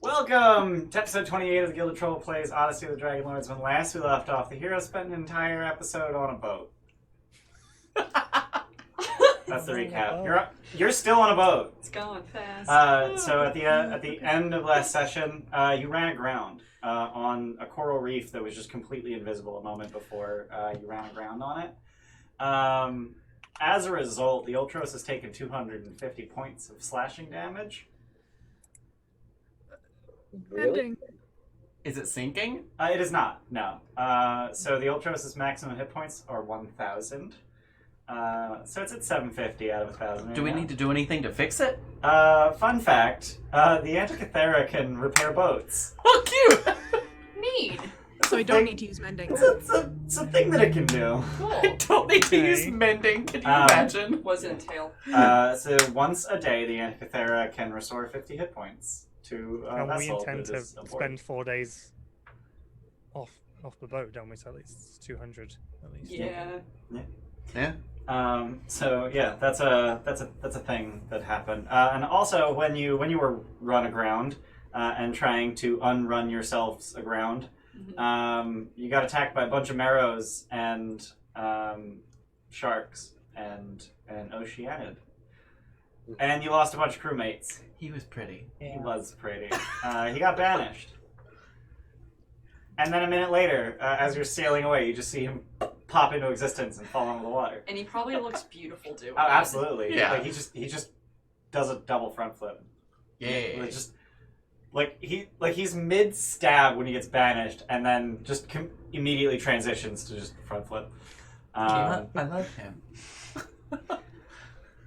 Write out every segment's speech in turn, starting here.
Welcome to episode 28 of the Gilded Troll Plays Odyssey of the Dragonlords. When last we left off, the hero spent an entire episode on a boat. That's the recap. You're still on a boat. It's going fast. So at the end of last session, you ran aground on a coral reef that was just completely invisible a moment before you ran aground on it. As a result, the Ultros has taken 250 points of slashing damage. Really? Is it sinking? It is not, no. So the Ultros' maximum hit points are 1,000. So it's at 750 out of 1,000. Right Do we now. need to do anything to fix it? Fun fact, the Antikythera can repair boats. Oh, cute! Neat. So we don't need to use mending. It's a thing that it can do. Cool. I don't need to use mending. Can you imagine? What does it entail? So once a day, the Antikythera can restore 50 hit points to a And we vessel intend that to is aboard. spend 4 days off the boat, don't we? So at least 200 at least. Yeah. Yeah. So yeah, that's a thing that happened. And also, when you were run aground and trying to unrun yourselves aground, you got attacked by a bunch of marrows and sharks and Oceanid, and you lost a bunch of crewmates. He was pretty. He was pretty. He got banished. And then a minute later, as you're sailing away, you just see him pop into existence and fall into the water. And he probably looks beautiful doing Oh, it. absolutely. Yeah. Like he just does a double front flip. Yeah. It's just he's mid stab when he gets banished, and then just immediately transitions to just front flip. I love him.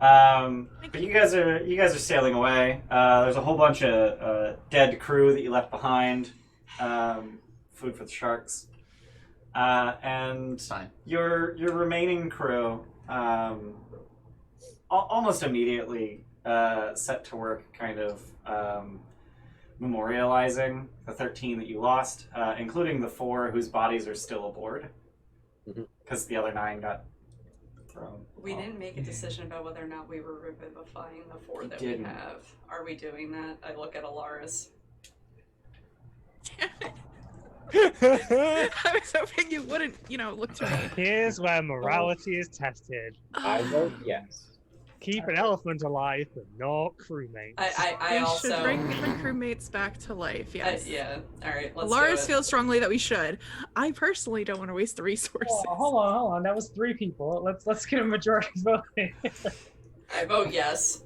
But you guys are sailing away. There's a whole bunch of dead crew that you left behind. Food for the sharks. And Fine. your remaining crew almost immediately set to work kind of memorializing the 13 that you lost, including the 4 whose bodies are still aboard, because the other 9 got thrown. We didn't make a decision about whether or not we were revivifying the 4 that we didn't. have. Are we doing that? I look at Alaris. I was hoping you wouldn't, look to me. Here's where morality is tested. I vote yes. Keep an elephant alive, but not crewmates. I We also... should bring the crewmates back to life, yes. yeah. Alright, let's Alaris do it. feels strongly that we should. I personally don't want to waste the resources. Oh, hold on. That was 3 people. Let's get a majority vote. I vote yes.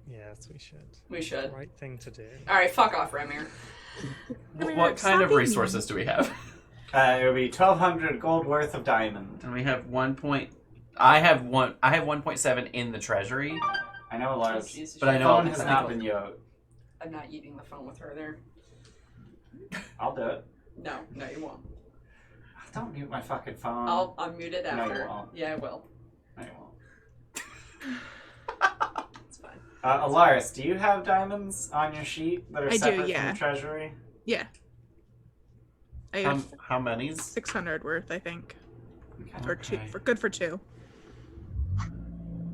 Yes, we should. We should. Right thing to do. Alright, fuck off, Remir. What kind of resources do we have? It would be 1,200 gold worth of diamond. And we have 1 point. I have 1.7 in the treasury. I know Oh, Lars, Jesus, but I the know phone it's has not not been yoked. I'm not eating the phone with her there. I'll do it. No, you won't. Don't mute my fucking phone. I'll unmute it No, you after. won't. Yeah, I will. No, you won't. It's fine. Alaris, do you have diamonds on your sheet that are I do, separate yeah. from the treasury? Yeah. I have How many's? 600 worth, I think. Okay. For two, Okay. good for 2.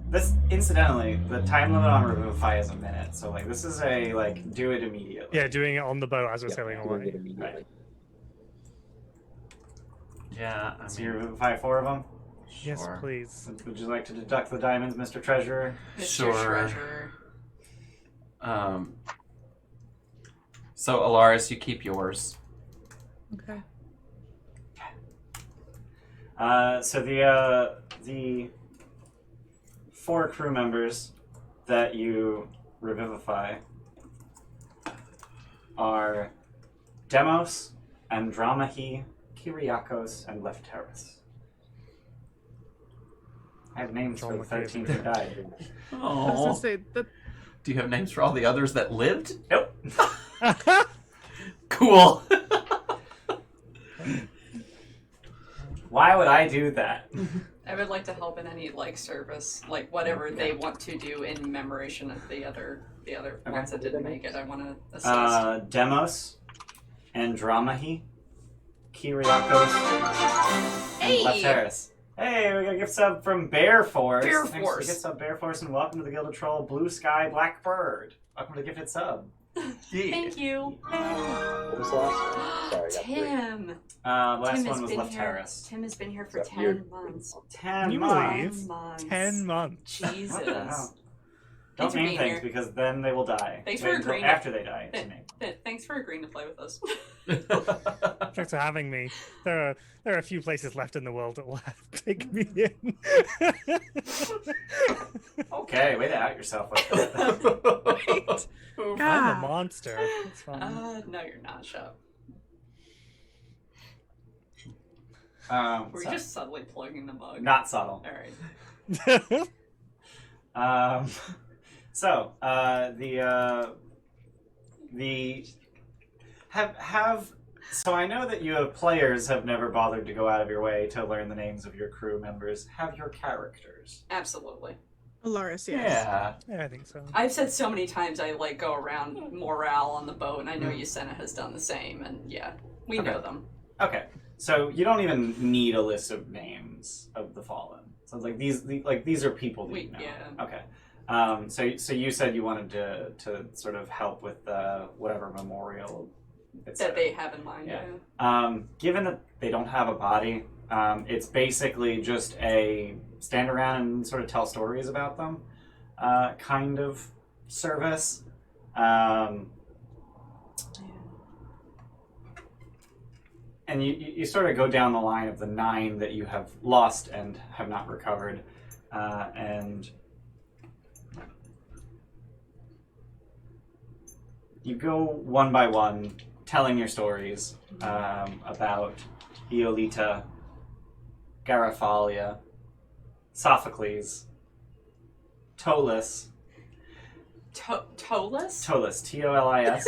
This, incidentally, the time limit on Revivify is a minute, so this is a do it immediately. Yeah, doing it on the boat as we're Yep, sailing doing away. it immediately. Yeah, I So you mean, revivify 4 of them. Yes, Sure. please. Would you like to deduct the diamonds, Mr. Treasurer? Mr. Sure. Treasurer. So Alaris, you keep yours. Okay. So the 4 crew members that you revivify are Demos, Andromache, Kyriakos, and Lefteris. I have names for the Andromache 13 who died. I was Oh. going to say, that Do you have names for all the others that lived? Nope. Cool. Why would I do that? I would like to help in any service, whatever they want to do in commemoration of the other ones that didn't make it. I want to assist. Demos, Andromache, Kyriakos, Hey! and Lefteris. Hey, we got a gift sub from Bear Force. Bear Thanks for Force. the gift sub, Bear Force, and welcome to the Gilded Troll Blue Sky Black Bird. Welcome to the gifted sub. Thank you. What was the last one? Sorry, I got three. Tim. Last Tim one has was been Left here. Terrace. Tim has been here for So 10 you're- months. 10 You months. believe? months. 10 months. Jesus. What the hell? Thanks Don't for name being things here. because then they will die. Thanks Wait for until agreeing. after they die. to Th- name. Thanks for agreeing to play with us. Thanks for having me. There are a few places left in the world that will take me in. Okay, way to out yourself like that. I'm a God. monster. It's fine. No, you're not. Shut up. We're So- just subtly plugging the mug. Not subtle. Alright. So so I know that you players have never bothered to go out of your way to learn the names of your crew members. Have your characters? Absolutely. Alaris, yes. Yeah. Yeah, I think so. I've said so many times I like go around morale on the boat, and I know Yasena has done the same, and yeah, we know them. Okay. So you don't even need a list of names of the fallen. So it's like these are people that you know. Yeah. Okay. So you said you wanted to sort of help with whatever memorial That they have in mind. Yeah. Yeah. Given that they don't have a body, it's basically just a stand around and sort of tell stories about them kind of service. And you sort of go down the line of the 9 that you have lost and have not recovered. And you go one by one telling your stories about Iolita, Gariphalia, Sophocles, Tolis, Tolis? Tolis, T-O-L-I-S,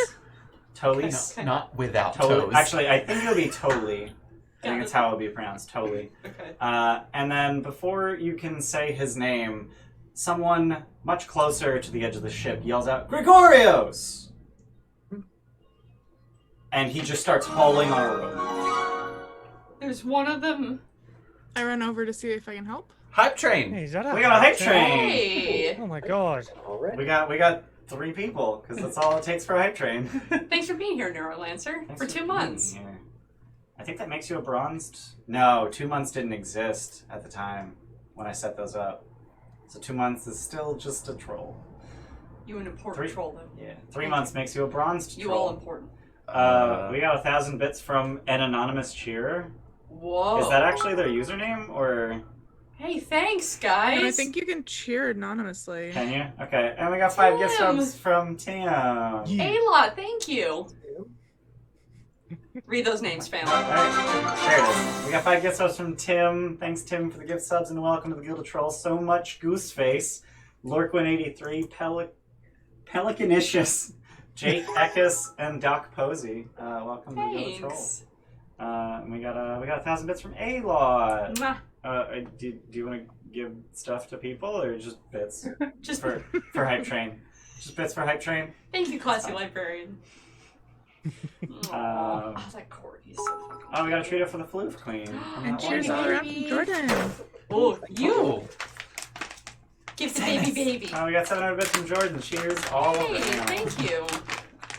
Tolis. Okay. Not without Toli. toes. Actually, I think it'll be Toli. I Got think it. it's how it'll be pronounced, Toli. Okay. And then before you can say his name, someone much closer to the edge of the ship yells out, "Gregorios!" And he just starts hauling on a rope. There's one of them. I run over to see if I can help. Hype train. Hey, is that We got a hype train! Hey! Oh my god. Already. We got 3 people, because that's all it takes for a hype train. Thanks for being here, Neurolancer. Thanks For 2 being months. here. I think that makes you a bronzed. No, 2 months didn't exist at the time when I set those up. So 2 months is still just a troll. You an important 3 troll, though. Yeah, 3 months makes you a bronzed You troll. all important. We got 1,000 bits from an anonymous cheerer. Whoa. Is that actually their username, or Hey, thanks, guys. And I think you can cheer anonymously. can you? Okay, and we got 5 gift Tim. subs from Tim. A-Lot, thank you. Read those names, fam. Alright, there it is. We got 5 gift subs from Tim. Thanks, Tim, for the gift subs, and welcome to the Gilded Troll. So much Gooseface, Lorquin83, Pelicanicious, Jake Eckes, and Doc Posey. Welcome to the Gilded Troll. Thanks. And we got 1,000 bits from A-Lot. Mwah. Do you want to give stuff to people, or just bits Just for Hype Train? Just bits for Hype Train. thank you, classy librarian. Um, That corgi's so fucking Oh, we got a treat for the Floof Queen. And cheers all around from Jordan. Oh, you Ooh. give the baby. We got 700 bits from Jordan. Cheers all over. Hey, now. thank you.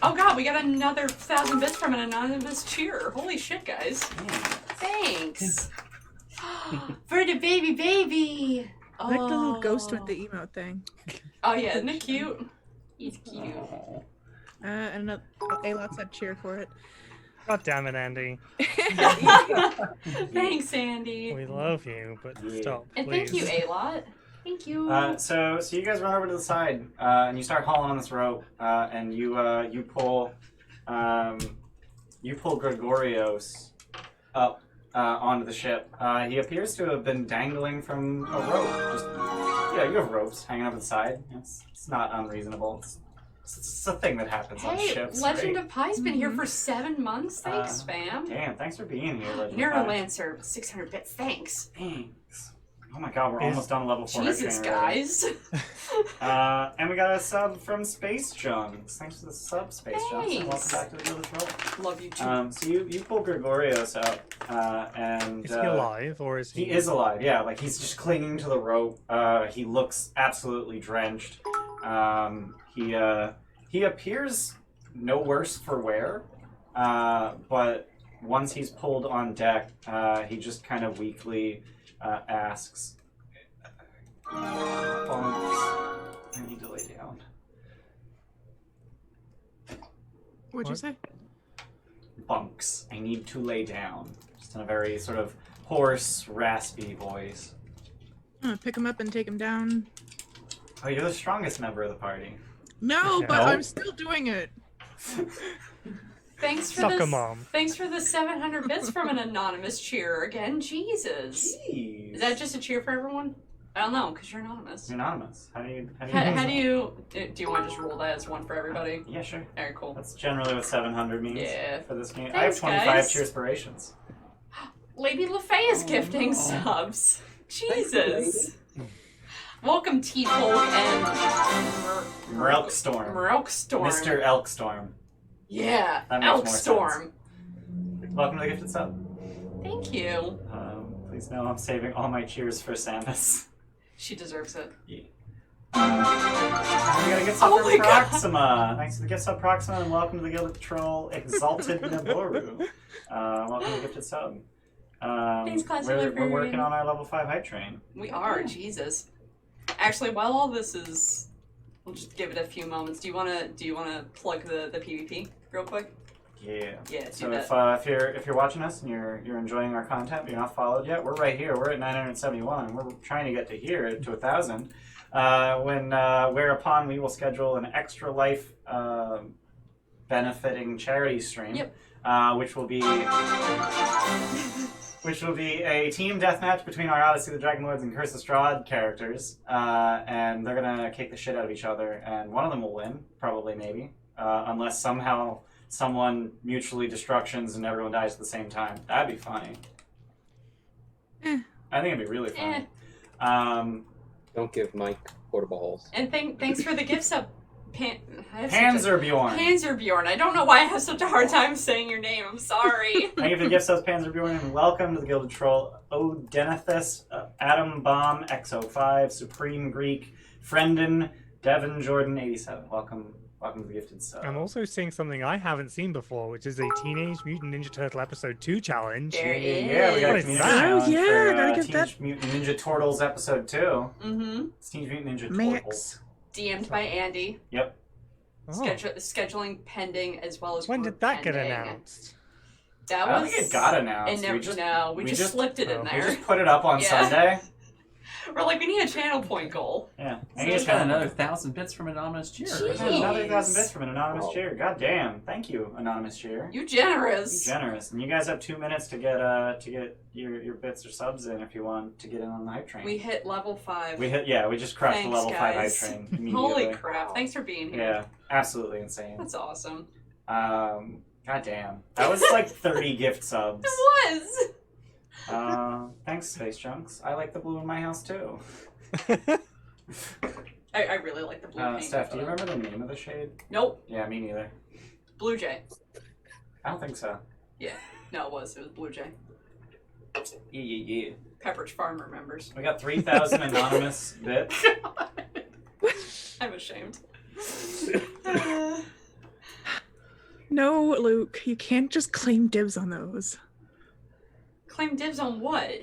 Oh god, we got another 1,000 bits from an anonymous cheer. Holy shit, guys. Thanks. For the baby. I like the little Oh. ghost with the emote thing. Oh yeah, isn't it cute? He's cute. And A-Lot said cheer for it. God damn it, Andy. Thanks, Andy. We love you, but Yeah. stop, And please. thank you, A-Lot. Thank you. So you guys run over to the side, and you start hauling on this rope, and you pull Gregorios up onto the ship. He appears to have been dangling from a rope. Just you have ropes hanging over the side. It's not unreasonable. It's a thing that happens on Hey, ships. Legend right? of Pie's been here for 7 months. Thanks, fam. Damn, thanks for being here, Legend of Pi. Neurolancer, 600 bits. Thanks. Thanks. Oh my god, we're almost done level 4. Jesus, Hype Train already. guys. And we got a sub from Space Junks. Thanks for the sub, Space Junks, and welcome Thanks. back to the Gilded Troll. Love you too. So you pull Gregorios up, and Is he alive, or is he... he is alive. Yeah, like he's just clinging to the rope. He looks absolutely drenched. He appears no worse for wear, but once he's pulled on deck, he just kind of weakly asks, "Bonks, I need to lay down." What'd you say? "Bunks, I need to lay down." Just in a very sort of hoarse, raspy voice. I'm gonna pick him up and take him down. Oh, you're the strongest member of the party. No, but No. I'm still doing it. Thanks for Sucker this. mom. Thanks for the 700 bits from an anonymous cheer again. Jesus. Jeez. Is that just a cheer for everyone? I don't know, because you're anonymous. You're anonymous. How do you How use do you... Do you want to just roll that as one for everybody? Yeah, sure. Alright, cool. That's generally what 700 means Yeah. for this game. Thanks, I have 25 guys. cheerspirations. Lady LaFay is Oh, gifting no. subs. Thank you, Jesus. Welcome, T-Folk and... Merelkstorm. Merelkstorm. Mr. Elkstorm. Yeah, That makes more Elkstorm. Welcome to the gifted sub. Thank you. Please know I'm saving all my cheers for Samus. She deserves it. We got a gift sub Oh from my God. Proxima. Thanks to the gift sub, Proxima, and welcome to the Gilded Troll Exalted Naboru. Welcome to the gifted sub. Thanks, Classy we're Librarian. working on our level 5 hype train. We are, Jesus. Actually, while all this is, we'll just give it a few moments. Do you wanna plug the PvP real quick? Yeah. Yeah, do So that. if you're watching us and you're enjoying our content, but you're not followed yet, we're right here. We're at 971. We're trying to get to here to 1,000. Whereupon we will schedule an extra life benefiting charity stream, Yep. which will be a team deathmatch between our Odyssey, the Dragonlords, and Curse of Strahd characters, and they're gonna kick the shit out of each other, and one of them will win, probably, maybe, unless somehow someone mutually destructions and everyone dies at the same time. That'd be funny. Eh. I think it'd be really funny. Don't give Mike portable holes. And thanks for the gift sub, Panzerbjorn. Panzerbjorn. I don't know why I have such a hard time saying your name. I'm sorry. Thank you for the gift subs, Panzerbjorn, and welcome to the Gilded Troll. Odenethus, Atom Bomb, XO5, Supreme Greek, Friendon, Devon Jordan 87. Welcome to the gifted sub. I'm also seeing something I haven't seen before, which is a Teenage Mutant Ninja Turtle Episode 2 challenge. There it Yeah, we got What a is community that? challenge Oh, yeah, for, gotta get Teenage that. Mutant Ninja Turtles episode 2. Mm-hmm. It's Teenage Mutant Ninja Max. Turtles. DM'd by Andy. Yep. Oh. Scheduling pending as well as When group did that get pending. announced? That I don't was. think it got announced. And we just slipped it in We there. just put it up on Yeah. Sunday. We're like, we need a channel point goal. Yeah. So And You just just got got another 1,000 bits from Anonymous Cheer. Jeez. another 1,000 bits from an anonymous Wow. cheer. God damn. Thank you, anonymous cheer. You You're generous. generous. And you guys have 2 minutes to get your bits or subs in if you want to get in on the hype train. We hit level 5. We just crushed Thanks, the level 5 hype guys. train immediately. Holy crap. Thanks for being here. Yeah, absolutely insane. That's awesome. God damn. That was like 30 gift subs. It was! Thanks, Space Junks. I like the blue in my house too. I really like the blue paint. Steph, do you remember the name of the shade? Nope. Yeah, me neither. Blue Jay. I don't think so. No, it was. It was Blue Jay. Yeah. Pepperidge Farm remembers. We got 3,000 anonymous bits. I'm ashamed. No, Luke, you can't just claim dibs on those. Claim dibs on what?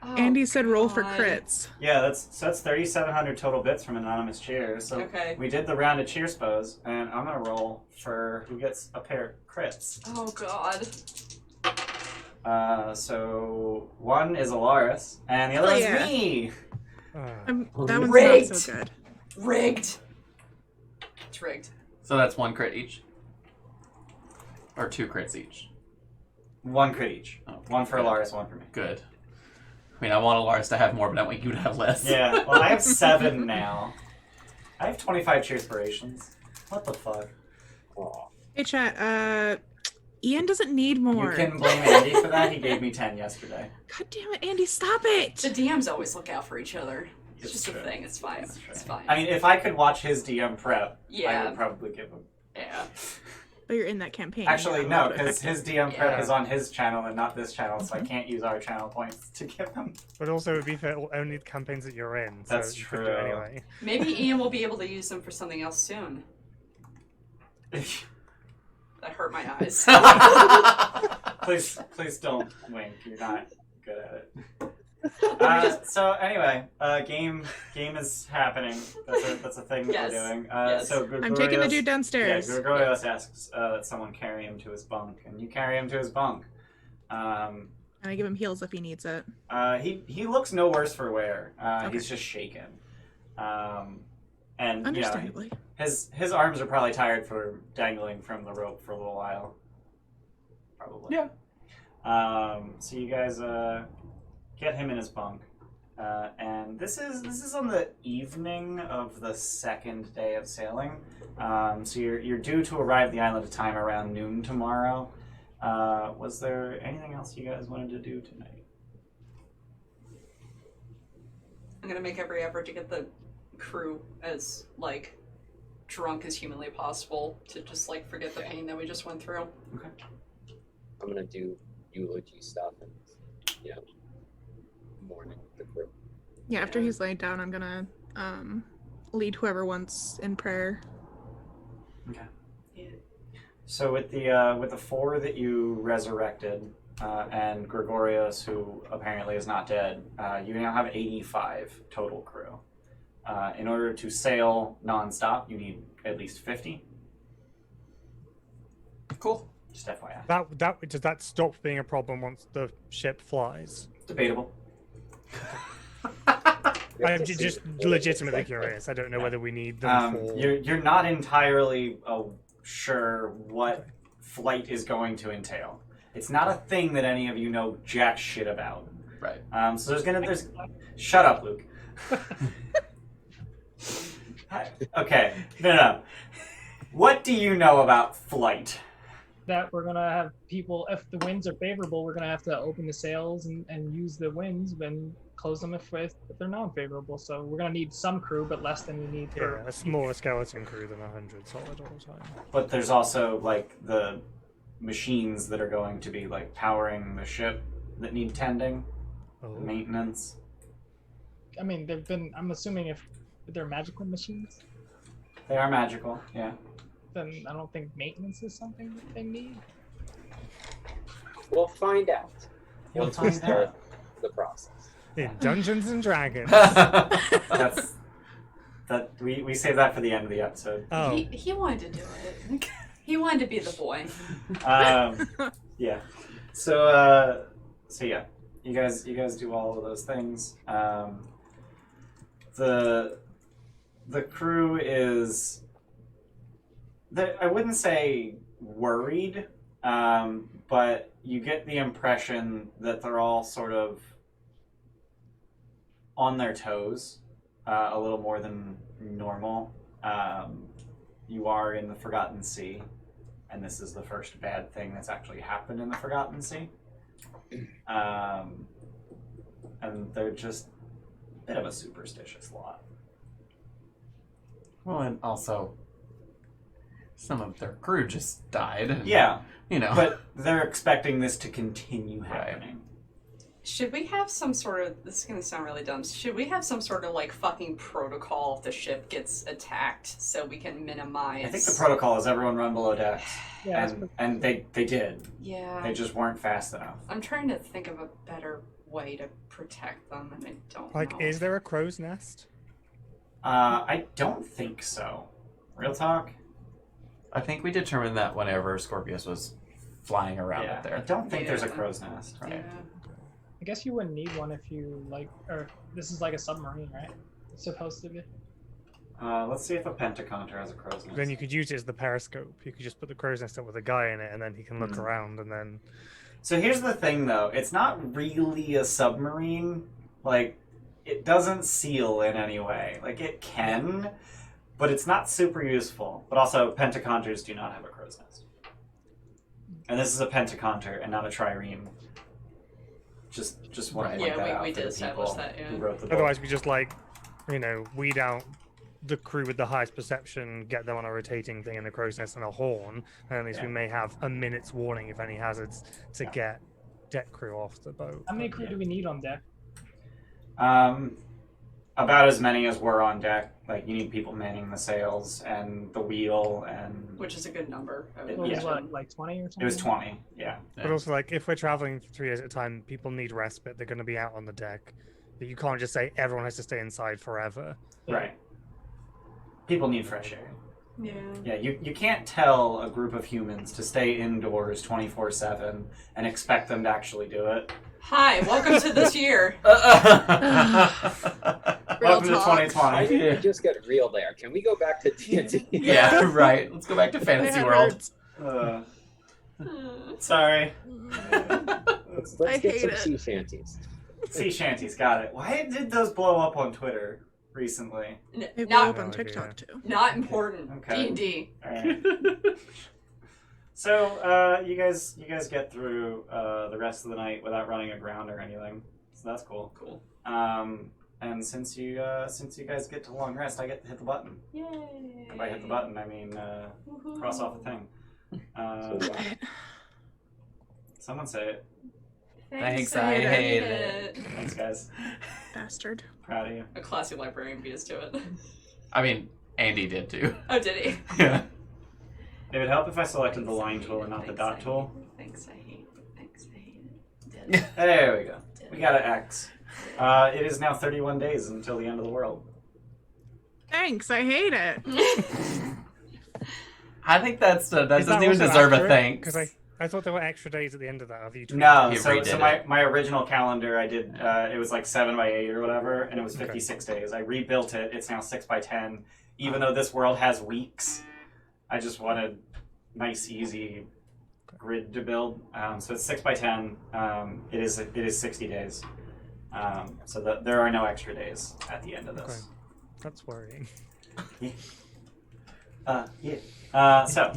Oh, Andy said roll for God. crits. Yeah, that's 3,700 total bits from anonymous cheers. So Okay. we did the round of cheer spos, and I'm gonna roll for who gets a pair of crits. Oh, God. So one is Alaris, and the other Oh, one's yeah. me. That one's Rigged. not so good. Rigged. It's rigged. So that's 1 crit each? Or 2 crits each? 1 crit each. Oh, One for good. Alaris, one for me. Good. I mean, I want Alaris to have more, but I want you to have less. Yeah, well, I have 7 now. I have 25 cheerspirations. What the fuck? Aw. Hey, chat, Ian doesn't need more. You can blame Andy for that. He gave me 10 yesterday. God damn it, Andy, stop it! The DMs always look out for each other. It's It's just true. a thing. It's fine. It's true. It's fine. I mean, if I could watch his DM prep, I Yeah. would probably give him. Yeah. But you're in that campaign. Actually, you're no, allowed to because affect his DM prep Yeah. is on his channel and not this channel, so I can't use our channel points to give him. But also, it would be for only the campaigns that you're in. So That's you could do true. it anyway. Maybe Ian will be able to use them for something else soon. That hurt my eyes. Please don't wink. You're not good at it. So anyway, game is happening. That's a thing that Yes. we're doing. Yes. So I'm taking the dude Yeah, downstairs. Gregorios asks that someone carry him to his bunk, and you carry him to his bunk. And I give him heals if he needs it. He looks no worse for wear. Okay. He's just shaken. And Understandably. his arms are probably tired for dangling from the rope for a little while. Probably. Yeah. So you guys get him in his bunk, and this is on the evening of the second day of sailing. So you're due to arrive at the island of time around noon tomorrow. Was there anything else you guys wanted to do tonight? I'm gonna make every effort to get the crew as like drunk as humanly possible to just like forget the pain that we just went through. Okay. I'm gonna do eulogy stuff and mourning the crew. Yeah, after he's laid down, I'm gonna lead whoever wants in prayer. Okay. Yeah. So with the 4 that you resurrected, and Gregorios, who apparently is not dead, you now have 85 total crew. In order to sail nonstop, you need at least 50. Cool. Just FYI. Does that stop being a problem once the ship flies? Debatable. I'm just legitimately curious. I don't know whether we need them for. You're not entirely sure what flight is going to entail. It's not a thing that any of you know jack shit about. Right. So there's. Shut up, Luke. Okay. No. What do you know about flight? That we're gonna have people, if the winds are favorable, we're gonna have to open the sails and use the winds and close them if they're non-favorable. So we're gonna need some crew, but less than we need Yeah, for. a smaller skeleton crew than 100 solid all the time. But there's also like the machines that are going to be like powering the ship that need tending, Oh. maintenance. I mean, they've been. I'm assuming if they're magical machines, They are magical, yeah. then I don't think maintenance is something that they need. We'll find out You'll once we find start out. the process. In Dungeons and Dragons. That we save that for the end of the episode. Oh, He wanted to do it. He wanted to be the boy. Yeah. So yeah, you guys do all of those things. The crew is. I wouldn't say worried, but you get the impression that they're all sort of on their toes a little more than normal. You are in the Forgotten Sea, and this is the first bad thing that's actually happened in the Forgotten Sea. And they're just a bit of a superstitious lot. Well, and also, some of their crew just died. and, Yeah, You know. but they're expecting this to continue Right. happening. Should we have some sort of, this is gonna sound really dumb, should we have some sort of like fucking protocol if the ship gets attacked so we can minimize? I think the protocol is everyone run below decks, Yeah, and they did. Yeah. They just weren't fast enough. I'm trying to think of a better way to protect them and I don't like, know. is there a crow's nest? I don't think so. Real talk? I think we determined that whenever Scorpius was flying around Yeah, up there. I don't think there's a Yeah. crow's nest. Right? Yeah. I guess you wouldn't need one if you like, or this is like a submarine, right? It's supposed to be. Let's see if a pentaconter has a crow's nest. Then you could use it as the periscope. You could just put the crow's nest up with a guy in it, and then he can look Hmm. around, and then. So here's the thing, though. It's not really a submarine. Like, it doesn't seal in any way. Like, it can, but it's not super useful. But also, pentaconters do not have a crow's nest. And this is a pentaconter and not a trireme. Just want to Right. point Yeah, that we out did for the establish people that, yeah. who wrote the book. Otherwise, we just weed out the crew with the highest perception, get them on a rotating thing in the crow's nest and a horn, and at least we may have a minute's warning if any hazards to get deck crew off the boat. How many crew do we need on deck? about as many as were on deck. Like, you need people manning the sails and the wheel, and Which is a good number. I would It was Yeah. what, like 20 or something? it was 20. Yeah. But also, like, if we're traveling 3 days at a time, people need respite. They're going to be out on the deck. But you can't just say everyone has to stay inside forever. Right. People need fresh air. Yeah. Yeah, you can't tell a group of humans to stay indoors 24/7 and expect them to actually do it. Hi, welcome to this year. Welcome to talk. 2020. I think we just get real there. Can we go back to D&D? Yeah, right. Let's go back to fantasy That world. hurts. Sorry. Let's I get hate some it. sea shanties. Sea shanties, got it. Why did those blow up on Twitter recently? It blew Not up on No idea. TikTok too. not important. Okay. D&D. Alright. So, you guys get through the rest of the night without running aground or anything. So that's cool. Cool. And since you guys get to long rest, I get to hit the button. Yay. By hit the button, I mean Woohoo. cross off a thing. Someone say it. Thanks, I hate it. Thanks, guys. Bastard. Proud of you. A classy librarian beat us to it. I mean, Andy did too. Oh, did he? Yeah. It would help if I selected the line tool and not the dot tool. Thanks, I hate it. Thanks, I hate it. Did. There we go. We got an X. It is now 31 days until the end of the world. Thanks, I hate it. I think that Is doesn't that even also deserve a accurate? thanks. Because I thought there were extra days at the end of that. Have you tweeted No, He so redid my original calendar, I did, it was like 7x8 or whatever, and it was 56 days. I rebuilt it. It's now 6x10. Even though this world has weeks, I just wanted nice, easy grid to build. So it's 6x10. It is 60 days. So there are no extra days at the end of this. That's worrying. So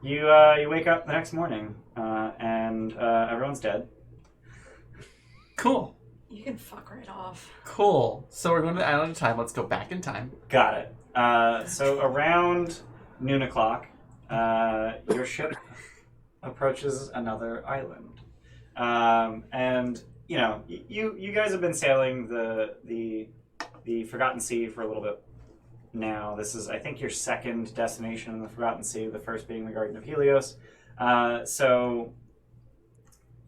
you wake up the next morning and everyone's dead. Cool. You can fuck right off. Cool. So we're going to the island of time. Let's go back in time. Got it. So around noon o'clock, your ship approaches another island, and you know you guys have been sailing the Forgotten Sea for a little bit now. This is, I think, your second destination in the Forgotten Sea. The first being the Garden of Helios. So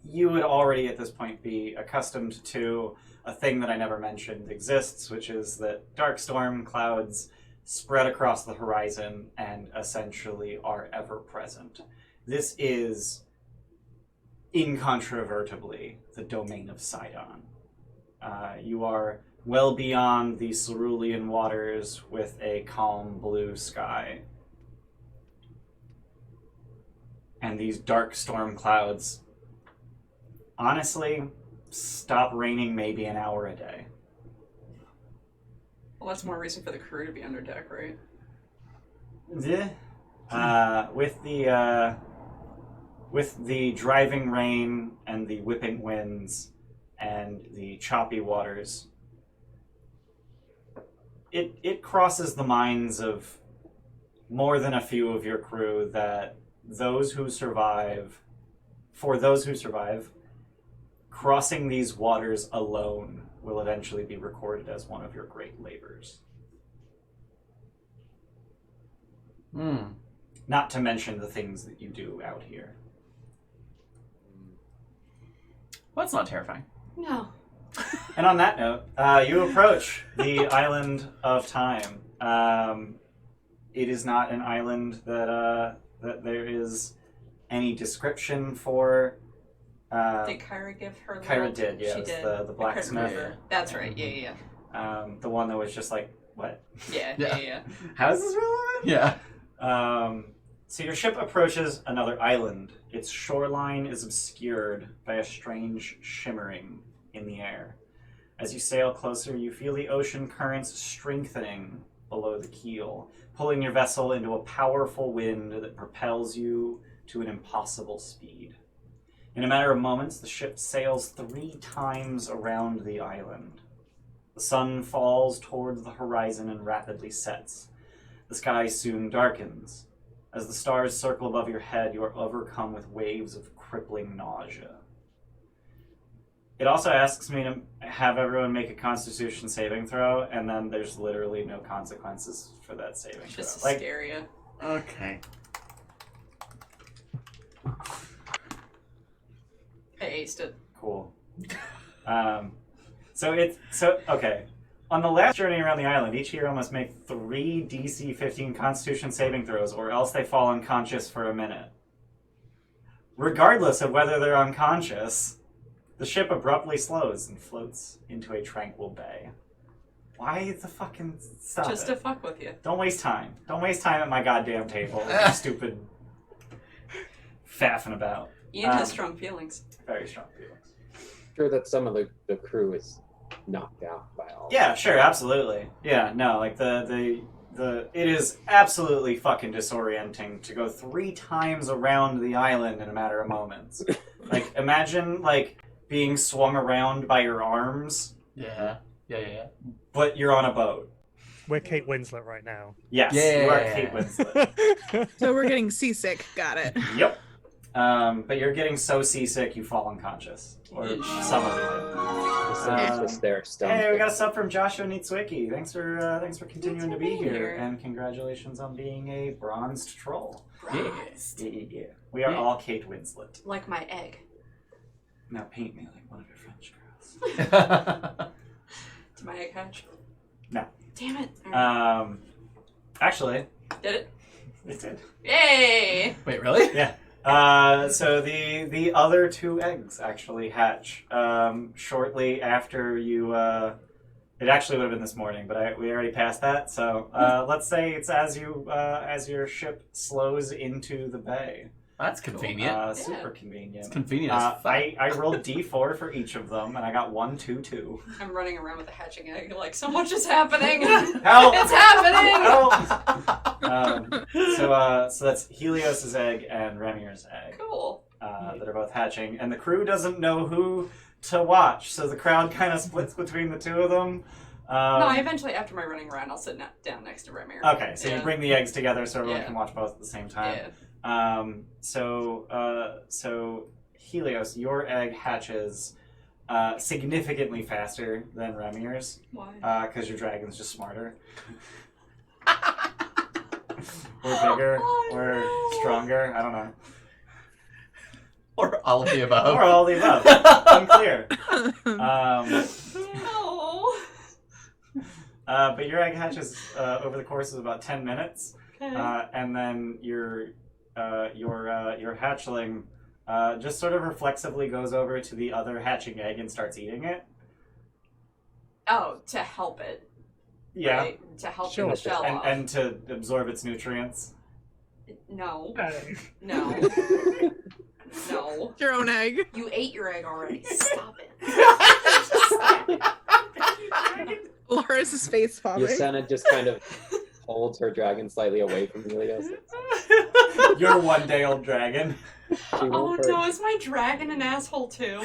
you would already at this point be accustomed to a thing that I never mentioned exists, which is that dark storm clouds spread across the horizon and essentially are ever present. This is incontrovertibly the domain of Sidon. You are well beyond the cerulean waters with a calm blue sky. And these dark storm clouds, honestly, stop raining maybe an hour a day. Well, that's more reason for the crew to be under deck, right? With the driving rain and the whipping winds and the choppy waters, it crosses the minds of more than a few of your crew that for those who survive, crossing these waters alone will eventually be recorded as one of your great labors. Not to mention the things that you do out here. Well, that's not terrifying. No. And on that note, you approach the island of time. It is not an island that there is any description for. Did Kyra give her? Kyra did, yeah. She It's did. the I couldn't blacksmith. remember. That's right. Yeah. The one that was just like, what? Yeah. How is this relevant? Yeah. So your ship approaches another island. Its shoreline is obscured by a strange shimmering in the air. As you sail closer, you feel the ocean currents strengthening below the keel, pulling your vessel into a powerful wind that propels you to an impossible speed. In a matter of moments, the ship sails 3 times around the island. The sun falls towards the horizon and rapidly sets. The sky soon darkens. As the stars circle above your head, you are overcome with waves of crippling nausea. It also asks me to have everyone make a Constitution saving throw, and then there's literally no consequences for that saving throw. Just to scare you. Okay. I aced it. Cool. Okay. On the last journey around the island, each hero must make 3 DC 15 Constitution saving throws, or else they fall unconscious for a minute. Regardless of whether they're unconscious, the ship abruptly slows and floats into a tranquil bay. Why the fucking stop Just it? to fuck with you. Don't waste time. Don't waste time at my goddamn table. You stupid faffing about. Ian has strong feelings. Very strong feelings. Sure that some of the crew is knocked out by all. Yeah, sure, absolutely. Yeah, no, like it is absolutely fucking disorienting to go 3 times around the island in a matter of moments. Like, imagine like being swung around by your arms, Yeah. but you're on a boat. We're Kate Winslet right now. Yes, Yeah. you are Kate Winslet. So we're getting seasick. Got it. Yep. But you're getting so seasick you fall unconscious, or some of you do. Just there, stunned. Hey, we got a sub from Joshua Nitsuiki. Thanks for continuing to be here, here. and congratulations on being a bronzed troll. Bronzed. Yeah. We are all Kate Winslet. Like my egg. Now paint me like one of your French girls. Did my egg hatch? No. Damn it. All right. Actually, Did it? it did. Yay! Wait, really? Yeah. So the other 2 eggs actually hatch shortly after you. It actually would have been this morning, but we already passed that. So let's say it's as your ship slows into the bay. That's convenient. Super convenient. It's convenient as fuck. I rolled D4 for each of them, and I got 1, 2, 2. I'm running around with a hatching egg, like so much is happening. Help! It's happening. Help! So that's Helios's egg and Remir's egg Cool. that are both hatching, and the crew doesn't know who to watch, so the crowd kind of splits between the 2 of them. No, I eventually, after my running around, I'll sit down next to Remir. Okay, so you bring the eggs together so everyone Yeah. can watch both at the same time. Yeah. So Helios, your egg hatches significantly faster than Remir's. Why? Because your dragon's just smarter. Or bigger, or stronger, I don't know. Or all of the above. Or all the above. Unclear. No. But your egg hatches over the course of about 10 minutes. Okay. And then your hatchling just sort of reflexively goes over to the other hatching egg and starts eating it. Oh, to help it. Yeah. Right? To help Sure. the shell off. And to absorb its nutrients. No. Okay. No. No. Your own egg. You ate your egg already. Stop it. Laura's face popping. Yasena just kind of holds her dragon slightly away from Helios. Your 1-day-old dragon. She Oh won't hurt. no, is my dragon an asshole too?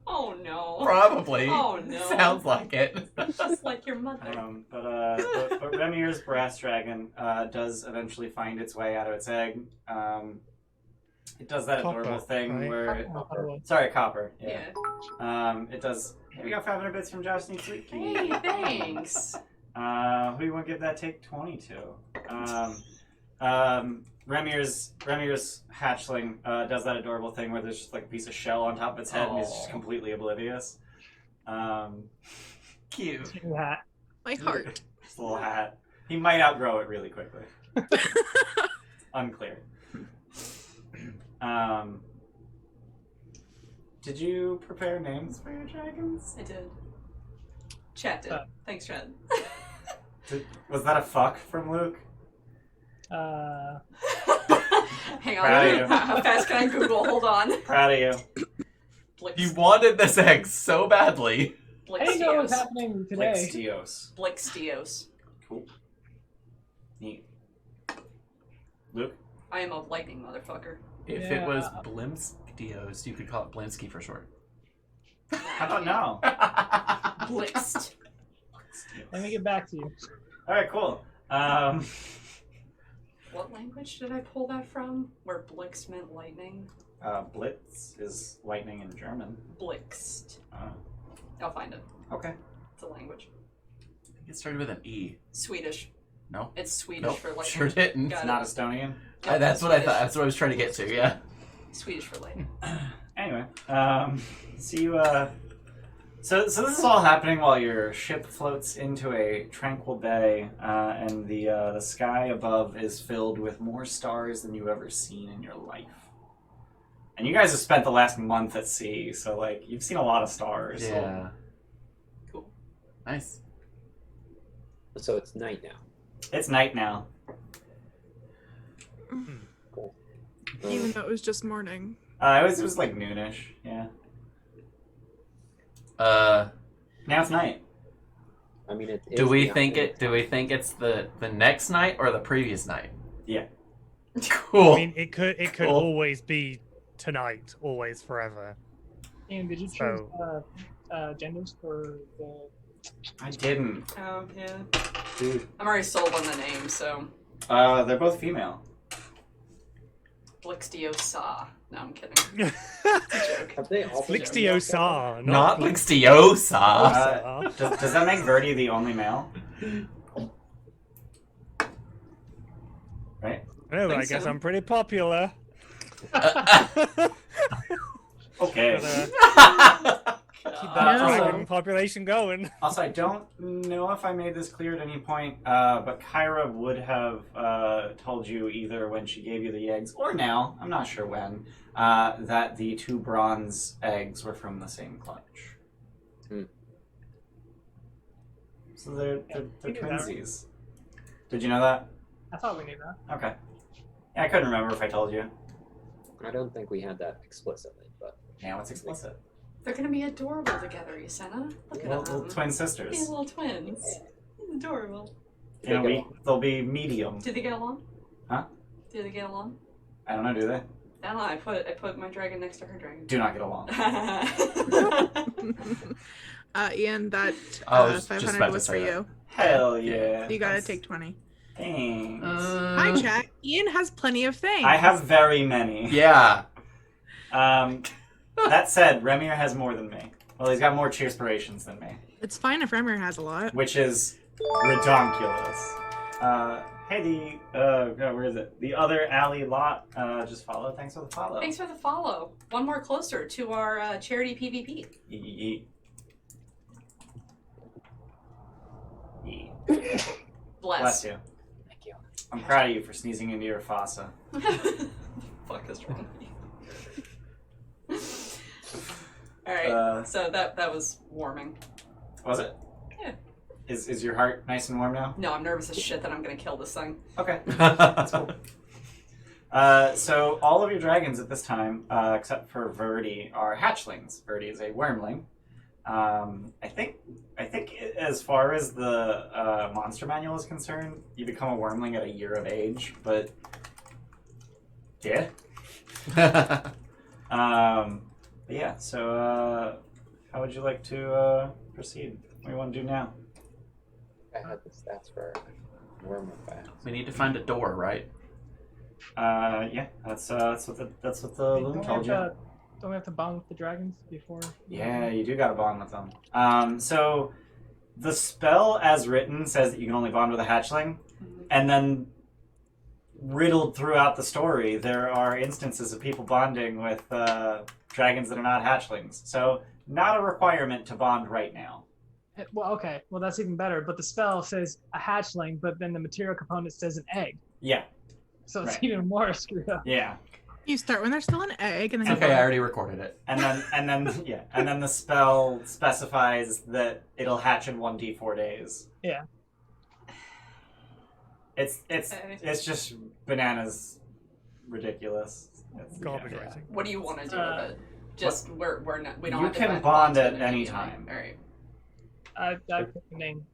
Oh no. Probably. Oh no. Sounds like it. Just like your mother. But Remir's brass dragon does eventually find its way out of its egg. It does that Copper, adorable thing right? where... Oh, Sorry, copper. Yeah. It does... Here we go, 500 bits from Josh Sneaky. Hey, thanks. Who do you want to give that take 20 to? Remir's hatchling does that adorable thing where there's just like a piece of shell on top of its head and it's just Aw. completely oblivious. Cute. Hat. My heart. Just a little hat. He might outgrow it really quickly. Unclear. Did you prepare names for your dragons? I did. Chat did. Thanks, Chad. Was that a fuck from Luke? Hang Proud of you. on. How fast can I Google? Hold on. Proud of you. You wanted this egg so badly. I didn't know what was Blixtios. happening Like today. Stios. Blixtios. Cool. Neat. Luke? I am a lightning motherfucker. If Yeah. it was Blimskios, you could call it Blinsky for short. How about now? Blixt. Let me get back to you. Alright, cool. What language did I pull that from? Where Blix meant lightning? Blitz is lightning in German. Blixt. Uh, I'll find it. okay. It's a language. It started with an E. Swedish. No. It's Swedish Nope. for lightning. Sure didn't. Got It's it. not Estonian. Yep, That's what I Swedish. thought. That's what I was trying to get to. Yeah. Swedish for lightning. Anyway, so you, so this is all happening while your ship floats into a tranquil bay, and the sky above is filled with more stars than you've ever seen in your life. And you guys have spent the last month at sea, so like you've seen a lot of stars. Yeah. Cool. Nice. So it's night now. It's night now. Cool. Even though it was just morning. It was like noonish. Yeah. Now it's night. I mean, it. Do is we the think afternoon. it? Do we think it's the next night or the previous night? Yeah. Cool. I mean, it could Cool. always be tonight, always forever. Ian, did you choose So- genders for the? I didn't. Oh, yeah. Dude. I'm already sold on the name, so. They're both female. Blixtiosa. No, I'm kidding. It's a joke. Have they all been Flixtiosa, Not Blix- Blixtiosa. Does that make Verdi the only male? Right? Oh, Think I guess so. I'm pretty popular. Okay. Keep that No. dragon population going. Also, I don't know if I made this clear at any point, but Kyra would have told you either when she gave you the eggs or now, I'm not sure when, that the 2 bronze eggs were from the same clutch. Hmm. So they're we knew that, right? twinsies. Did you know that? I thought we knew that. Okay. Yeah, I couldn't remember if I told you. I don't think we had that explicitly, but Now it's explicit. They're gonna be adorable together, Yusena. Look at Little them. twin These sisters. little twins. Adorable. Did they get They'll be medium. Do they get along? Huh? Do they get along? I don't know, do they? I don't know. I put my dragon next to her dragon. Do not get along. Ian, that I was just 500 about to was say for that. you. Hell yeah. You gotta That's- take 20. Thanks. Hi, chat. Ian has plenty of things. I have very many. Yeah. That said, Remir has more than me. Well, he's got more cheerspirations than me, It's fine if Remir has a lot. which is redonkulous. Hey, where is it? The other alley lot. Just follow. Thanks for the follow. Thanks for the follow. One more closer to our charity PvP. Yeet. Bless. Bless you. Thank you. I'm proud of you for sneezing into your fossa. Fuck is wrong with you? Alright, so that was warming. Was it? Yeah. Is your heart nice and warm now? No, I'm nervous as shit that I'm gonna kill this thing. Okay. Cool. So all of your dragons at this time, except for Verdi, are hatchlings. Verdi is a wormling. I think as far as the monster manual is concerned, you become a wormling at a year of age. But yeah. But yeah. So how would you like to proceed? What do you want to do now? I had the stats for worm effect. We need to find a door, right? Yeah. That's what the loom told you. Don't we have to bond with the dragons before? Yeah, you do got to bond with them. So the spell as written says that you can only bond with a hatchling, and then riddled throughout the story, there are instances of people bonding with dragons that are not hatchlings. So not a requirement to bond right now. Well, okay. Well, that's even better. But the spell says a hatchling, but then the material component says an egg. Yeah, So it's Right. even more screwed up. yeah. You start when there's still an egg, and then It's okay, I already recorded it. And then the spell specifies that it'll hatch in 1d4 days. Yeah. It's just bananas ridiculous. Garbage Yeah. writing. What do you want to do with it? Just we're not we don't You have to can have bond at with any immediately. time. Alright. I picked the name.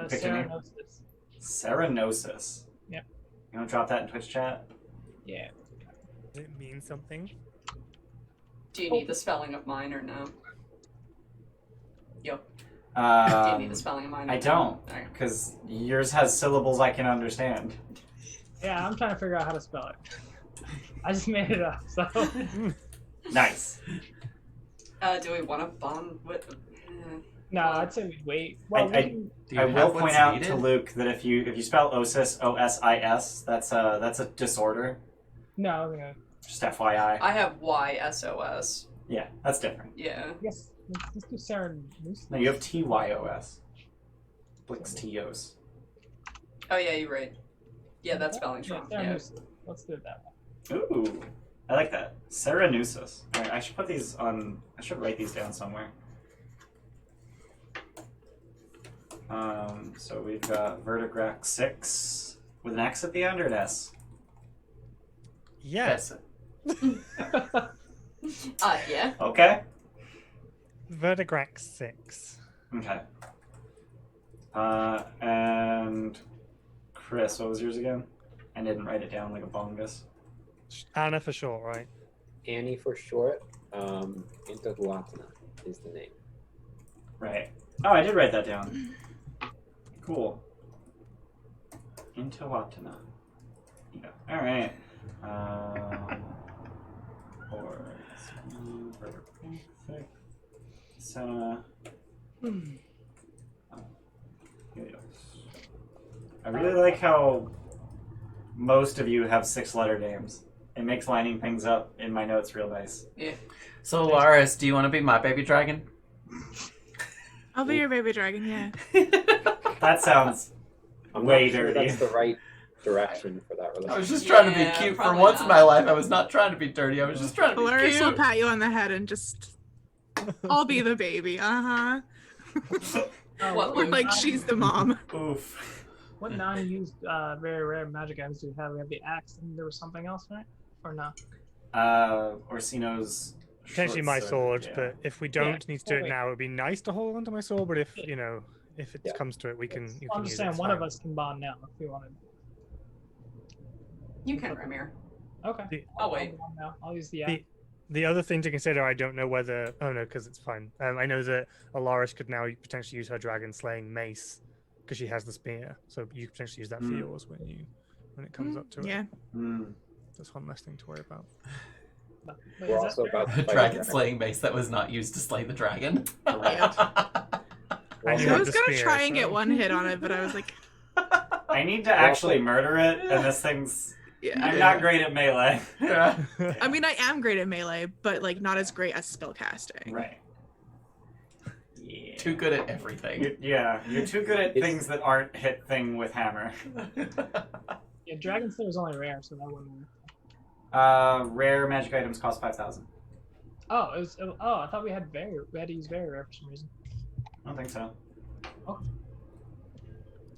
Pick the name? Serenosis. Serenosis. Yep. You want to drop that in Twitch chat? Yeah. Does it mean something? Do you need the spelling of mine or no? Yo. Do you need the spelling of mine? Or I no? don't, Alright. because yours has syllables I can understand. Yeah, I'm trying to figure out how to spell it. I just made it up. So Nice. Do we want to bond with? no, I'd say we wait. Well, we can, Do you I have will what's point out needed? to Luke that if you spell Osis OSIS, that's a disorder. no. Yeah. Just FYI. I have YSOS. Yeah, that's different. Yeah. Yes. Let's do Sarah Moose. No, you have TYOS. Blix Tios. Oh yeah, you're right. Yeah, that's spelling's Yeah, wrong. Sarah Yeah. Moose. Let's do it that way. Ooh, I like that. Serenusis. Alright, I should put these on. I should write these down somewhere. So we've got Vertigrax 6 with an X at the end or an S? Yes. Yeah. Okay. Vertigrax 6. Okay. And Chris, what was yours again? I didn't write it down like a bongus. Anna for short, right? Annie for short. Intohuatana is the name. Right. Oh, I did write that down. Cool. Intohuatana. Yeah. All right. I really like how most of you have 6-letter names. It makes lining things up in my notes real nice. Yeah. So, Laris, do you want to be my baby dragon? I'll be your baby dragon, yeah. That sounds I'm way not sure dirty. that's the right direction for that I relationship. was just trying to be Yeah, cute. For probably once in not. my life, I was not trying to be dirty. I was just trying to be Laris will cute. pat you on the head and just, I'll be the baby, uh-huh. What, Or Luke? like she's the mom. Oof. What non-used very rare magic items do we have? We have the axe, and there was something else, right? Or no? Orsino's Potentially short my sword, yeah. but if we don't need to do it wait. now, it would be nice to hold onto my sword. But if if it Yeah. comes to it, we can. You I'm can just use saying, it. one of us can bond now if we wanted. You can, Ramir. Okay. The- I'll wait. bond now. I'll use the axe. The other thing to consider, I don't know whether. Oh no, because it's fine. I know that Alaris could now potentially use her dragon slaying mace because she has the spear. So you could potentially use that for yours when it comes up to it. Yeah. Mm. That's one less thing to worry about. Wait, We're is also that about to A fight a dragon slaying mace that was not used to slay the dragon. We're I also- knew I it was the gonna spear, try and get so- one hit on it, but I was like, I need to actually murder it, and this thing's. yeah. I'm not great at melee. Yeah. I mean, I am great at melee, but like not as great as spellcasting. Right. Yeah. Too good at everything. You're too good at It's- things that aren't hit thing with hammer. Yeah, Dragon Slayer is only rare, so that wouldn't work. Rare magic items cost 5,000. Oh, I thought we had to use very rare for some reason. I don't think so. Oh.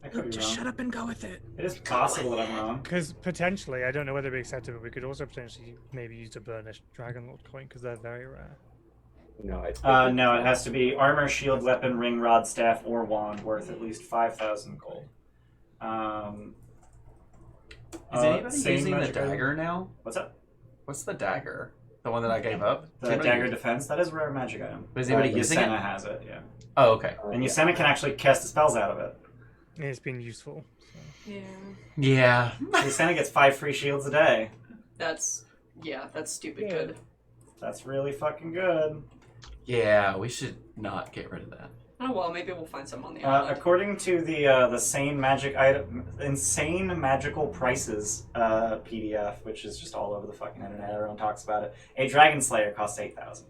I could be Just wrong. shut up and go with it. It is possible that I'm wrong. Because potentially, I don't know whether it'd be accepted, but we could also potentially maybe use a burnished Dragonlord coin because they're very rare. No, No, it has to be armor, shield, weapon, ring, rod, staff, or wand worth at least 5,000 gold. Is anybody same using the magic item? dagger now? What's up? What's the dagger? The one that I gave up? The Is anybody dagger using- defense? That is a rare magic item. But is anybody using Yasena it? has it, yeah. Oh, okay. And Yasena can actually cast the spells out of it. And it's been useful. So. Yeah. Yeah. Yasena gets 5 free shields a day. That's stupid Yeah. good. That's really fucking good. Yeah, we should not get rid of that. Oh well, maybe we'll find some on the island. According to the Sane Magic item, Insane Magical Prices PDF, which is just all over the fucking internet, everyone talks about it. A Dragon Slayer costs 8,000.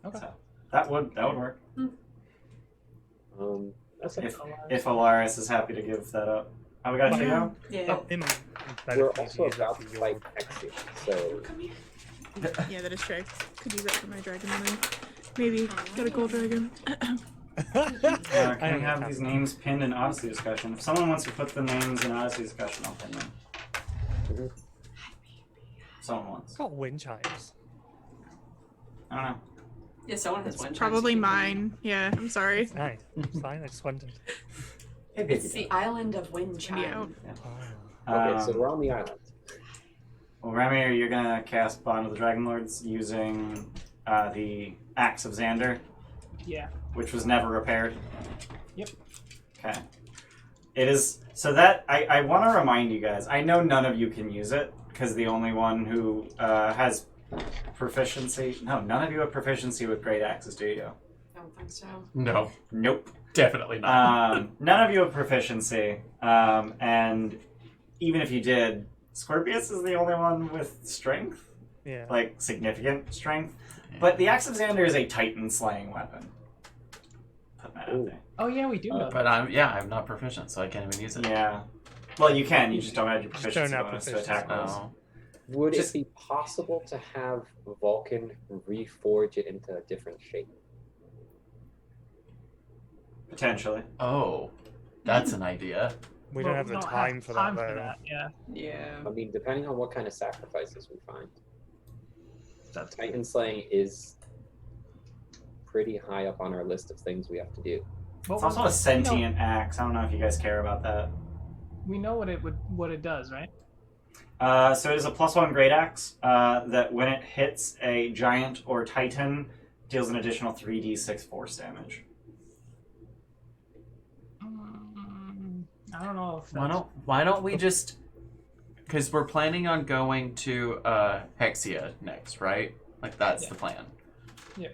Okay. So that would work. That's If Alaris is happy to give that up. Oh, we got a Yeah. Chico? Yeah. It might We're benefit also you to use that about for to your- fight Exi, so Yeah, that is true. Could use that for my dragon money. Maybe get a gold dragon. Can I we have these names pinned in Odyssey discussion? If someone wants to put the names in Odyssey discussion, I'll pin them. Mhm. Someone wants. Got wind chimes. I don't know. Yeah, someone has one. Probably mine. Yeah, I'm sorry. Nice. It's fine. I just wondered. hey, baby. It's the island of Wind Chime. Okay, so Um, we're on the island. Well, Ramir, you're gonna cast Bond of the Dragonlords using the Axe of Xander, Yeah. which was never repaired. Yep. Okay. It is so that I want to remind you guys. I know none of you can use it because the only one who has proficiency. No, none of you have proficiency with great axes, do you? I don't think so. No, Nope. definitely not. None of you have proficiency, and even if you did, Scorpius is the only one with strength, Yeah. like significant strength. But the axe of Xander is a Titan slaying weapon. Put that out there. Oh yeah, we do know. But I'm not proficient, so I can't even use it. Yeah. Well, you can. You just don't have your Just proficiency don't have bonus to proficiency. attack rolls. Oh. Would Just- it be possible to have Vulcan reforge it into a different shape? Potentially. Oh, that's an idea. We Well, don't have the time for that, though. Yeah. Yeah. I mean, depending on what kind of sacrifices we find. That's Titan slaying is pretty high up on our list of things we have to do. But It's also a sentient axe. I don't know if you guys care about that. we know what it does, right? So it is a +1 great axe that when it hits a giant or titan, deals an additional 3d6 force damage. I don't know if Why don't we just? Because we're planning on going to Hexia next, right? Like that's the plan. Yeah.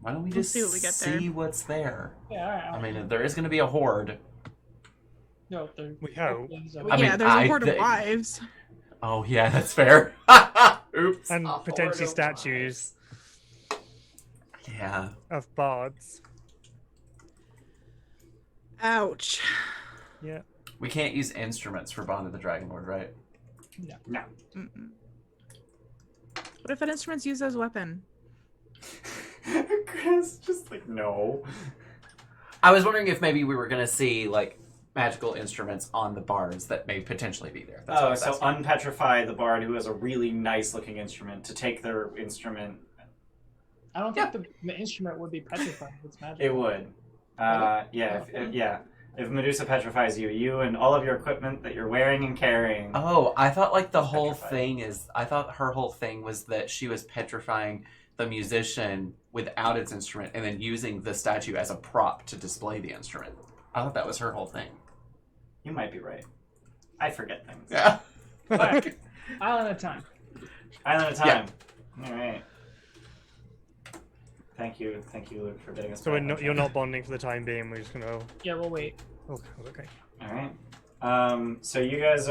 Why don't we We'll just see what we get there. see what's there? Yeah, all right. I mean, there is going to be a horde. No, We hope. I mean, There's a horde of think- wives. Oh yeah, that's fair. Oops. And A potentially horde of statues Yeah. of bards. Ouch. Yeah. We can't use instruments for Bond of the Dragonlord, right? No. Mm-mm. What if an instrument's used as a weapon? Chris, just like, no. I was wondering if maybe we were going to see like magical instruments on the bards that may potentially be there. That's what I Oh, was so asking. unpetrify the bard who has a really nice looking instrument to take their instrument. I don't think the instrument would be petrified. It's magic. It would. If Medusa petrifies you, you and all of your equipment that you're wearing and carrying. Oh, I thought like the whole Petrified. thing is. I thought her whole thing was that she was petrifying the musician without its instrument and then using the statue as a prop to display the instrument. I thought that was her whole thing. You might be right. I forget things. Yeah. Alright. Island of Time. Island of Time. All right. Thank you, Luke, for getting us. So back on you're track. not bonding for the time being. We're just gonna. Yeah, we'll wait. Oh, okay. All right. So you guys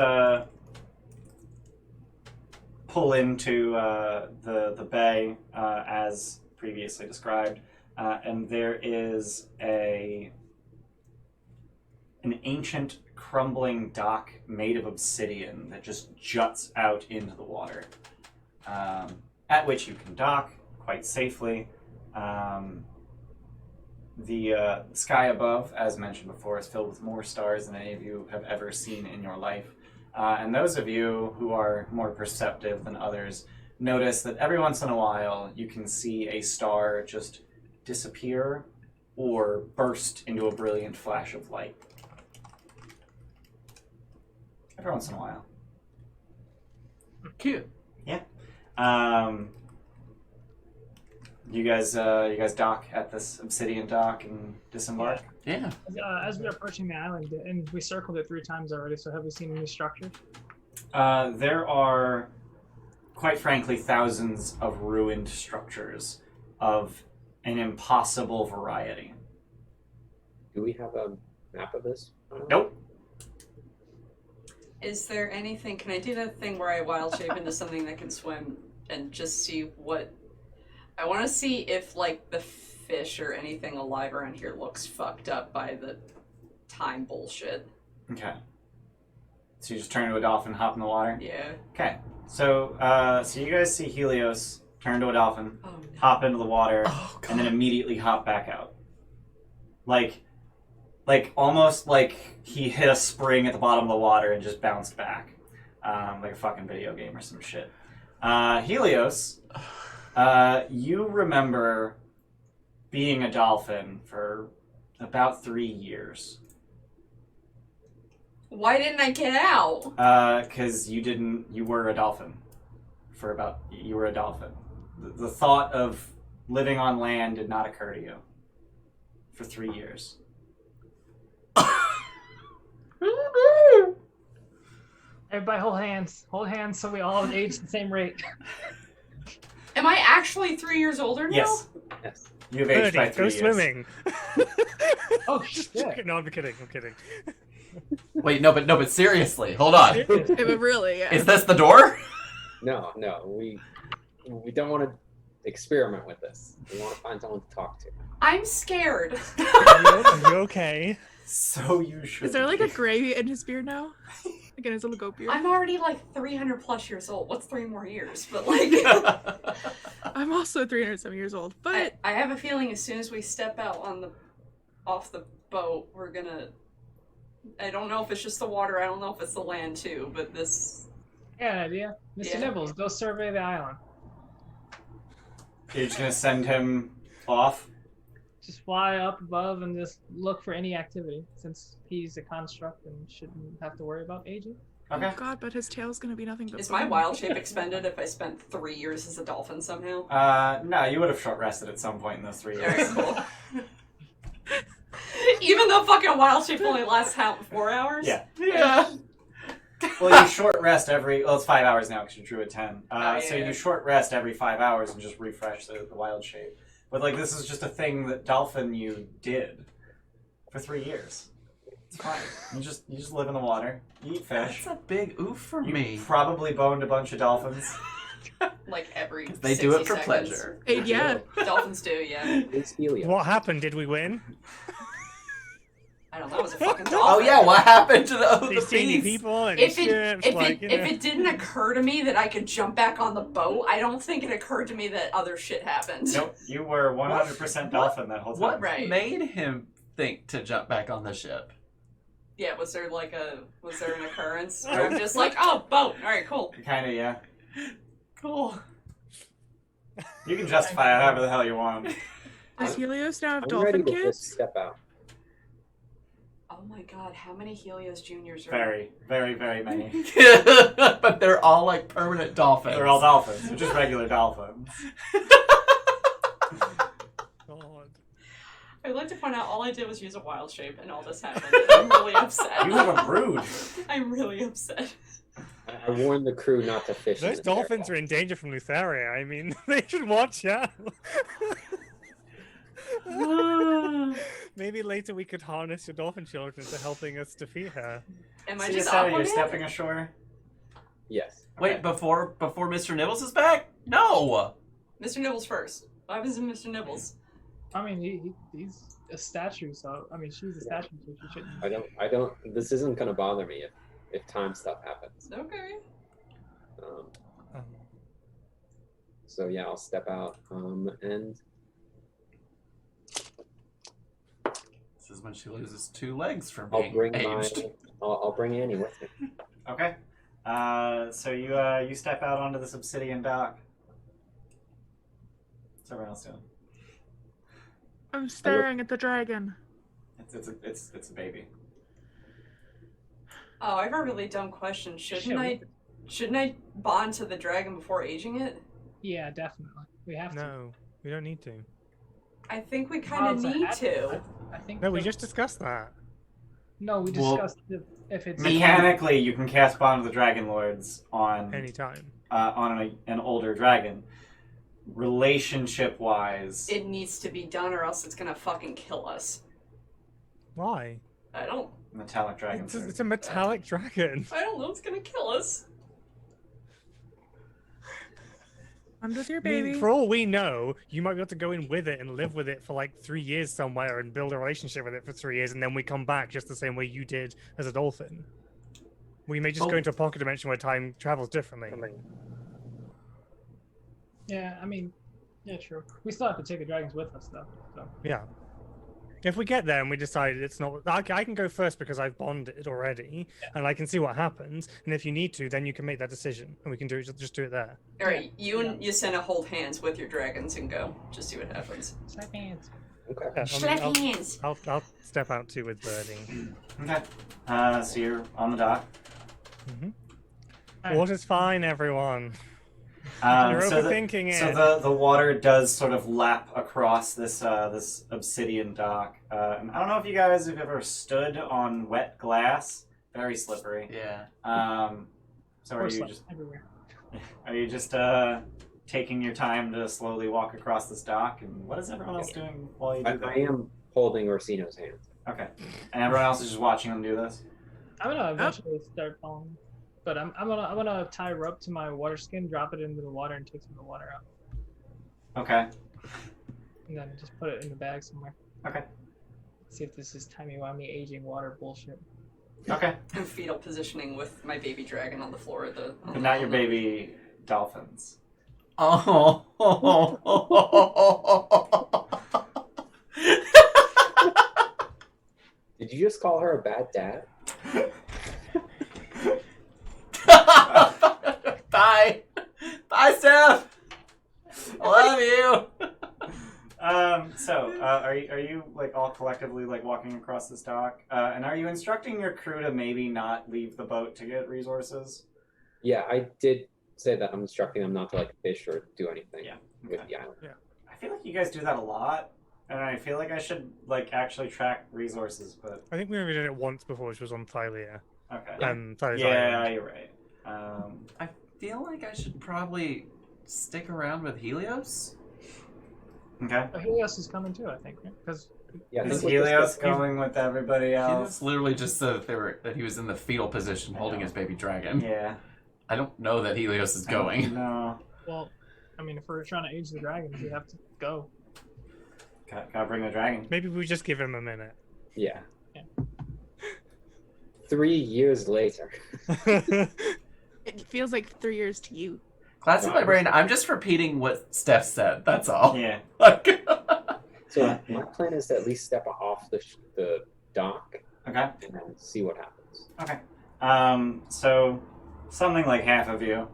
pull into the bay as previously described, and there is an ancient crumbling dock made of obsidian that just juts out into the water, at which you can dock quite safely. The sky above, as mentioned before, is filled with more stars than any of you have ever seen in your life. And those of you who are more perceptive than others notice that every once in a while you can see a star just disappear or burst into a brilliant flash of light. Every once in a while. Cute. You guys dock at this obsidian dock and disembark. Yeah. As we're approaching the island, and we circled it 3 times already, so have we seen any structure? There are, quite frankly, thousands of ruined structures of an impossible variety. Do we have a map of this? Nope. Is there anything? Can I do that thing where I wild shape into something that can swim and just see what? I want to see if like the fish or anything alive around here looks fucked up by the time bullshit. Okay. So you just turn into a dolphin, hop in the water? Yeah. Okay. So you guys see Helios turn into a dolphin, Oh no. hop into the water, Oh god. and then immediately hop back out. Like almost like he hit a spring at the bottom of the water and just bounced back. Like a fucking video game or some shit. Helios, you remember being a dolphin for about 3 years. Why didn't I get out? Because you were a dolphin. You were a dolphin. The thought of living on land did not occur to you for 3 years. Everybody hold hands. Hold hands so we all age the same rate. Am I actually 3 years older now? Yes. Yes. You've aged by Birdie, 3 go years. swimming. Oh, Just shit. kidding. No, I'm kidding. I'm kidding. Wait, no, but seriously, hold on. Yeah, but really, yeah. Is this the door? No, we don't want to experiment with this. We want to find someone to talk to. I'm scared. Are you okay? So you should. Is there like a gray in his beard now? Like in his little goat beard? I'm already like 300 plus years old. What's 3 more years? But like, I'm also 307 years old, but I have a feeling as soon as we step out off the boat, we're gonna. I don't know if it's just the water. I don't know if it's the land too. But this. Yeah, idea. Mr. Yeah. Nibbles, go survey the island. You're just gonna send him off? Just fly up above and just look for any activity, since he's a construct and shouldn't have to worry about aging. Okay. oh god, but his tail's gonna be nothing but Is my fun. wild shape expended if I spent 3 years as a dolphin somehow? No, you would have short rested at some point in those 3 years. Very cool. Even though fucking wild shape only lasts how 4 hours? Yeah. Yeah. Well, you short rest every. Well, it's 5 hours now because you drew a 10. Oh, So yeah. you short rest every 5 hours and just refresh the wild shape. But like, this is just a thing that Dolphin you did for 3 years. It's fine. You just live in the water. You eat fish. That's a big oof for You me. probably boned a bunch of dolphins. Like every They do it 60 for seconds. pleasure. Yeah. Dolphins do, yeah. It's Helios. What happened? Did we win? I don't know, it was a fucking dolphin. Oh yeah, what happened to the Did you see any bees? people and If ships? it, like, you know? if it didn't occur to me that I could jump back on the boat, I don't think it occurred to me that other shit happened. Nope, you were 100% dolphin that whole time. What Right. made him think to jump back on the ship? Yeah, was there an occurrence where I'm just like, oh, boat, alright, cool. Kinda, yeah. Cool. You can justify it however the hell you want. Does Helios now have I'm dolphin ready to just kids? step out. Oh my god, how many Helios Juniors are Very, very, very many. But they're all like permanent dolphins. They're all dolphins. They're just regular dolphins. God. I'd like to point out all I did was use a wild shape and all this happened. I'm really upset. You have a brood. I'm really upset. I warned the crew not to fish. in Those this dolphins are area. in danger from Lutheria. I mean, they should watch out. Maybe later we could harness your dolphin children to helping us defeat her. Am I So just you're Aquaman? stepping ashore? Yes. Wait, Okay. before Mr. Nibbles is back? No. Mr. Nibbles first. What happens to Mr. Nibbles? I mean, he's a statue, so I mean, she's a statue, so she shouldn't. I don't. This isn't gonna bother me if time stuff happens. Okay. So yeah, I'll step out. And This is when she loses 2 legs from I'll being bring aged. I'll bring Annie with me. Okay. So you step out onto this obsidian dock. What's everyone else doing? I'm staring at the dragon. It's a baby. Oh, I have a really dumb question. Shouldn't I bond to the dragon before aging it? Yeah, definitely. We have to. No, we don't need to. I think we kind of need to. I think. No, we just discussed that. No, we Well, discussed if it's. Mechanically, you can cast Bond of the Dragonlords on Anytime. an older dragon. Relationship-wise, It needs to be done or else it's gonna fucking kill us. Why? I don't metallic dragons. It's a metallic dragon. know, it's gonna kill us. I'm just your I mean, baby. for all we know, you might be able to go in with it and live with it for like 3 years somewhere and build a relationship with it for 3 years, and then we come back just the same way you did as a dolphin. We may just go Oh. into a pocket dimension where time travels differently. Yeah, I mean, yeah, true. We still have to take the dragons with us, though. So. Yeah. If we get there and we decide it's not, I can go first because I've bonded already, and I can see what happens. And if you need to, then you can make that decision, and we can do it. Just do it there. All right, you and Yasena hold hands with your dragons and go. Just see what happens. Slap hands. Okay. Yeah, I'll hands. I'll step out too with Birdie. Okay. So you're on the dock. Alright. Water's fine, everyone. You're So overthinking it. So the water does sort of lap across this this obsidian dock. And I don't know if you guys have ever stood on wet glass. Very slippery. Yeah. So Horse lights everywhere. are you just taking your time to slowly walk across this dock? And what is everyone else doing while you do that? I am holding Orsino's hand. Okay. And everyone else is just watching them do this? I'm gonna eventually start following, but I'm gonna tie a rope to my water skin, drop it into the water, and take some of the water out, Okay. and then just put it in the bag somewhere. Okay. See if this is timey-wimey aging water bullshit. Okay. I'm fetal positioning with my baby dragon on the floor of the. But not your baby dolphins. Oh. Did you just call her a bad dad? Bye. Bye, Steph. I love you. Are you like all collectively like walking across this dock? And are you instructing your crew to maybe not leave the boat to get resources? Yeah, I did say that I'm instructing them not to like fish or do anything Yeah. with Okay. the island. I feel like you guys do that a lot, and I feel like I should like actually track resources, but I think we only did it once before, which was on Thylia. okay. Thylia's Yeah, island. you're right. I feel like I should probably stick around with Helios. Okay. Helios is coming too, I think, right? Because Yeah, I Is think with this- Helios going with everybody else? Helios literally just said that he was in the fetal position holding know. his baby dragon. Yeah. I don't know that Helios is going. No. well, I mean, if we're trying to age the dragons, we have to go. Gotta bring the dragon. Maybe we just give him a minute. Yeah. Yeah. 3 years later. It feels like 3 years to you. Classic librarian, I'm just repeating what Steph said. That's all. Yeah. Like, So my plan is to at least step off the dock Okay. and then see what happens. Okay. So something like half of you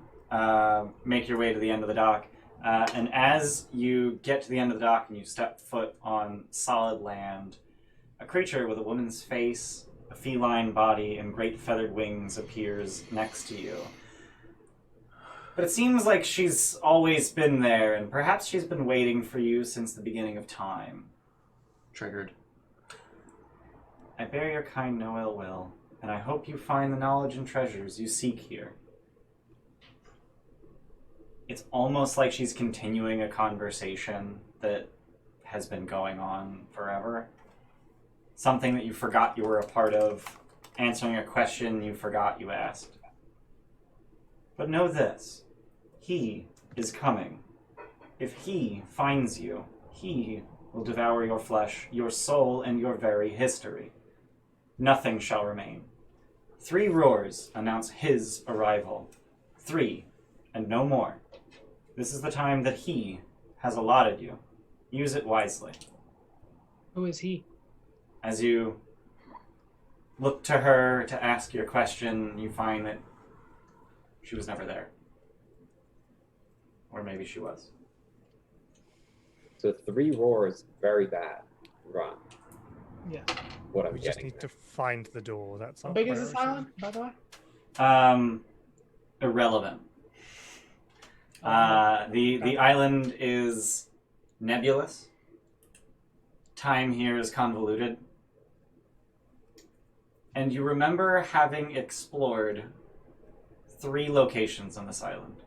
make your way to the end of the dock, and as you get to the end of the dock and you step foot on solid land, a creature with a woman's face, a feline body, and great feathered wings appears next to you. But it seems like she's always been there, and perhaps she's been waiting for you since the beginning of time. triggered. I bear your kind no ill will, and I hope you find the knowledge and treasures you seek here. It's almost like she's continuing a conversation that has been going on forever. Something that you forgot you were a part of, answering a question you forgot you asked. But know this, he is coming. If he finds you, he will devour your flesh, your soul, and your very history. Nothing shall remain. 3 roars announce his arrival. 3, and no more. This is the time that he has allotted you. Use it wisely. Who is he? As you look to her to ask your question, you find that she was never there. Or maybe she was. So 3 roars, very bad. Run. Yeah. What are we We just getting? need to find the door. That's How our big is this priority. island, by the way? Irrelevant. The island is nebulous. Time here is convoluted. And you remember having explored 3 locations on this island.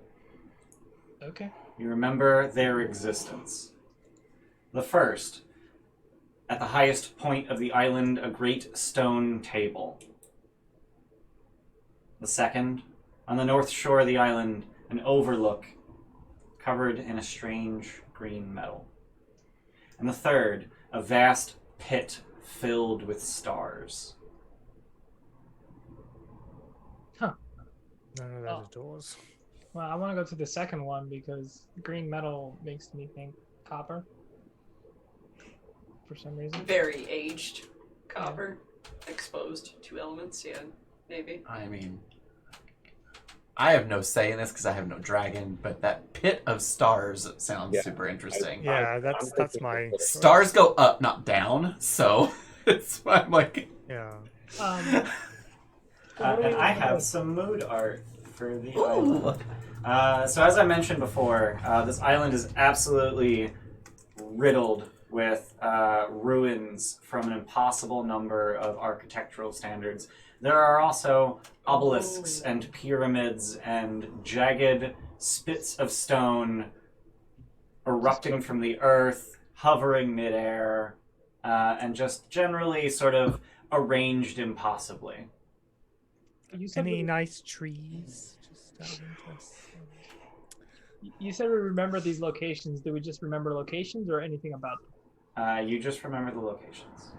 Okay. You remember their existence. The first, at the highest point of the island, a great stone table. The second, on the north shore of the island, an overlook covered in a strange green metal. And the third, a vast pit filled with stars. None of those doors. Well, I want to go to the second one because green metal makes me think copper. For some reason. Very aged copper, exposed to elements. Yeah, maybe. I mean, I have no say in this because I have no dragon, but that pit of stars sounds Yeah. super interesting. Yeah, I'm that's thinking my. of it. Stars go up, not down, so it's I'm like, Yeah. And I have some mood art for the island. So as I mentioned before, this island is absolutely riddled with ruins from an impossible number of architectural standards. there are also obelisks and pyramids and jagged spits of stone erupting from the earth, hovering midair, and just generally sort of arranged impossibly. You said Any we, nice trees? Just out of interest. you said we remember these locations. Do we just remember locations or anything about them? You just remember the locations.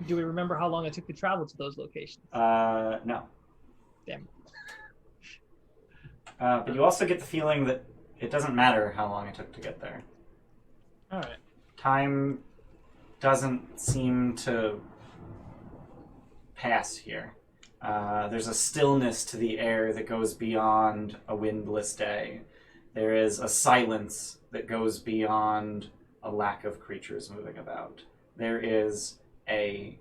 Do we remember how long it took to travel to those locations? No. Damn. But you also get the feeling that it doesn't matter how long it took to get there. All right. Time doesn't seem to pass here. There's a stillness to the air that goes beyond a windless day. There is a silence that goes beyond a lack of creatures moving about. There is a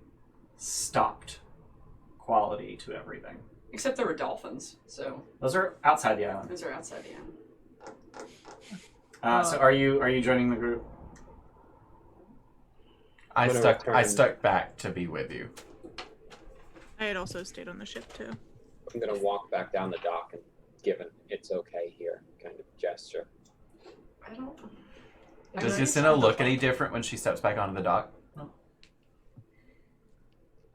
stopped quality to everything. Except there were dolphins, so Those are outside the island. those are outside the island. So are you joining the group? I gonna stuck return. stuck back to be with you. I had also stayed on the ship too. I'm gonna walk back down the dock and give an "it's okay here" kind of gesture. I don't. Does I Yasina look any different when she steps back onto the dock?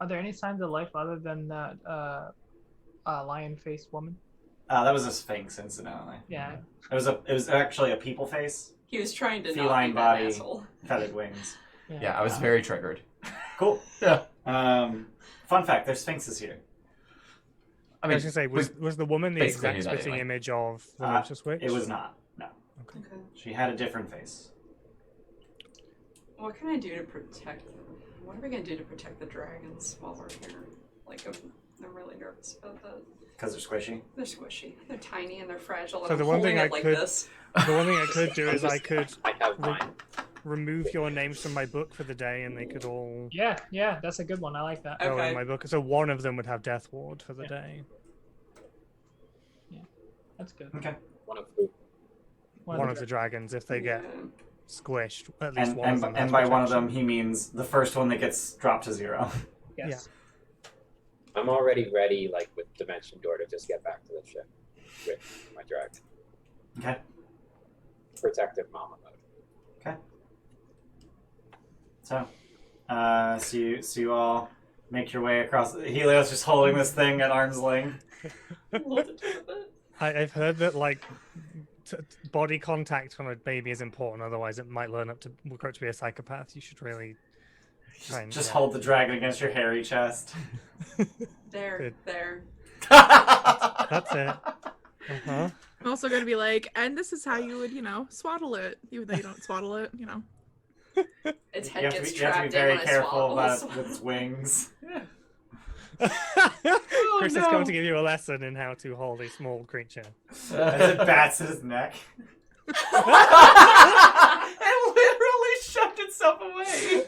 Are there any signs of life other than that lion-faced woman? That was a sphinx, incidentally. Yeah. It was actually a people face, He was trying to Feline not be body. that asshole. feathered wings. Yeah, I was very triggered. Cool. Yeah. Fun fact: there's sphinxes here. I I mean, was gonna say, was the woman the basically exact knew that spitting anyway. image of the Uh, Lotus Witch? It was not. No, Okay. she had a different face. What can I do to protect them? What are we gonna do to protect the dragons while we're here? Like, I'm really nervous about that. Because they're squishy. They're squishy. They're tiny and they're fragile. So And the I'm one holding thing it I like could- this. The one thing I could do is I could I have mine. remove your names from my book for the day, and they could all Yeah, that's a good one. I like that. Okay. go in my book. So one of them would have Death Ward for the Yeah. day. That's good. Okay. One of who? One of the dragons, if they get Yeah. squished, at least And one of and, them. and has by one of them, protection. he means the first one that gets dropped to 0. Yes. I'm already ready, like with Dimension Door, to just get back to the ship with my dragon. Okay. Protective mama mode. So, so you all make your way across. Helios just holding this thing at arm's length. Hold it to the- I've heard that like body contact on a baby is important. Otherwise, it might learn up to grow to be a psychopath. You should really try and Just yeah. hold the dragon against your hairy chest. There, Good. there. That's it. Uh-huh. I'm also gonna be like, and this is how you would, swaddle it, even though you don't swaddle it, Its You head have to gets be, you have to be trapped in very when I careful swallow. about with its wings. Chris is no. going to give you a lesson in how to hold a small creature. As it bats at his neck. It literally shoved itself away.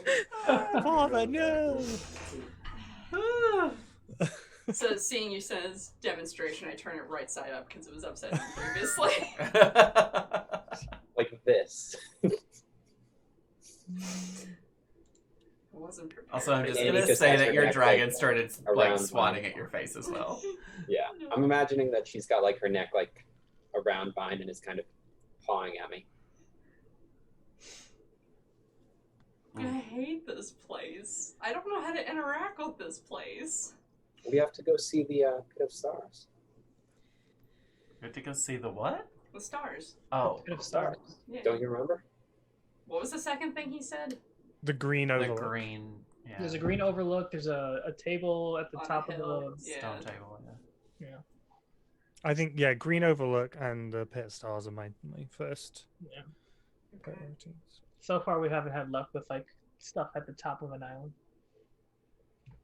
Father, no! So seeing you says demonstration, I turn it right side up because it was upside down previously. Like this. I wasn't prepared. Also, I'm for just And gonna he just say has that her your neck, dragon like, started around swatting mine. at your face as well. Yeah. No. I'm imagining that she's got like her neck like around mine and is kind of pawing at me. I hate this place. I don't know how to interact with this place. We have to go see the Pit of Stars. We have to go see the what? The stars. Oh, Bit of stars. Yeah. Don't you remember? What was the second thing he said? The green the overlook. green. Yeah. There's a green overlook. There's a table at the On a top of hill. the. Yeah. stone table. Yeah. I think, yeah, green overlook and the pit of stars are my first Yeah. priorities. So far, we haven't had luck with like stuff at the top of an island.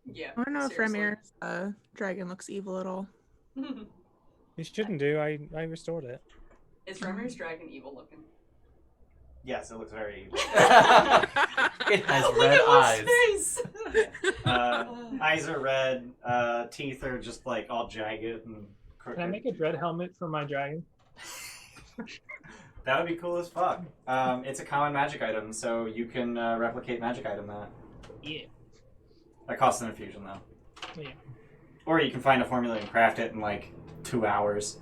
Yeah. I don't know if seriously. Ramir's dragon looks evil at all. You shouldn't do. I restored it. Is Remir's dragon evil looking? Yes, it looks very evil. It has Look red at eyes. his face! Eyes are red. Teeth are just like all jagged and crooked. Can I make a dread helmet for my dragon? That would be cool as fuck. It's a common magic item, so you can replicate magic item that. Yeah. That costs an infusion though. Yeah. Or you can find a formula and craft it in like 2 hours.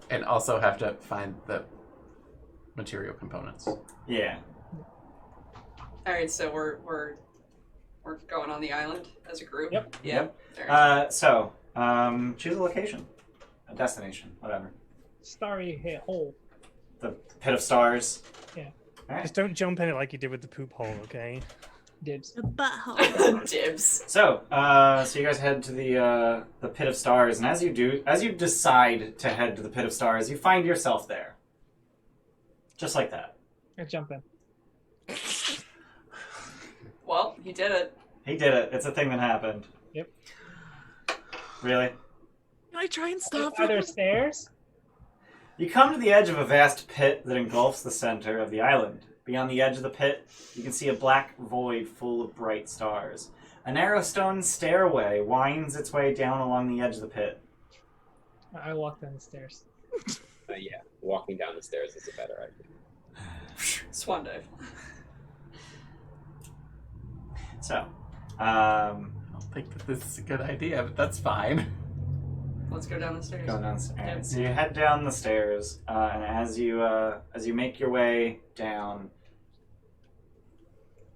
And also have to find the material components. Yeah. All right, so we're going on the island as a group. Yep. Yeah. All right. Choose a location, a destination, whatever. Starry hole. The Pit of Stars. Yeah. All right. Just don't jump in it like you did with the poop hole, okay? Dibs. A butthole. Dibs. So you guys head to the Pit of Stars, and as you decide to head to the Pit of Stars, you find yourself there. Just like that. I jump in. Well, he did it. He did it. It's a thing that happened. Yep. Really? Can I try and stop Are there him? stairs? You come to the edge of a vast pit that engulfs the center of the island. Beyond the edge of the pit, you can see a black void full of bright stars. A narrow stone stairway winds its way down along the edge of the pit. I walk down the stairs. Yeah, walking down the stairs is a better idea. Swan dive. So, I don't think that this is a good idea, but that's fine. Let's go down the stairs. go downstairs. Yep. So you head down the stairs, and as you make your way down,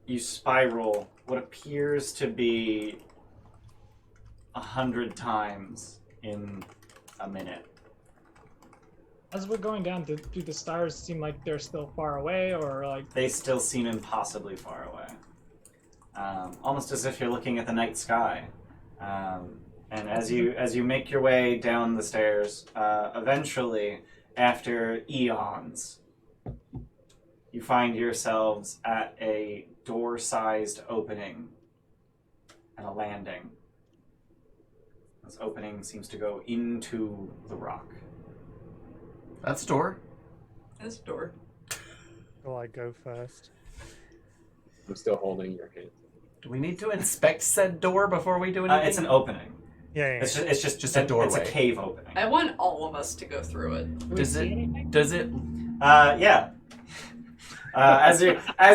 you spiral what appears to be 100 times in a minute. As we're going down, do the stars seem like they're still far away, or like? They still seem impossibly far away, almost as if you're looking at the night sky. And as you make your way down the stairs, eventually, after eons, you find yourselves at a door-sized opening and a landing. This opening seems to go into the rock. That's a door. This door. Will I go first? I'm still holding your hand. Do we need to inspect said door before we do anything? It's an opening. Yeah. It's just a doorway. It's a cave opening. I want all of us to go through it. Do we Does see it? anything? Does it? Yeah. As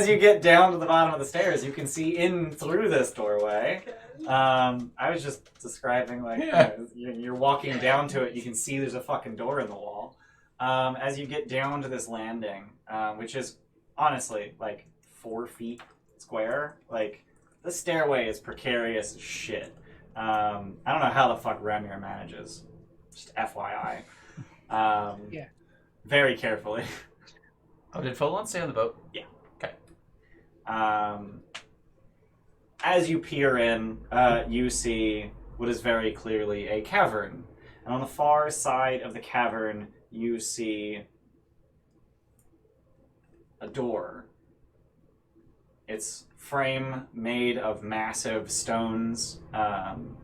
you get down to the bottom of the stairs, you can see in through this doorway. I was just describing like you're walking down to it. You can see there's a fucking door in the wall. As you get down to this landing, which is honestly like 4 feet square, like the stairway is precarious as shit. I don't know how the fuck Ramir manages. Just FYI. Yeah. Very carefully. Oh, did Folon stay on the boat? Yeah. Okay. As you peer in, you see what is very clearly a cavern. And on the far side of the cavern, you see a door. It's frame made of massive stones,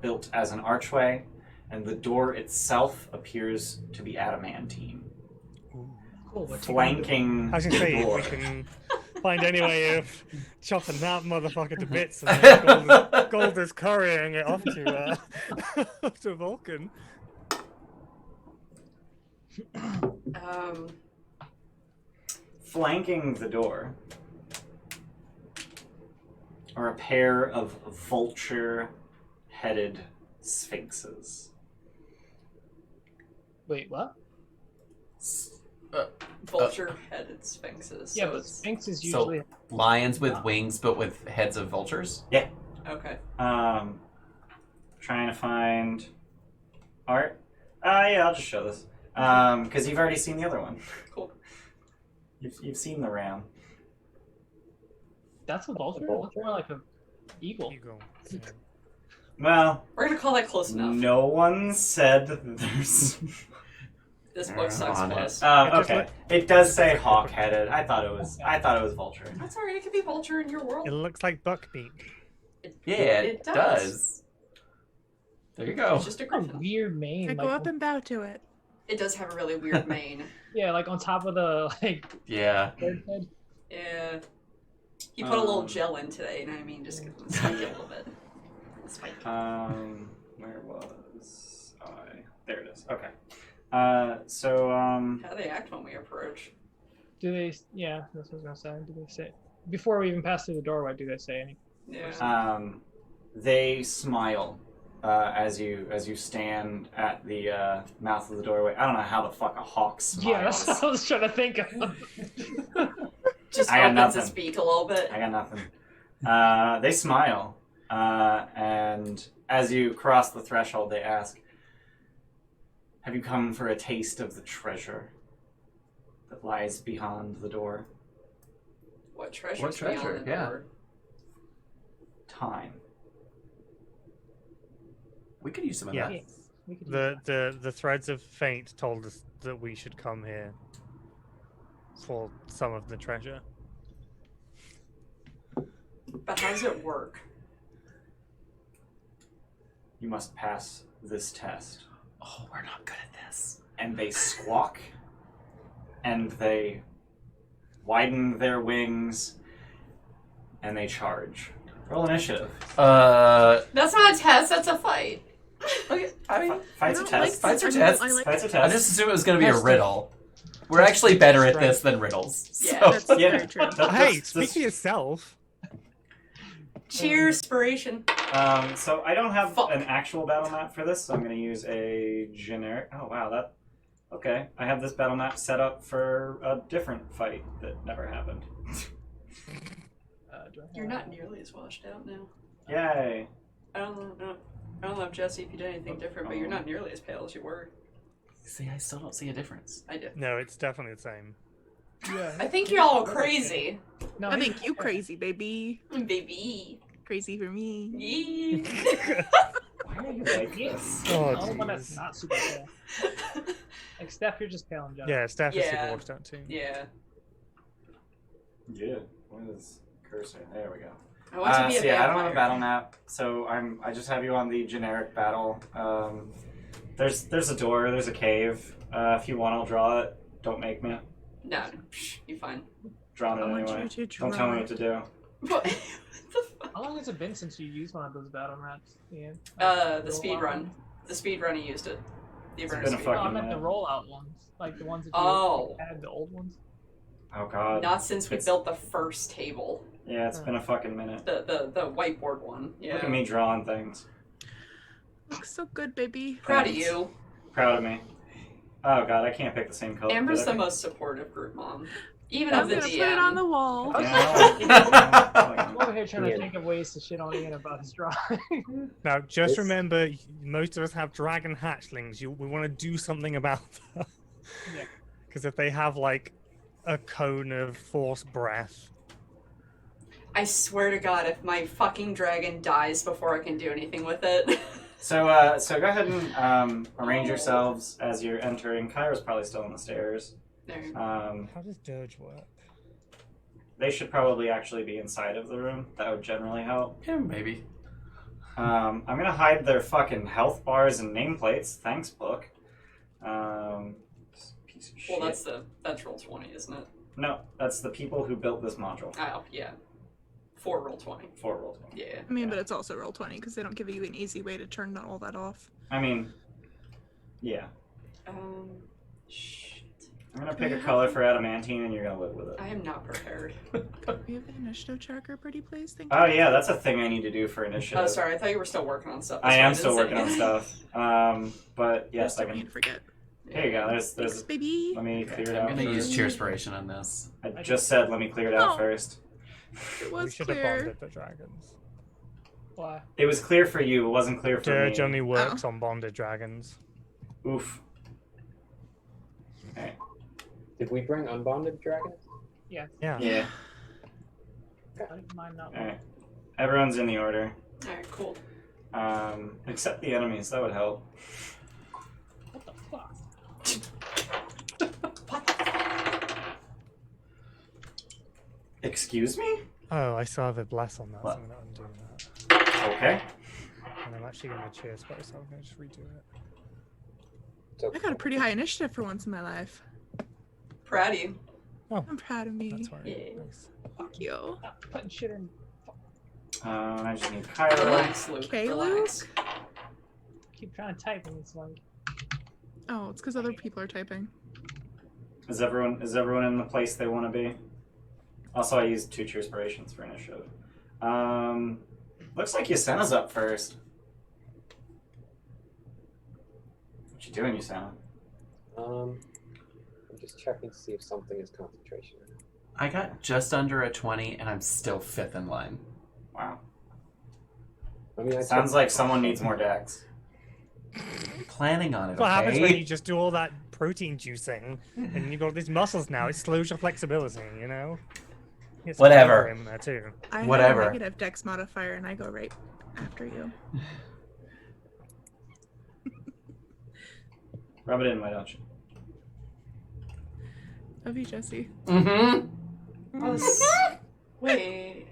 built as an archway, and the door itself appears to be adamantine. Cool. What you Flanking I was gonna say the if door. we can find any way of chopping that motherfucker to bits and then Gold is carrying it off to to Vulcan. Flanking the door are a pair of vulture-headed sphinxes. Wait, what? Vulture-headed sphinxes. Yeah, so but it's- sphinxes So usually. lions with wings, but with heads of vultures. Okay. Trying to find art. Yeah, I'll just show this. Because you've already seen the other one. Cool. You've seen the ram. That's a vulture. Looks more like a eagle. You go. Yeah. Well, We're gonna call that close enough. no one said that there's. This book sucks on it. piss. Okay, it does say hawk-headed. I thought it was vulture. That's alright. It could be vulture in your world. It looks like buckbeak. Yeah, It it does. does. There you go. It's just a A griffin. weird mane. I go like, up and bow to it. It does have a really weird mane. yeah, like on top of the like Yeah. bird head. Yeah. He put a little gel in today, and I mean, just spike it a little bit. Spike. Where was I? There it is. Okay. So How do they act when we approach? Do they? Yeah, that's what I was gonna say. Do they say before we even pass through the doorway? Do they say anything? Yeah. They smile as you stand at the mouth of the doorway. I don't know how the fuck a hawk smiles. Yeah, that's what I was trying to think of. Just I got opens his nothing. beak a little bit. I got nothing. They smile, and as you cross the threshold, they ask, "Have you come for a taste of the treasure that lies beyond the door?" What treasure? What treasure? Yeah. Time. We could use some of Yeah. that. Yes, we could use The threads of fate told us that we should come here for some of the treasure. But how does it work? You must pass this test. Oh, we're not good at this. And they squawk, and they widen their wings, and they charge. Roll initiative. That's not a test. That's a fight. Okay, I mean, Fight's a I don't like test. Fights are I don't- tests. I like Fight's a I test. just assumed it was going to be a Test it. riddle. We're actually better at this than riddles. Yeah. So- That's Yeah. very true. Hey, speak for yourself. Cheers, inspiration. So I don't have Fuck. an actual battle map for this, so I'm going to use a generic. Oh wow, that. Okay, I have this battle map set up for a different fight that never happened. do I have- You're not nearly as washed out now. Yay! I don't know, Jesse, if you did anything different, but you're not nearly as pale as you were. See, I still don't see a difference. I did. No, it's definitely the same. Yeah. I think you're all crazy. No, I he's- think you crazy, baby. Baby. Crazy for me. Yeah. Why are you Like like this? Oh, The only one that's jeez. not super pale. Like Steph, you're just pale in general. Yeah, Steph is Yeah. super washed out too. Yeah. Yeah. What is cursor? There we go. I want to be a So yeah, I don't have a vampire. battle map, so I just have you on the generic battle. There's a door, there's a cave. If you want, I'll draw it. Don't make me. No, psh, you're fine. Drawn it I want anyway. you to Don't tell me draw. what to do. What the fuck? How long has it been since you used one of those battle maps, Ian? The speed run. The speed run, he used it. The It's Avernus been a speed No, run. I fucking meant the minute. rollout ones, like the ones that you Oh. had, the old ones. Oh god. Not since we It's- built the first table. Yeah, it's been a fucking minute. The whiteboard one. Yeah. Look at me drawing things. Looks so good, baby. Proud of you. Proud of me. Oh god, I can't pick the same color. Amber's Did the I? most supportive group mom. Even I'm of the gonna DM. put it on the wall. Yeah. I'm over here trying to Ian. think of ways to shit on Ian about his drawing. Now, just It's- remember, most of us have dragon hatchlings. We want to do something about them. Yeah. Because if they have, like, a cone of force breath, I swear to God, if my fucking dragon dies before I can do anything with it. So go ahead and arrange yourselves as you're entering. Kyra's probably still on the stairs. There. how does Dirge work? They should probably actually be inside of the room. That would generally help. Yeah, maybe. I'm gonna hide their fucking health bars and nameplates. Thanks, book. Piece of shit. Well, that's roll 20, isn't it? No, that's the people who built this module. Oh, yeah. For roll 20. For roll 20. Yeah. I mean, but it's also roll 20 because they don't give you an easy way to turn all that off. I mean, yeah. Shit. I'm gonna pick a color for adamantine, and you're gonna live with it. I am not prepared. Do you have an initiative tracker, pretty please? Thank you. Oh yeah, that's a thing I need to do for initiative. Oh, sorry. I thought you were still working on stuff. I am That's still why working on didn't say stuff. But yes, Just I don't can. need to forget. Here you go. Thanks, There's. baby. Let me clear it I'm out. gonna use first. Cheerspiration on this. I just said let me clear it out Oh. first. It We was should have clear. bonded the dragons. Why? It was clear for you. It wasn't clear for Dirge me. only works on bonded dragons. Oof. Okay. Did we bring unbonded dragons? Yeah. Yeah. I didn't mind not. All right. Everyone's in the order. Alright, cool. Except the enemies. That would help. What the fuck? Excuse me? Oh, I still have a bless on that, What? so I'm going to undo that. Okay. And I'm actually going to cheer spell, so I'm going to just redo it. It's okay. I got a pretty high initiative for once in my life. Proud of you. I'm proud of me. That's right. Yeah. Nice. Thank you. Stop putting shit in. I just need Kyra. Relax, Luke. Okay, Relax. Keep trying to type and it's like. Oh, it's because other people are typing. Is everyone in the place they want to be? Also, I used 2 Cheerspirations for initiative. Looks like Yasana's up first. What you doing, Yasana? I'm just checking to see if something is concentration. I got just under a 20, and I'm still 5th in line. Wow. I mean, Sounds like someone needs more decks. I'm planning on it, What happens when okay? you just do all that protein juicing and you've got these muscles now? It slows your flexibility, you know? Get some Whatever. fiber in there too. I Whatever. have a negative dex modifier and I go right after you. Rub it in, why don't you? Love you, Jesse. Mm-hmm. Oh, wait.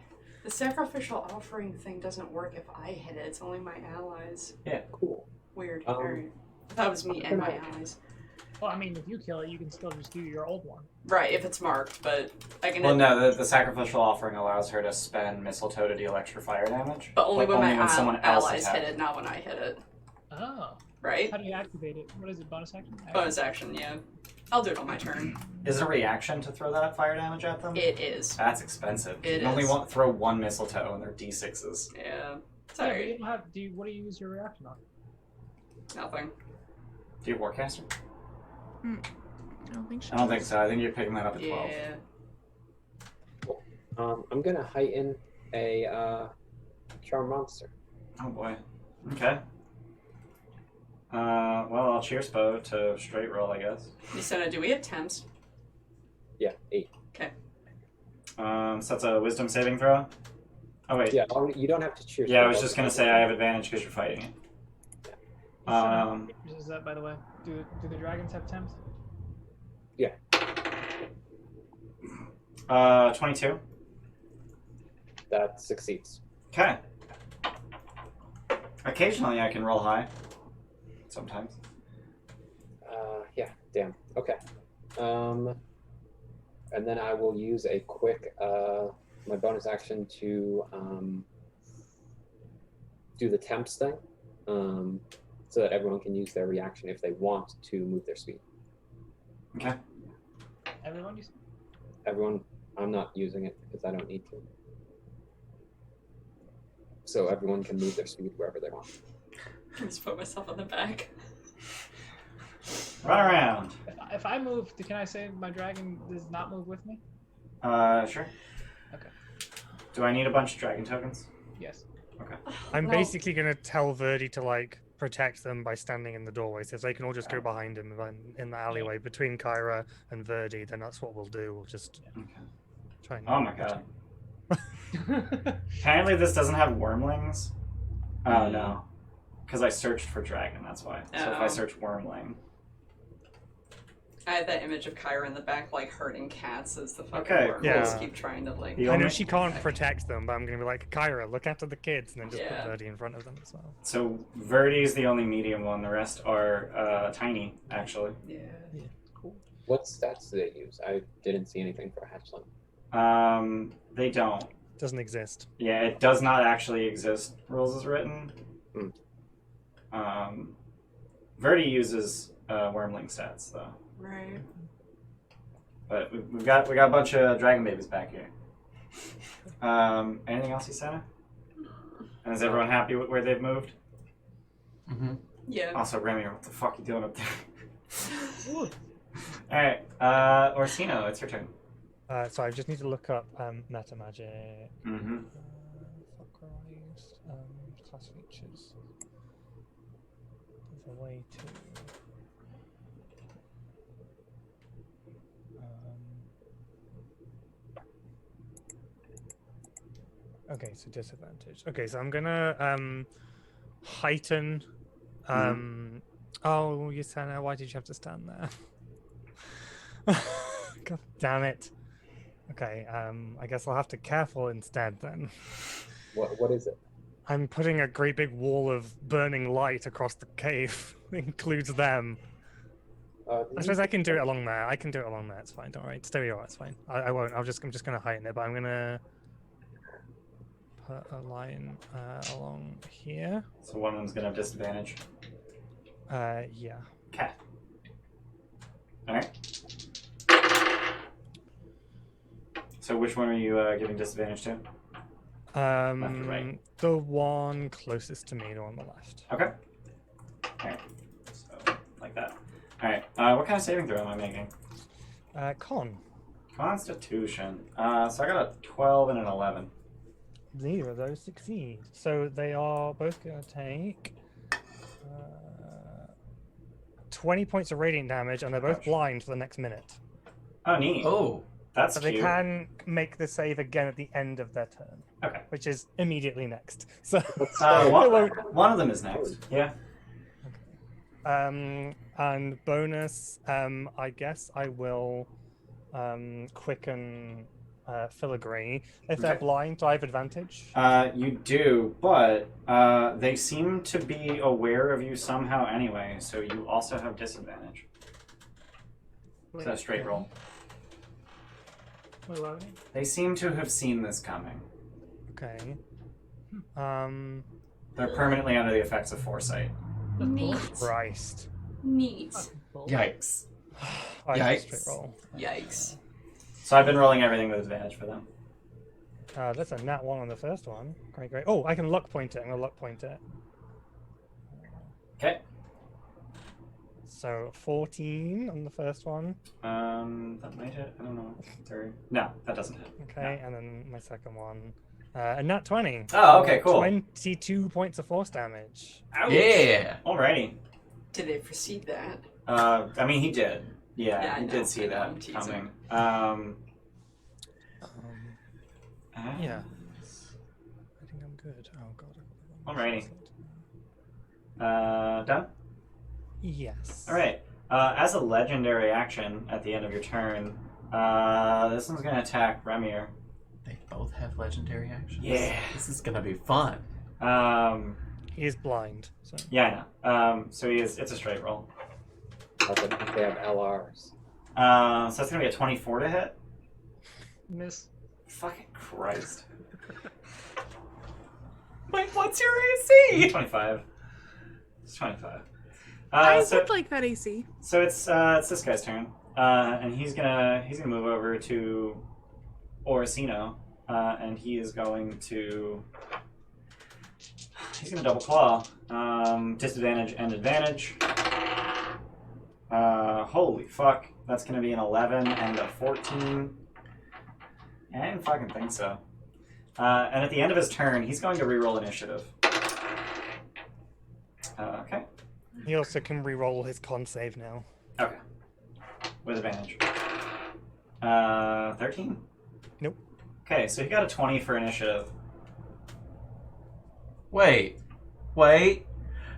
The sacrificial offering thing doesn't work if I hit it. It's only my allies. Cool. Weird. Um, Alright. That was me and my allies. Well, I mean, if you kill it, you can still just do your old one. Right, if it's marked, but I can Well, hit no, the sacrificial offering allows her to spend mistletoe to deal extra fire damage. but only when my someone else allies hit attacks. it, not when I hit it. Oh. Right? How do you activate it? What is it? Bonus action? Bonus action, yeah. I'll do it on my turn. Is it a reaction to throw that fire damage at them? It is. That's expensive. It you can only is. throw one mistletoe and they're d6s. Yeah. Yeah, but Sorry. you don't have. What do you use your reaction on? Nothing. Do you have Warcaster? I don't think so. I don't think so. I think you're picking that up at 12. Yeah. I'm gonna heighten a charm monster. Oh boy. Okay. Well, I'll cheer Spo to straight roll, I guess. Yasena, do we have temps? Yeah, 8. So that's a wisdom saving throw. Oh wait. Yeah, you don't have to choose. Yeah, I was just gonna say I have advantage because you're fighting it. Is that, by the way? Do the dragons have temps? 22. That succeeds. Okay. Occasionally I can roll high. Sometimes. Yeah, damn. Okay. And then I will use a quick my bonus action to do the temps thing, so that everyone can use their reaction if they want to move their speed. Okay. Everyone, you said? Everyone, I'm not using it because I don't need to. So everyone can move their speed wherever they want. I just put myself on the back. Run around. If I move, can I say my dragon does not move with me? Sure. Okay. Do I need a bunch of dragon tokens? Yes. I'm No. basically gonna tell Verdi to like protect them by standing in the doorway, so if they can all just go Oh. behind him in the alleyway between Kyra and Verdi, then that's what we'll do. We'll just Okay. try and. Oh my god. Apparently this doesn't have wormlings. Oh no. Because I searched for dragon, that's why. So if I Oh. search wormling. I had that image of Kyra in the back, like, hurting cats as the fucking Okay, wormholes yeah. keep trying to, like... The I know only- she can't protect them, but I'm gonna be like, Kyra, look after the kids, and then just Yeah. put Verdi in front of them as well. So Verdi's the only medium one, the rest are tiny, actually. Yeah. What stats do they use? I didn't see anything for a hatchling. They don't. Doesn't exist. Yeah, it does not actually exist. Rules is written. Hmm. Verdi uses wormling stats though, Right. but we got a bunch of dragon babies back here. Anything else, Yasena? And is everyone happy with where they've moved? Mm-hmm. Yeah. Also, Remy, what the fuck you doing up there? All right, Orsino, it's your turn. So I just need to look up meta magic. Mm-hmm. Focused, class features. There's a way to. Okay, so disadvantage. Okay, so I'm gonna heighten. Oh, Yasena, why did you have to stand there? God damn it. Okay, I guess I'll have to careful instead then. What is it? I'm putting a great big wall of burning light across the cave. Includes them. I suppose I can do it along there. I can do it along there. It's fine. Don't worry. Stay where you are. It's fine. I won't. I'm just gonna heighten it, but I'm gonna put a line along here. So one of them's gonna have disadvantage. Yeah. Okay. All right. So which one are you giving disadvantage to? Left or right? The one closest to me, the one on the left. Okay. Alright. So, like that. Alright. What kind of saving throw am I making? Con. Constitution. So I got a 12 and an 11. Neither of those succeed. So they are both going to take 20 points of radiant damage, and they're both Ouch. blind for the next minute. Oh, neat. Oh. That's But they cute. can make the save again at the end of their turn, Okay. which is immediately next. So One of them is next. Yeah. and bonus, I guess I will quicken filigree. If they're Okay. blind, do I have advantage? You do, but they seem to be aware of you somehow anyway, so you also have disadvantage. It's a straight roll. Wait, what? They seem to have seen this coming. Okay. They're permanently under the effects of foresight. Neat. Christ. Neat. Yikes. I have a Yikes. straight roll. Yikes. So I've been rolling everything with advantage for them. That's a nat 1 on the first one. Great, great. Oh, I can luck point it. I'm going to luck point it. Okay. So 14 on the first one. That might hit. I don't know. Third. No, that doesn't hit. Okay, and then my second one. A nat 20. Oh, okay, cool. 22 points of force damage. Ouch. Yeah. Alrighty. Did they foresee that? I mean, he did. Yeah, Yeah, I he know, did see I know, that I'm teasing. coming. Yeah. I think I'm good. Oh, God. Alrighty. Done? Yes. Alright. As a legendary action at the end of your turn, this one's going to attack Remir. They both have legendary actions. Yeah. This is gonna be fun. He is blind. So. Yeah, I know. So it's a straight roll. Like if they have LRs. So that's going to be a 24 to hit. Miss. Fucking Christ. Wait, what's your AC? 25. It's 25. I So would like that AC. it's this guy's turn, and he's gonna move over to Orsino, and he's gonna double claw, disadvantage and advantage. Holy fuck, that's gonna be an 11 and a 14. I didn't fucking think so. And at the end of his turn, he's going to reroll initiative. Okay. He also can re-roll his con save now. Okay. With advantage. 13? Nope. Okay, so he got a 20 for initiative. Wait. We'll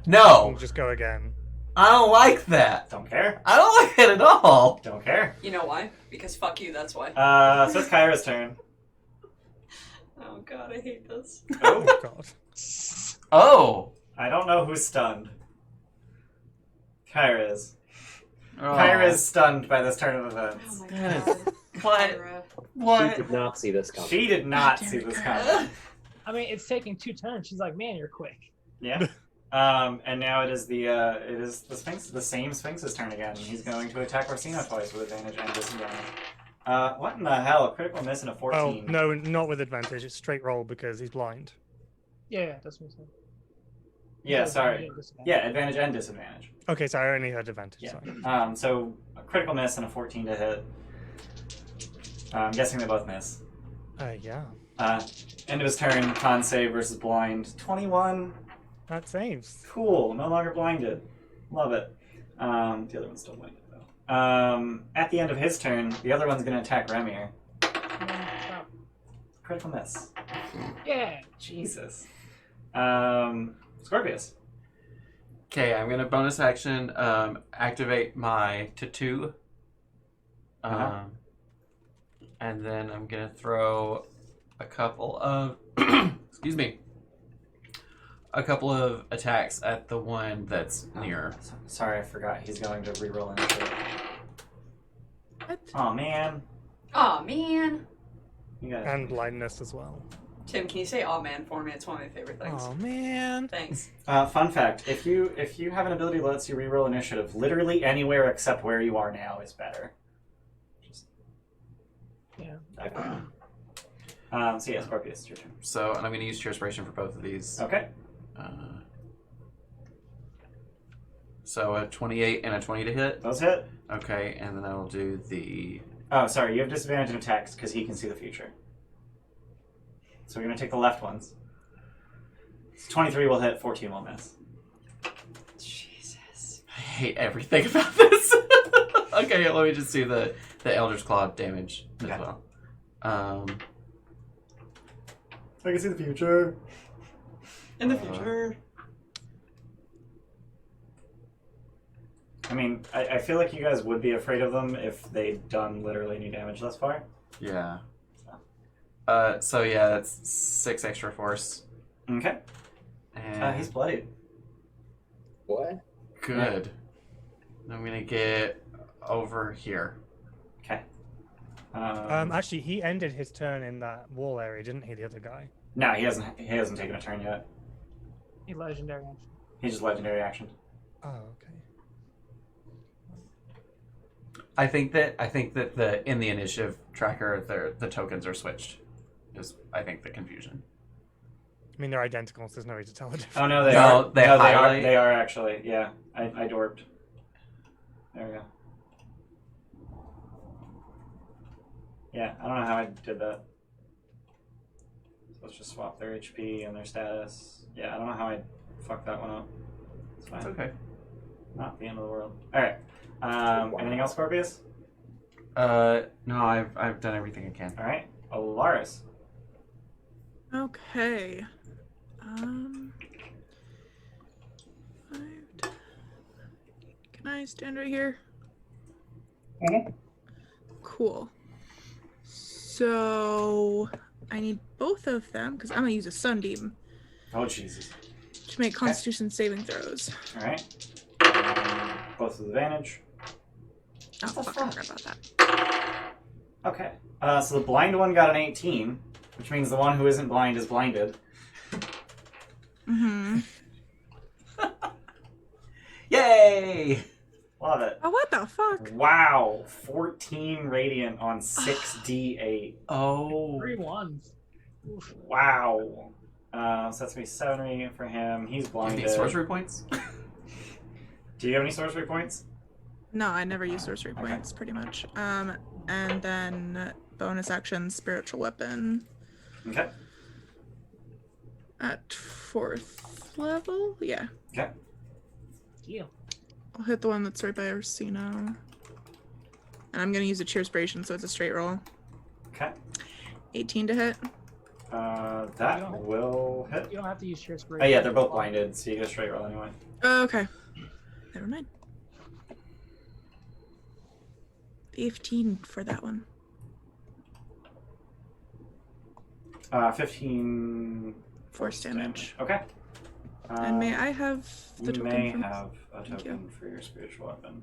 No. just go again. I don't like that. Don't care. I don't like it at all. Don't care. You know why? Because fuck you, that's why. So it's Kyra's turn. Oh god, I hate this. Oh, Oh, God. Oh. I don't know who's stunned. Kyra is. Oh. Kyra is stunned by this turn of Oh events. my Yes. god. What? Kyra. She What? did not see this coming. She did not see this coming. I mean, it's taking 2 turns. She's like, man, you're quick. Yeah. And now it is the Sphinx, the same Sphinx's turn again. He's going to attack Orsino twice with advantage and disadvantage. What in the hell? A critical miss and a 14. Oh, no, not with advantage. It's straight roll because he's blind. Yeah, that's what I'm saying. Yeah, sorry. Yeah, advantage and disadvantage. Okay, so I only heard advantage. Yeah. Sorry. So a critical miss and a 14 to hit. I'm guessing they both miss. Yeah. End of his turn, con save versus blind. 21. That saves. Cool. No longer blinded. Love it. The other one's still blinded though. At the end of his turn, the other one's going to attack Remir. Critical miss. Yeah. Jesus. Scorpius. Okay, I'm gonna bonus action activate my tattoo. Uh-huh. And then I'm gonna throw a couple of excuse me. A couple of attacks at the one that's near. Sorry, I forgot. He's going to reroll initiative. What? Oh man. Aw, man. You got And blindness as well. Tim, can you say aw man for me? It's one of my favorite things. Oh, man. Thanks. Fun fact: if you have an ability that lets you reroll initiative, literally anywhere except where you are now is better. Just Yeah. So yeah, Scorpius, it's your turn. So, and I'm going to use Cheer Inspiration for both of these. Okay. So a 28 and a 20 to hit. Those hit. Okay, and then I will do the... Oh, sorry, you have disadvantage in attacks because he can see the future. So we're going to take the left ones. 23 will hit, 14 will miss. Jesus. I hate everything about this. Okay, let me just do the Elder's Claw damage as Okay. well. I can see the future. In the future. I mean, I feel like you guys would be afraid of them if they'd done literally any damage thus far. Yeah. So yeah, that's 6 extra force. Okay. And He's bloodied. What? good. I'm gonna get over here. Okay. Actually, he ended his turn in that wall area, didn't he? The other guy. No, he hasn't taken a turn yet. A legendary action. He's just legendary action. Oh, okay. I think that in the initiative tracker, the tokens are switched. Is I think the confusion. I mean, they're identical, so there's no way to tell the difference. Oh no, they No, are. they no, highlight. They are actually. Yeah, I dorped. There we go. Yeah, I don't know how I did that. So let's just swap their HP and their status. Yeah, I don't know how I fucked that one up. It's fine. It's okay. Not the end of the world. All right. Anything else, Scorpius? No, I've done everything I can. All right. Alaris. Okay. 5. Can I stand right here? Cool. So I need both of them because I'm gonna use a sunbeam Oh Jesus. to make Constitution saving throws. All right. Both with advantage. Oh What the fuck! I fuck? forgot about that. Okay. So the blind one got an 18, which means the one who isn't blind is blinded. Mm-hmm. Yay! Love it. Oh, what the fuck? Wow. 14 radiant on 6d8. Oh. 3 ones. Oof. Wow. So that's gonna be 7 radiant for him. He's Any blinded. sorcery points? Do you have any sorcery points? No, I never use sorcery points, pretty much. And then bonus action, spiritual weapon Okay. at 4th level. Yeah, Okay. Deal. I'll hit the one that's right by Orsino. And I'm gonna use a cheer inspiration, so it's a straight roll. Okay. 18 to hit. That will hit. You don't have to use Cheer Oh yeah, they're both blinded, so you get a straight roll anyway. Okay. Never mind. 15 for that one. 15 Force damage. Okay. And may I have the You token may from... have a Thank you. token for your spiritual weapon.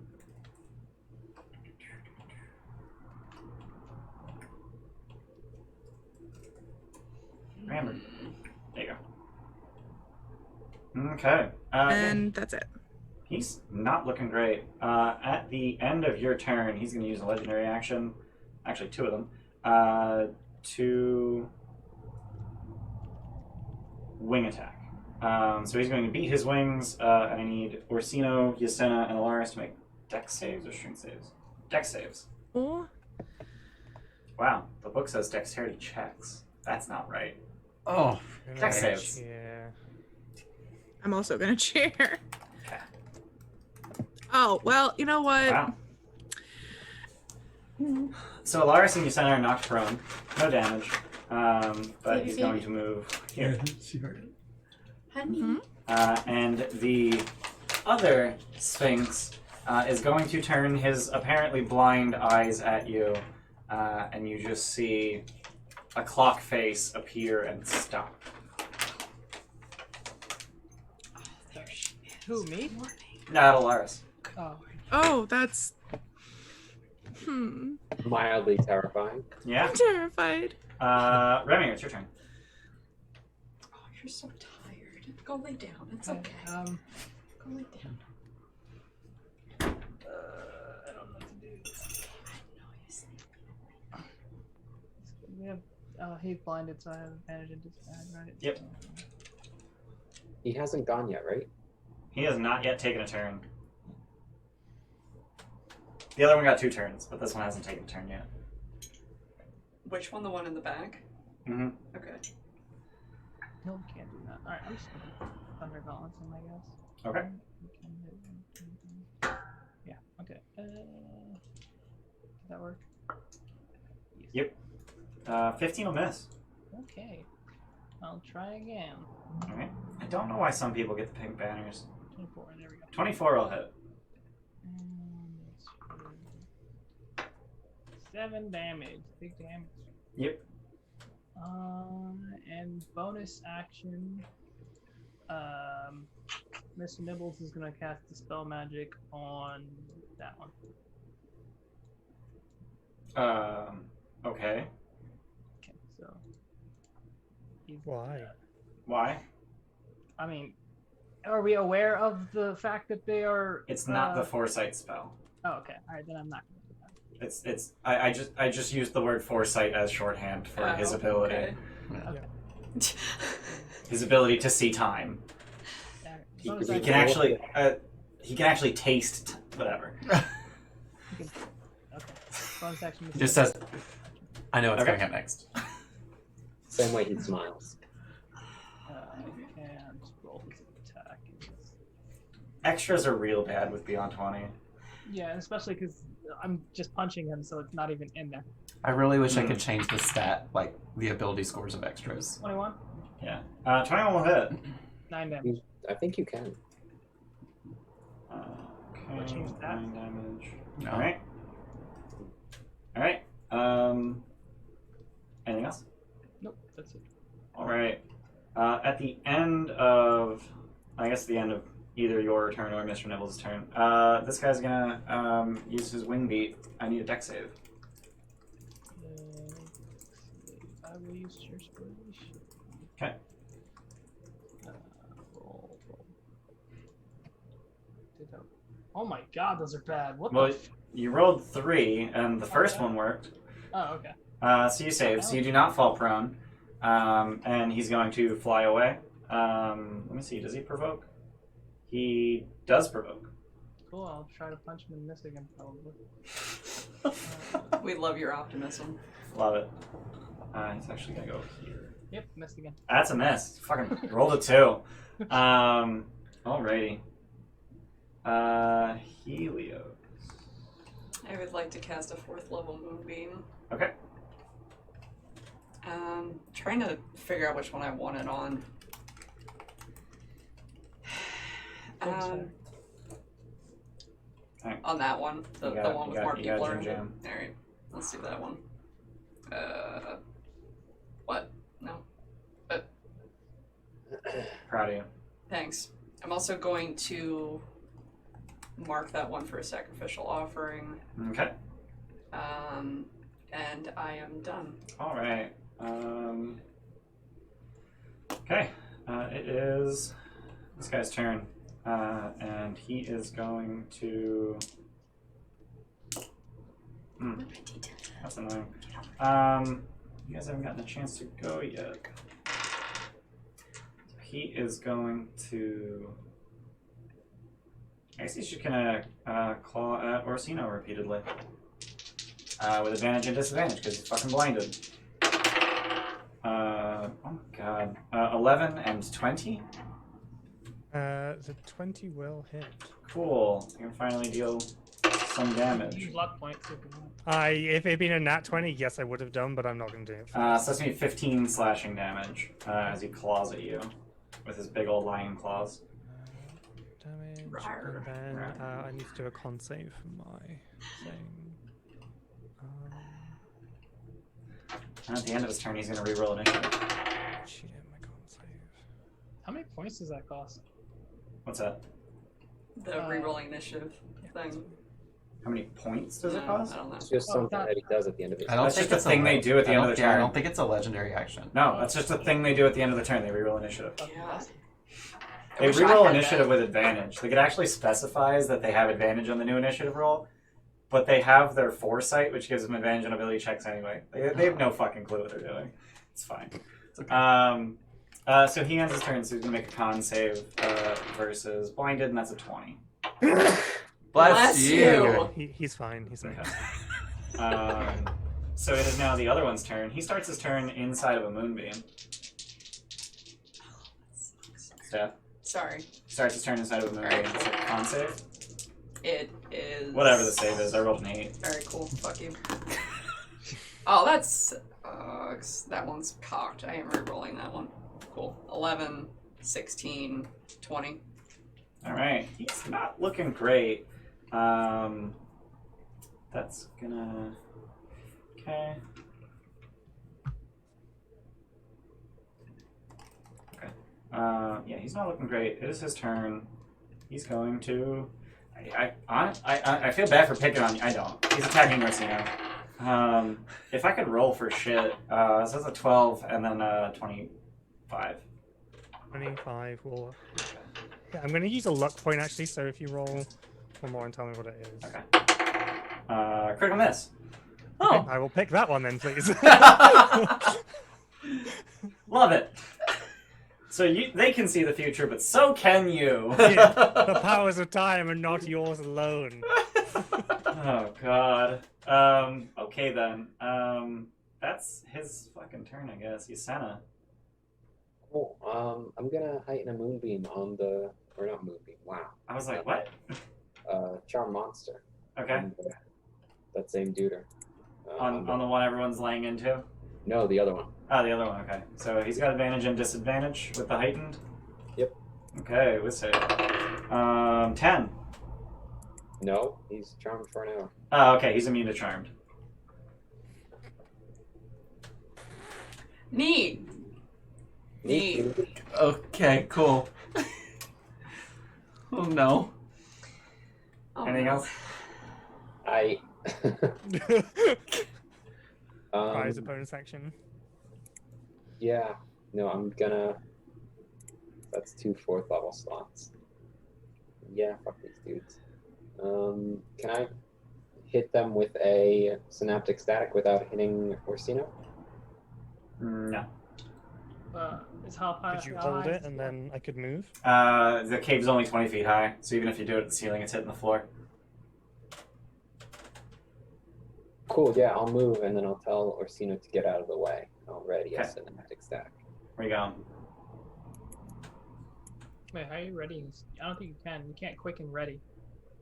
Remember. There you go. Okay. And that's it. He's not looking great. At the end of your turn, he's going to use a legendary action. Actually, 2 of them. To wing attack. So he's going to beat his wings, and I need Orsino, Yasena, and Alaris to make dex saves or strength saves? Dex saves. Oh, Wow, the book says dexterity checks. That's not right. Oh. Dex saves. Yeah. I'm also gonna cheer. Okay. Oh, well, you know what? Wow. So Alaris and Yasena are knocked prone. No damage. But he's going to move here. Honey. Mhm. And the other Sphinx is going to turn his apparently blind eyes at you, and you just see a clock face appear and stop. There she is. Who, me? Not Alaris. Oh. Oh, that's... Mildly terrifying. Yeah? I'm terrified. Remy, it's your turn. Oh, you're so tired. Go lay down. It's okay. Go lay down. I don't know what to do. I know you sleep. We have He's blinded, so I have advantage in disadvantage, right? Yep. He hasn't gone yet, right? He has not yet taken a turn. The other one got 2 turns, but this one hasn't taken a turn yet. Which one? The one in the back? Mm-hmm. Okay. No, we can't do that. Alright, I'm just gonna Thunder Gauntlets him, I guess. Okay. Yeah, okay. Did that work? Yep. 15 will miss. Okay. I'll try again. Alright. I don't know why some people get the pink banners. 24, there we go. 24 will hit. And it's 7 damage. Big damage. Yep. And bonus action. Mr. Nibbles is gonna cast Dispel Magic on that one. Okay. Okay, so. Why? Why? I mean, are we aware of the fact that they are? It's not the foresight spell. Oh, okay. All right, then I'm not gonna do that. I just used the word foresight as shorthand for his ability. Okay. Okay. His ability to see time. All right. He can actually taste whatever. Okay. Bonus action. He just says, I know what's Okay. coming up next. Same way he smiles. And roll his attack. Extras are real bad with Beyond 20. Yeah, and especially because I'm just punching him, so it's not even in there. I really wish I could change the stat, like the ability scores of extras. 21, Yeah. 21 will hit. 9 damage. I think you can. Okay. change that? 9 damage. No. Alright. Alright. Anything else? Nope, that's it. Alright. At the end of, I guess the end of either your turn or Mr. Nibbles' turn, this guy's gonna use his wing beat. I need a deck save. I will use your inspiration. Okay. Roll. Oh my god, those are bad. What Well, the you rolled 3, and the first one worked. Oh, okay. So you save, so you do not fall prone. And he's going to fly away. Let me see, does he provoke? He does provoke. Cool, I'll try to punch him and miss again, probably. We love your optimism. Love it. He's actually going to go here. Yep, missed again. That's a miss. Fucking rolled a 2. Alrighty. Helios. I would like to cast a 4th level Moonbeam. Okay. Trying to figure out which one I want it on. Alright. On that one, the You got- one you with got- more you people got are in Jim it. Alright, let's do that one. What? No. Proud of you. Thanks. I'm also going to mark that one for a sacrificial offering. Okay. And I am done. Alright. Okay. It is this guy's turn. And he is going to... That's annoying. You guys haven't gotten a chance to go yet. So he is going to... I guess he's just gonna claw at Orsino repeatedly. With advantage and disadvantage, because he's fucking blinded. Oh my god. 11 and 20? The 20 will hit. Cool. I can finally deal some damage. Use luck points if you want. If it had been a nat 20, yes, I would have done, but I'm not going to do it. So that's gonna be 15 slashing damage as he claws at you with his big old lion claws. Damage. Rawr. And then I need to do a con save for my thing. And at the end of his turn, he's gonna reroll initiative. Shit, my con save. How many points does that cost? What's that? The rerolling initiative thing. How many points does it I cost? don't know. It's just something that he does at the end of his I don't That's think just it's a thing they do at the end of the I turn. don't think it's a legendary action. No, that's just a thing they do at the end of the turn. They reroll initiative. Yeah. I They wish I reroll had initiative that. with advantage. Like it actually specifies that they have advantage on the new initiative roll, but they have their foresight, which gives them advantage on ability checks anyway. They have no fucking clue what they're doing. It's fine. It's okay. So he ends his turn, so he's gonna make a con save versus blinded, and that's a 20. Bless you. Yeah, he's fine. He's fine. Okay. So it is now the other one's turn. He starts his turn inside of a moonbeam. Steph Sorry. starts his turn inside of a moonbeam. It's a con save. It is. Whatever the save is, I rolled an 8. Very cool. Fuck you. Oh, that's. That one's cocked. I am re-rolling that one. Cool. 11, 16, 20. All right. He's not looking great. That's gonna. Okay. Okay. Yeah, he's not looking great. It is his turn. He's going to. I feel bad for picking on you. I don't. He's attacking Orsino. If I could roll for shit, so that's a 12 and then a 25. 25 will. Yeah, I'm going to use a luck point actually, so if you roll one more and tell me what it is. Okay. Critical miss. Okay, I will pick that one then, please. Love it. So they can see the future, but so can you. Yeah, the powers of time are not yours alone. Oh God. Okay then. That's his fucking turn, I guess. Yasena. Cool. I'm gonna heighten a moonbeam on the, or not moonbeam. Wow. I was like, what? Charm monster. Okay. On that same duder. On the one everyone's laying into. No, the other one. Ah, the other one. Okay. So he's got advantage and disadvantage with the heightened. Yep. Okay. Let's say 10. No, he's charmed for an hour. Oh, okay. He's immune to charmed. Neat. Neat. Okay, cool. Oh no. Oh, Anything no. else? I. Rise a bonus action. Yeah. No, I'm gonna. That's 2 4th level slots. Yeah, fuck these dudes. Can I hit them with a synaptic static without hitting Orsino? No. Is how high? Could you how hold high it is and then I could move? The cave's only 20 feet high, so even if you do it at the ceiling, it's hitting the floor. Cool, yeah, I'll move and then I'll tell Orsino to get out of the way. I'll ready a Okay. synaptic static. Where you going? Wait, how are you ready? I don't think you can. You can't quicken ready.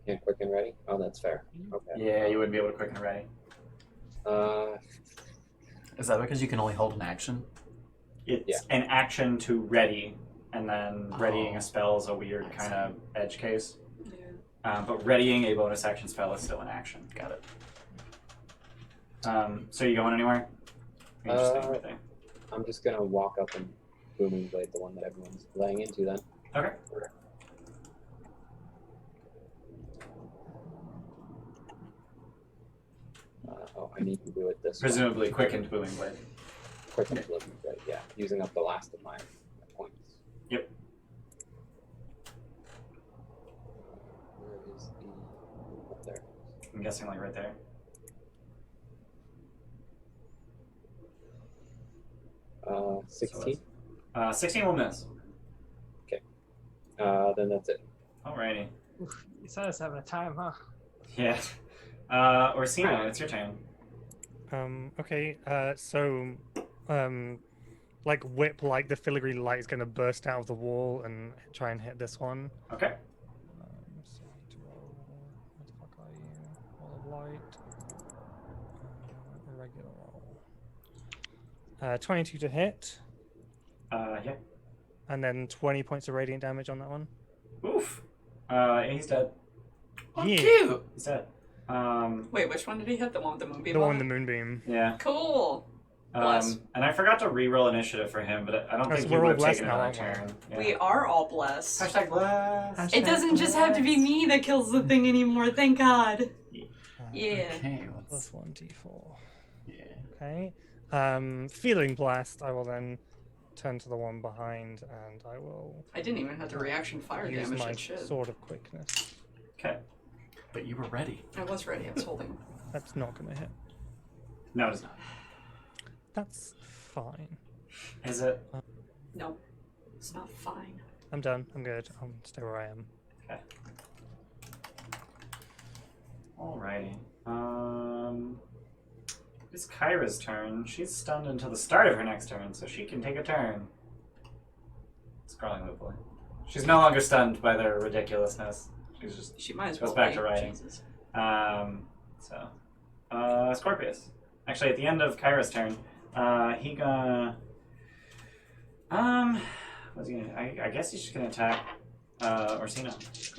Can't quick and ready? Oh, that's fair. Okay. Yeah, you wouldn't be able to quick and ready. Is that because you can only hold an action? It's an action to ready, and then readying a spell is a weird kind of edge case. Yeah. But readying a bonus action spell is still an action. Got it. So you going anywhere? Or you just staying right there? I'm just gonna walk up and booming blade the one that everyone's laying into then. Okay. I need to do it this way. Presumably quickened booming blade. Quick and booming blade, yeah. Using up the last of my points. Yep. Where is the... Up there. I'm guessing like right there. 16? 16 will miss. Then that's it. Alrighty. Oof, you said us having a time, huh? Yeah. Orsino, it's your turn. Okay, so, like whip, like the filigree light is going to burst out of the wall and try and hit this one. Okay. So I need to roll. Where the fuck are you? Wall of light. Regular roll. 22 to hit, Yeah. and then 20 points of radiant damage on that one. Oof. He's dead. Oh, Yeah. cute. He's dead. Wait, which one did he hit? The one with the moonbeam? The one on with the it? moonbeam. Yeah. Cool. Bless. And I forgot to re-roll initiative for him, but I don't Oh, think so he we're would all have blessed taken now, another aren't we? turn. Yeah. We are all blessed. Hashtag blessed. It doesn't just have to be me that kills the thing anymore, thank God. Yeah. Okay, Plus let's... 1d4. Yeah. Okay. Feeling blessed, I will then turn to the one behind, and I will I didn't even have to reaction fire use damage my that shit. sword of quickness. Okay. But you were ready. I was ready, I was holding. That's not going to hit. No, it's not. That's fine. Is it? No, it's not fine. I'm done. I'm good. I'll stay where I am. Okay. Alrighty. It's Kyra's turn. She's stunned until the start of her next turn, so she can take a turn. Scrawling hopefully. She's no longer stunned by their ridiculousness. She's just She might as goes well back be. to writing. Jesus. Scorpius. Actually, at the end of Kyra's turn, he gonna what's he gonna? I guess he's just gonna attack Orsino.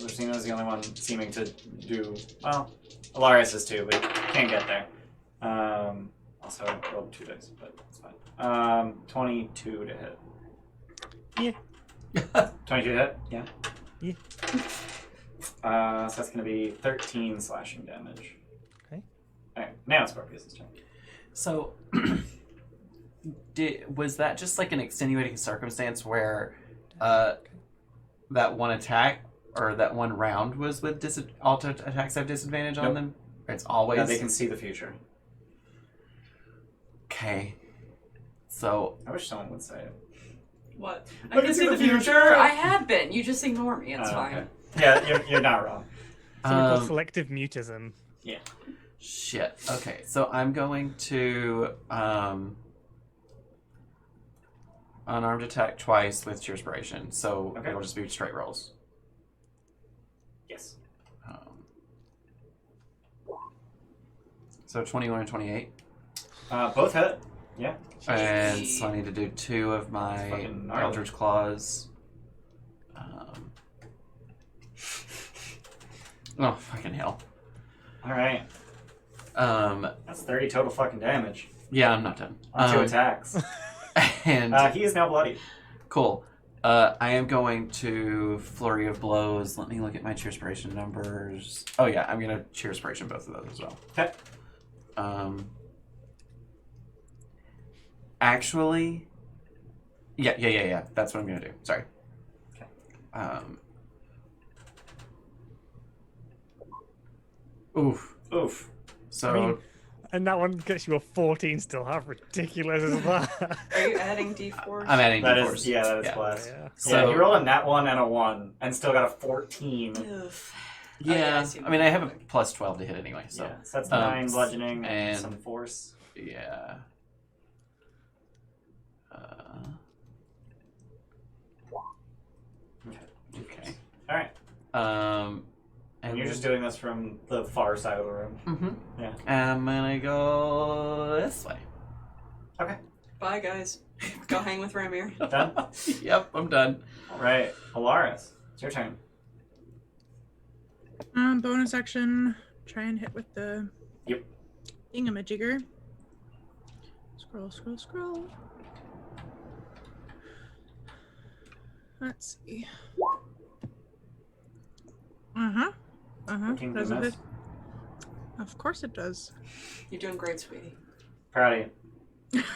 Orsino's the only one seeming to do well. Alaris is too, but can't get there. Also rolled 2 dice, but it's fine. 22 to hit. Yeah. 22 to hit. Yeah. Yeah. So that's gonna be 13 slashing damage. Okay. Alright, now it's Scorpius' turn. So, was that just like an extenuating circumstance where that one attack or that one round was with all attacks have disadvantage on Nope. them? It's always. Yeah, they can see the future. Okay. So. I wish someone would say it. What? I can see the future! I have been. You just ignore me. It's Oh, fine. okay. Yeah, you're not wrong. Something called selective mutism. Yeah. Shit. Okay, so I'm going to unarmed attack twice with Cheerspiration, so Okay. it'll just be straight rolls. Yes. So 21 and 28. Both hit. Yeah. And so I need to do 2 of my Fucking gnarly. Eldritch Claws. Oh, fucking hell. Alright. That's 30 total fucking damage. Yeah, I'm not done. On 2 attacks. And He is now bloody. cool. I am going to Flurry of Blows. Let me look at my Cheerspiration numbers. Oh yeah, I'm going to Cheerspiration both of those as well. Okay. Actually, yeah. That's what I'm gonna do. Sorry. Okay. Oof. Oof. So I mean, and that one gets you a 14 still. How ridiculous is that? Are you adding D4s? I'm adding That D4s. is, yeah, that is plus. Yeah. So he rolled a nat 1 and a 1 and still got a 14. Oof. Yeah. I see. I mean, I have a plus 12 to hit anyway. So Yeah, so that's 9 Um, bludgeoning and and- some force. yeah. Okay. Alright. And you're just doing this from the far side of the room. Mm-hmm. Yeah. I'm gonna go this way. Okay. Bye, guys. Go hang with Ramir. Done? Yep, I'm done. Alright. Alaris, it's your turn. Bonus action. Try and hit with the Yep. thingamajigger. Scroll. Let's see. King Does it Miss. hit? Of course it does. You're doing great, sweetie. Proud of you.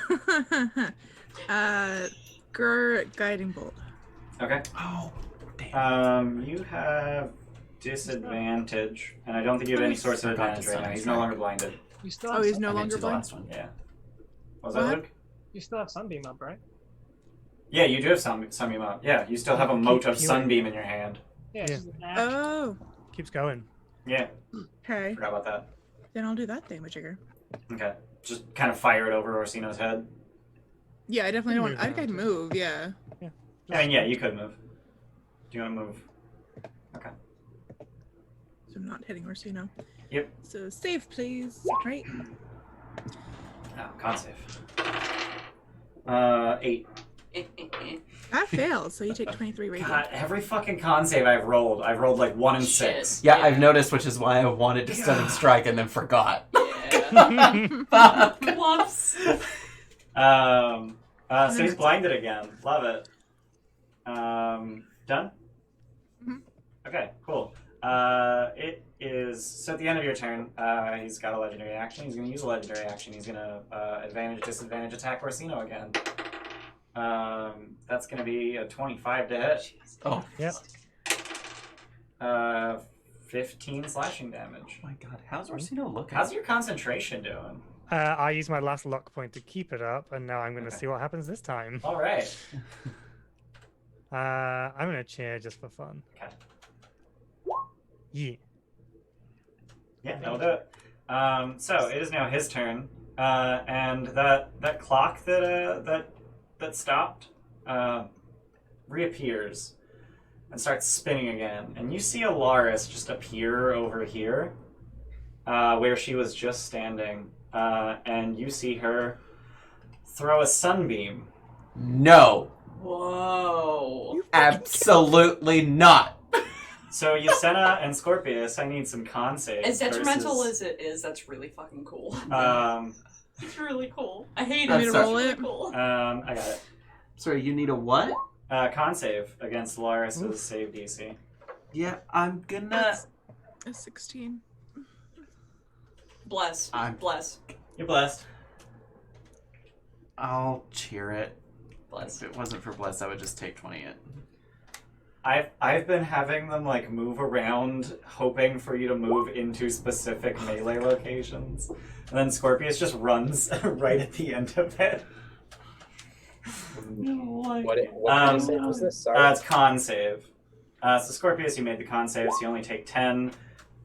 Guiding bolt. Okay. Oh, damn. You have disadvantage, and I don't think you have any source of Forgot to advantage right now. summon He's no strike. longer blinded. You still Oh, have he's no I didn't longer do the blind. last one. Yeah. Was that What? Luke? you still have Sunbeam up, right? Yeah, you do have Sunbeam up. Yeah, you still have a mote of Keep Sunbeam in your hand. Yeah. Yeah. It's just an action. Oh, Keeps going. Yeah, okay. forgot about that. Then I'll do that thingamajigger. Okay. Just kind of fire it over Orsino's head. Yeah, I definitely don't. Move I think now, I'd too. move. Yeah. I mean, yeah, you could move. Do you want to move? Okay. So I'm not hitting Orsino. Yep. So save, please. Right. Oh, con save. 8. That fails. So you take 23 radiant. God, every fucking con save I've rolled like 1 in 6. Yeah, I've noticed, which is why I wanted to stunning strike and then forgot. Whoops. So he's blinded again. Love it. Done? Mhm. Okay, cool. It is so at the end of your turn, he's got a legendary action. He's gonna use a legendary action. He's gonna disadvantage attack Orsino again. That's gonna be a 25 to hit. Oh, Yep. 15 slashing damage. Oh my god, how's Orsino looking? How's your concentration doing? I used my last luck point to keep it up, and now I'm going to see what happens this time. All right. I'm going to cheer just for fun. Okay. Yeah. Yeah, that'll do it. So it is now his turn, and that clock that stopped reappears and starts spinning again, and you see Alaris just appear over here, where she was just standing, and you see her throw a sunbeam. No, Whoa. absolutely not. So Yasena and Scorpius, I need some con saves. As detrimental versus, as it is, that's really fucking cool. It's really cool. I hate That's it. so- It's really cool. I got it. Sorry, you need a what? Con save against Alaris's save DC. Yeah, I'm gonna. That's a 16. Bless. Bless. You're blessed. I'll cheer it. Bless. If it wasn't for Bless, I would just take 20 it. I've been having them like move around, hoping for you to move into specific melee locations, and then Scorpius just runs right at the end of it. What kind of save was this? Sorry. It's con save. So Scorpius, you made the con save, so you only take 10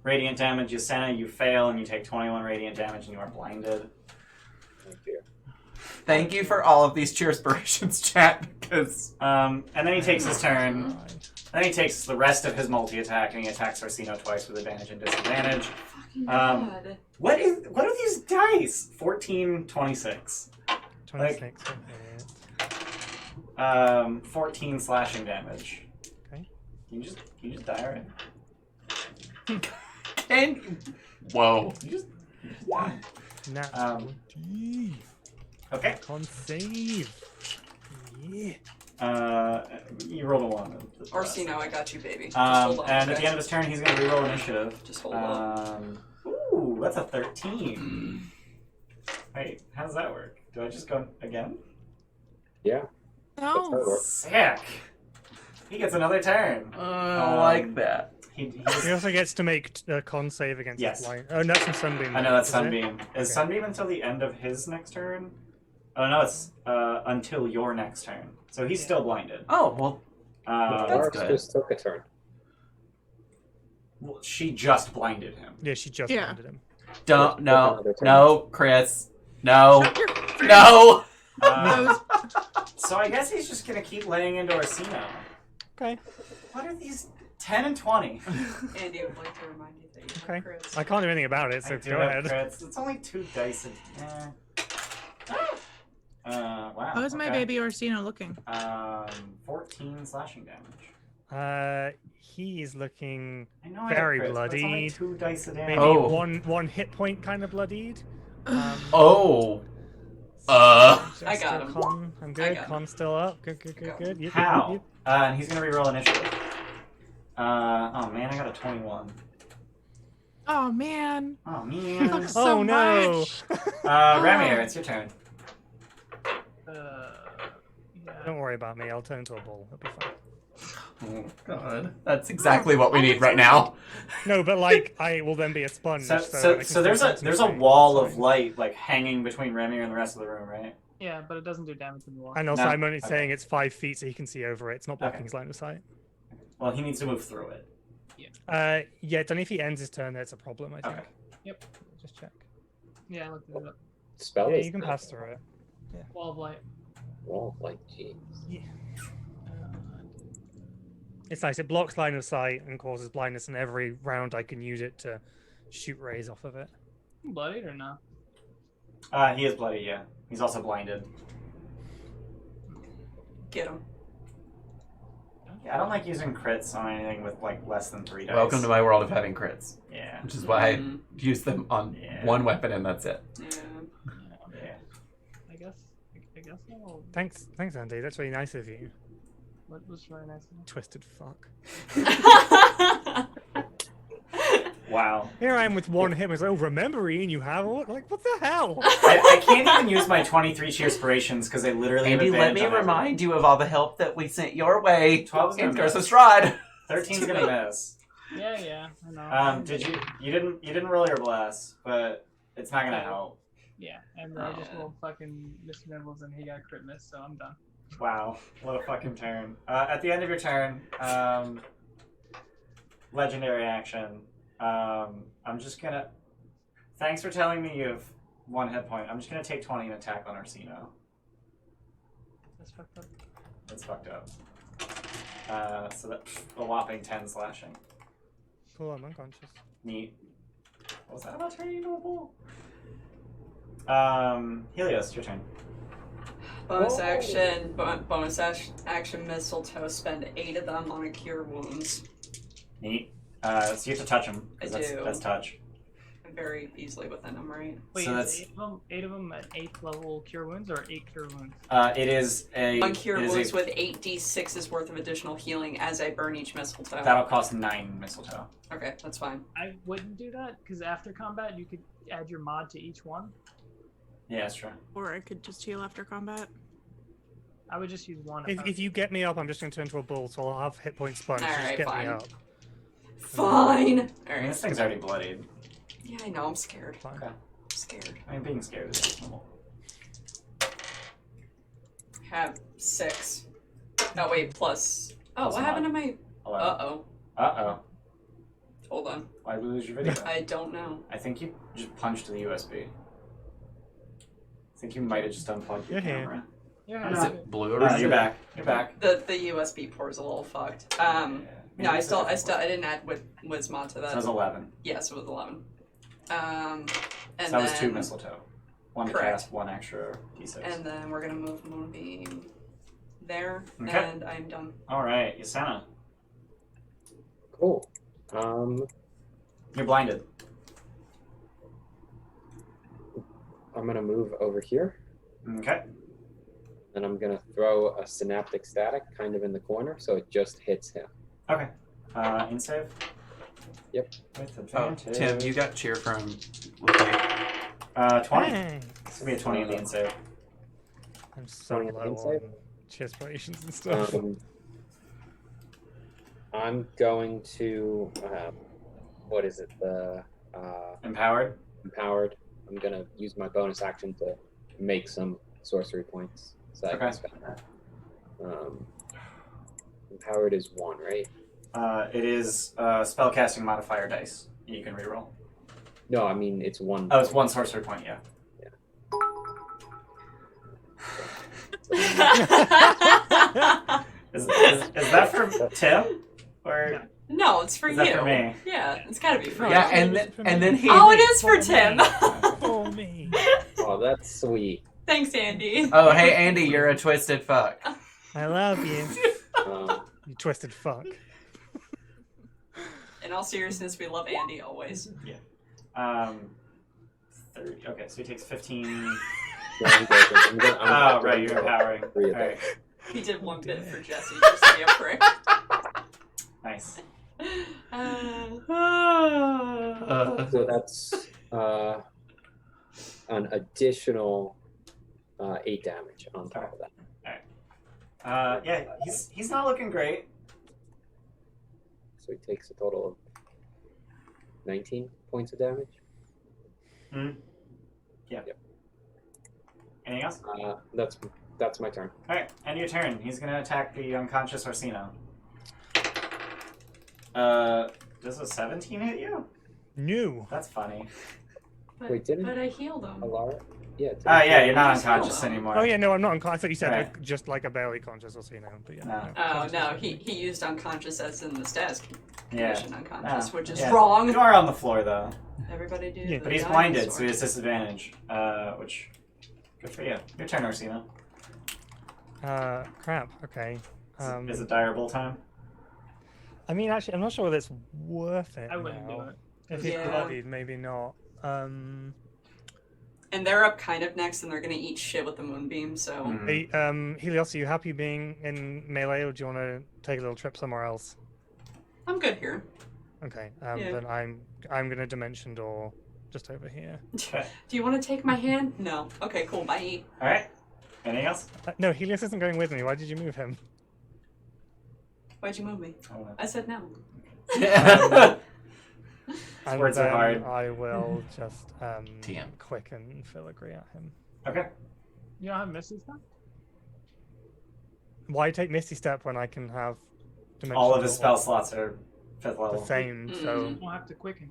radiant damage. Yasena, you fail, and you take 21 radiant damage, and you are blinded. Oh, dear. Thank you for all of these cheer aspirations, chat, because... And then he takes his turn. Then he takes the rest of his multi-attack, and he attacks Orsino twice with advantage and disadvantage. Fucking God. What are these dice? 14, 26. 26. 14 slashing damage. Okay. Can you just die already? And... Whoa. You just Nat Um, 20. okay. Con save. Yeah. You rolled a 1. Orsino, I got you, baby. Just hold on. And at okay? the end of his turn, he's going to reroll initiative. Just hold on. Ooh, that's a 13. Wait, how does that work? Do I just go again? Yeah. That's how it No. works. Sick. He gets another turn. I like that. He's, He also gets to make a con save against Yes. the blind. Oh, and that's from Sunbeam. I know that's is it? Sunbeam. Is Okay. Sunbeam until the end of his next turn? Oh no, it's until your next turn. So he's still blinded. Oh, well, Lars good. just took a turn. Well, she just blinded him. Yeah, she just Yeah. blinded him. don't, no, Another turn. no, Chris. No, Shut your face. no! Uh, so I guess he's just gonna keep laying into Orsino. Okay. What are these 10 and 20? Andy, I would like to remind you that you Okay. have crits. I can't do anything about it, so I do go have ahead. crits. It's only 2 dice. Wow. How's my okay. baby Orsino looking? 14 slashing damage. He's looking I know Very I have crits, but it's only bloodied. 2 dice of damage. maybe Oh. one hit point kind of bloodied. Oh. Just I got a him. Con. I'm I good. got Con still up. Good. Go. Yep, yep, How? yep. And he's gonna reroll initiative. Oh man, I got a 21. Oh man. Oh man. Looks Oh, so no. much. Ramir, it's your turn. Yeah. Don't worry about me. I'll turn into a bull. It'll be fine. Oh, God. That's exactly what we need right now. No, but like I will then be a sponge. So, I so, can so there's still a there's a concentrate. wall It's of fine. light like hanging between Ramir and the rest of the room, right? Yeah, but it doesn't do damage in the wall. And also, No. I'm only Okay. saying it's 5 feet, so he can see over it. It's not blocking Okay. his line of sight. Well, he needs to move through it. Yeah, it's only if he ends his turn that's a problem. I think. Okay. Just check. Yeah, I looked it up. Spell Yeah, is you can not pass through it. Wall of light. Wall like jeez. It's nice. It blocks line of sight and causes blindness, and every round I can use it to shoot rays off of it. Bloodied or no? He is bloody, yeah. He's also blinded. Get him. Yeah, I don't like using crits on anything with like less than 3 dice. Welcome to my world of having crits, Yeah. which is why Mhm. I use them on Yeah. one weapon and that's it. Yeah. Yeah. I guess I'll... Thanks, Andy. That's really nice of you. What was really nice of me? Twisted fuck. Wow. Here I am with one hit. I was like, oh, remember, Ian, you have what? Like, what the hell? I can't even use my 23 cheerspirations because they literally have Andy, let advantage me on everything. remind you of all the help that we sent your way 12's gonna in Curse of miss. Strahd. 13's gonna miss. Yeah, I know. You didn't roll your blast, but it's not gonna help. Yeah, and I just rolled fucking Mr. Nibbles and he got crit miss, so I'm done. Wow, what a fucking turn. At the end of your turn, legendary action. I'm just gonna. Thanks for telling me you have 1 hit point. I'm just gonna take 20 and attack on Orsino. That's fucked up. That's fucked up. So that's a whopping 10 slashing. Cool, I'm unconscious. Neat. What was that about turning into a bull? Helios, your turn. Bonus action mistletoe. Spend 8 of them on a cure wounds. Neat. So you have to touch him. I That's, do. That's touch. I'm very easily within them, right? Wait, So is 8 of them at 8th level cure wounds or 8 cure wounds? It is a. One cure it is wounds a, with 8d6's worth of additional healing as I burn each mistletoe. That'll cost 9 mistletoe. Okay, that's fine. I wouldn't do that because after combat you could add your mod to each one. Yeah, that's true. Or I could just heal after combat. I would just use one. If you get me up, I'm just going to turn into a bull, so I'll have hit point sponge. So Alright, just get fine. me up. Fine! I mean, Alright. this thing's already bloodied. Yeah, I know, I'm scared. Fine. Okay. I'm scared. I mean, being scared is reasonable. Have 6. Oh, wait, plus. Oh, Plus what happened to my. 11. Uh-oh. Uh-oh. Hold on. Why did we lose your video? I don't know. I think you just punched the USB. I think you might have just unplugged your You're here. camera. Yeah, Is it blue or is You're it? back. You're back. The USB port's a little fucked. No, I didn't add Wismod to So that. it was 11. Yes, it was 11. And So that was 2 then- mistletoe. 1 to Correct. cast, 1 extra d6. And then we're gonna move Moonbeam there, Okay. and I'm done. Alright, Yasena. Cool. You're blinded. I'm gonna move over here, Okay. and I'm gonna throw a synaptic static kind of in the corner, so it just hits him. Okay. In save? Yep. With Oh, advantage. Tim, you got cheer from Lefay. 20. Hey. It's gonna be a 20 in the in save. I'm so 20 low inside? on chest potions and stuff. I'm going to what is it? The Empowered? empowered. I'm gonna use my bonus action to make some sorcery points, so I Okay. can spend that. Empowered is 1, right? It is spellcasting modifier dice. You can reroll. No, I mean it's 1. Oh, it's 1 sorcery point, yeah. Is that for Tim? Or No, it's for Is you. that for me? Yeah, it's gotta be for Yeah, you. and then he. Oh, it is for Tim. For me. Oh, that's sweet. Thanks, Andy. Oh, hey Andy, you're a twisted fuck. I love you. Um, You twisted fuck. In all seriousness, we love Andy always. 30. Okay, so he takes 15. I'm Oh, right, you're empowering. 3 of Alright, He did one bit for Jesse just to be a prick. nice. So that's an additional 8 damage on top of that. Yeah, he's not looking great. So he takes a total of 19 points of damage. Yeah. Yep. Anything else? That's my turn. Alright, end your turn. He's gonna attack the unconscious Orsino. Does a 17 hit you? New. That's funny. Wait, didn't- But I healed him. Alara? Yeah. Yeah, you're not Just unconscious hold on. anymore. Oh yeah, no, I'm not unconscious. I thought you said Alright. just like a barely conscious or so, you know. But yeah. No. Oh no, he used unconscious as in the stats Yeah. condition unconscious, Ah, which is yeah. wrong. You are on the floor though. Everybody do. Yeah. the But he's dinosaur. blinded, so he has disadvantage. Which, good for you. Your turn, Orsino. Crap. Okay. Is it dire bull time? I mean, actually, I'm not sure whether it's worth it. I wouldn't now. do it. If he's Yeah. bloodied, maybe not. And they're up kind of next, and they're gonna eat shit with the moonbeam. So Hmm. Hey, Helios, are you happy being in melee, or do you want to take a little trip somewhere else? I'm good here. Okay. Yeah. Then I'm gonna dimension door just over here. Okay. Do you want to take my hand? No. Okay, cool. Bye. Alright. Anything else? No, Helios isn't going with me. Why did you move him? Why'd you move me? I don't know. I said no. And Words are then hard. I will just TM. quicken filigree at him. Okay. You don't have Misty Step? Why take Misty Step when I can have All of his Dimensional spell slots are 5th the level. same? So You don't have to quicken.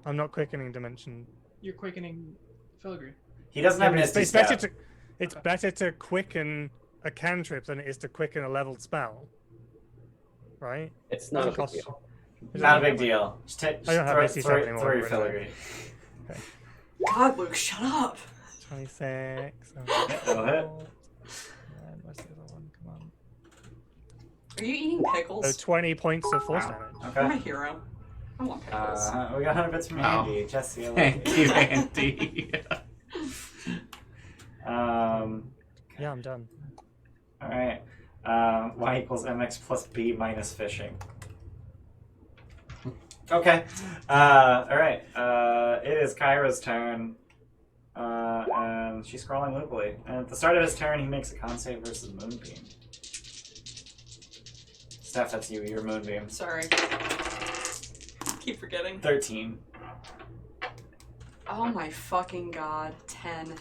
I'm not quickening Dimension. You're quickening filigree. He doesn't Yeah, have but it's, Misty it's Step. better to it's better to quicken a cantrip than it is to quicken a leveled spell. Right? It's not a big Cost- deal. Not a big deal. Just, I don't have Misty Step anymore, throw your by the way. filigree. God, Luke, shut up. 26. That'll hit. And where's the other one? Come on. Are you eating So pickles? 20 points of force damage. You're my Okay. hero. I want pickles. We got 100 bits from Wow. Andy. Jesse, I love Thank you, Andy. Yeah, I'm done. Alright. Y equals mx plus b minus fishing. Okay. Alright. It is Kyra's turn. And she's scrolling loopily. And at the start of his turn, he makes a con save versus Moonbeam. Steph, that's you. Your Moonbeam. Sorry. Keep forgetting. 13. Oh my fucking god. 10.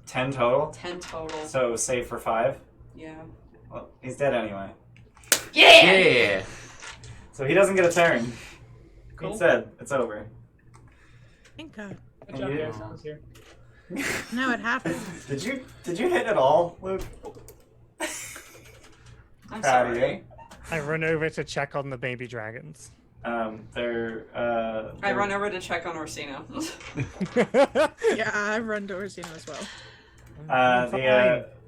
10 total. 10 total. So save for 5. Yeah. Well, he's dead anyway. Yeah. So he doesn't get a turn. Cool. Instead, it's over. Thank Good And job, you- guys. I was here. No, it happens. Did you hit at all, Luke? I'm Proud of sorry. you. I run over to check on the baby dragons. I run over to check on Orsino. Yeah, I run to Orsino as well.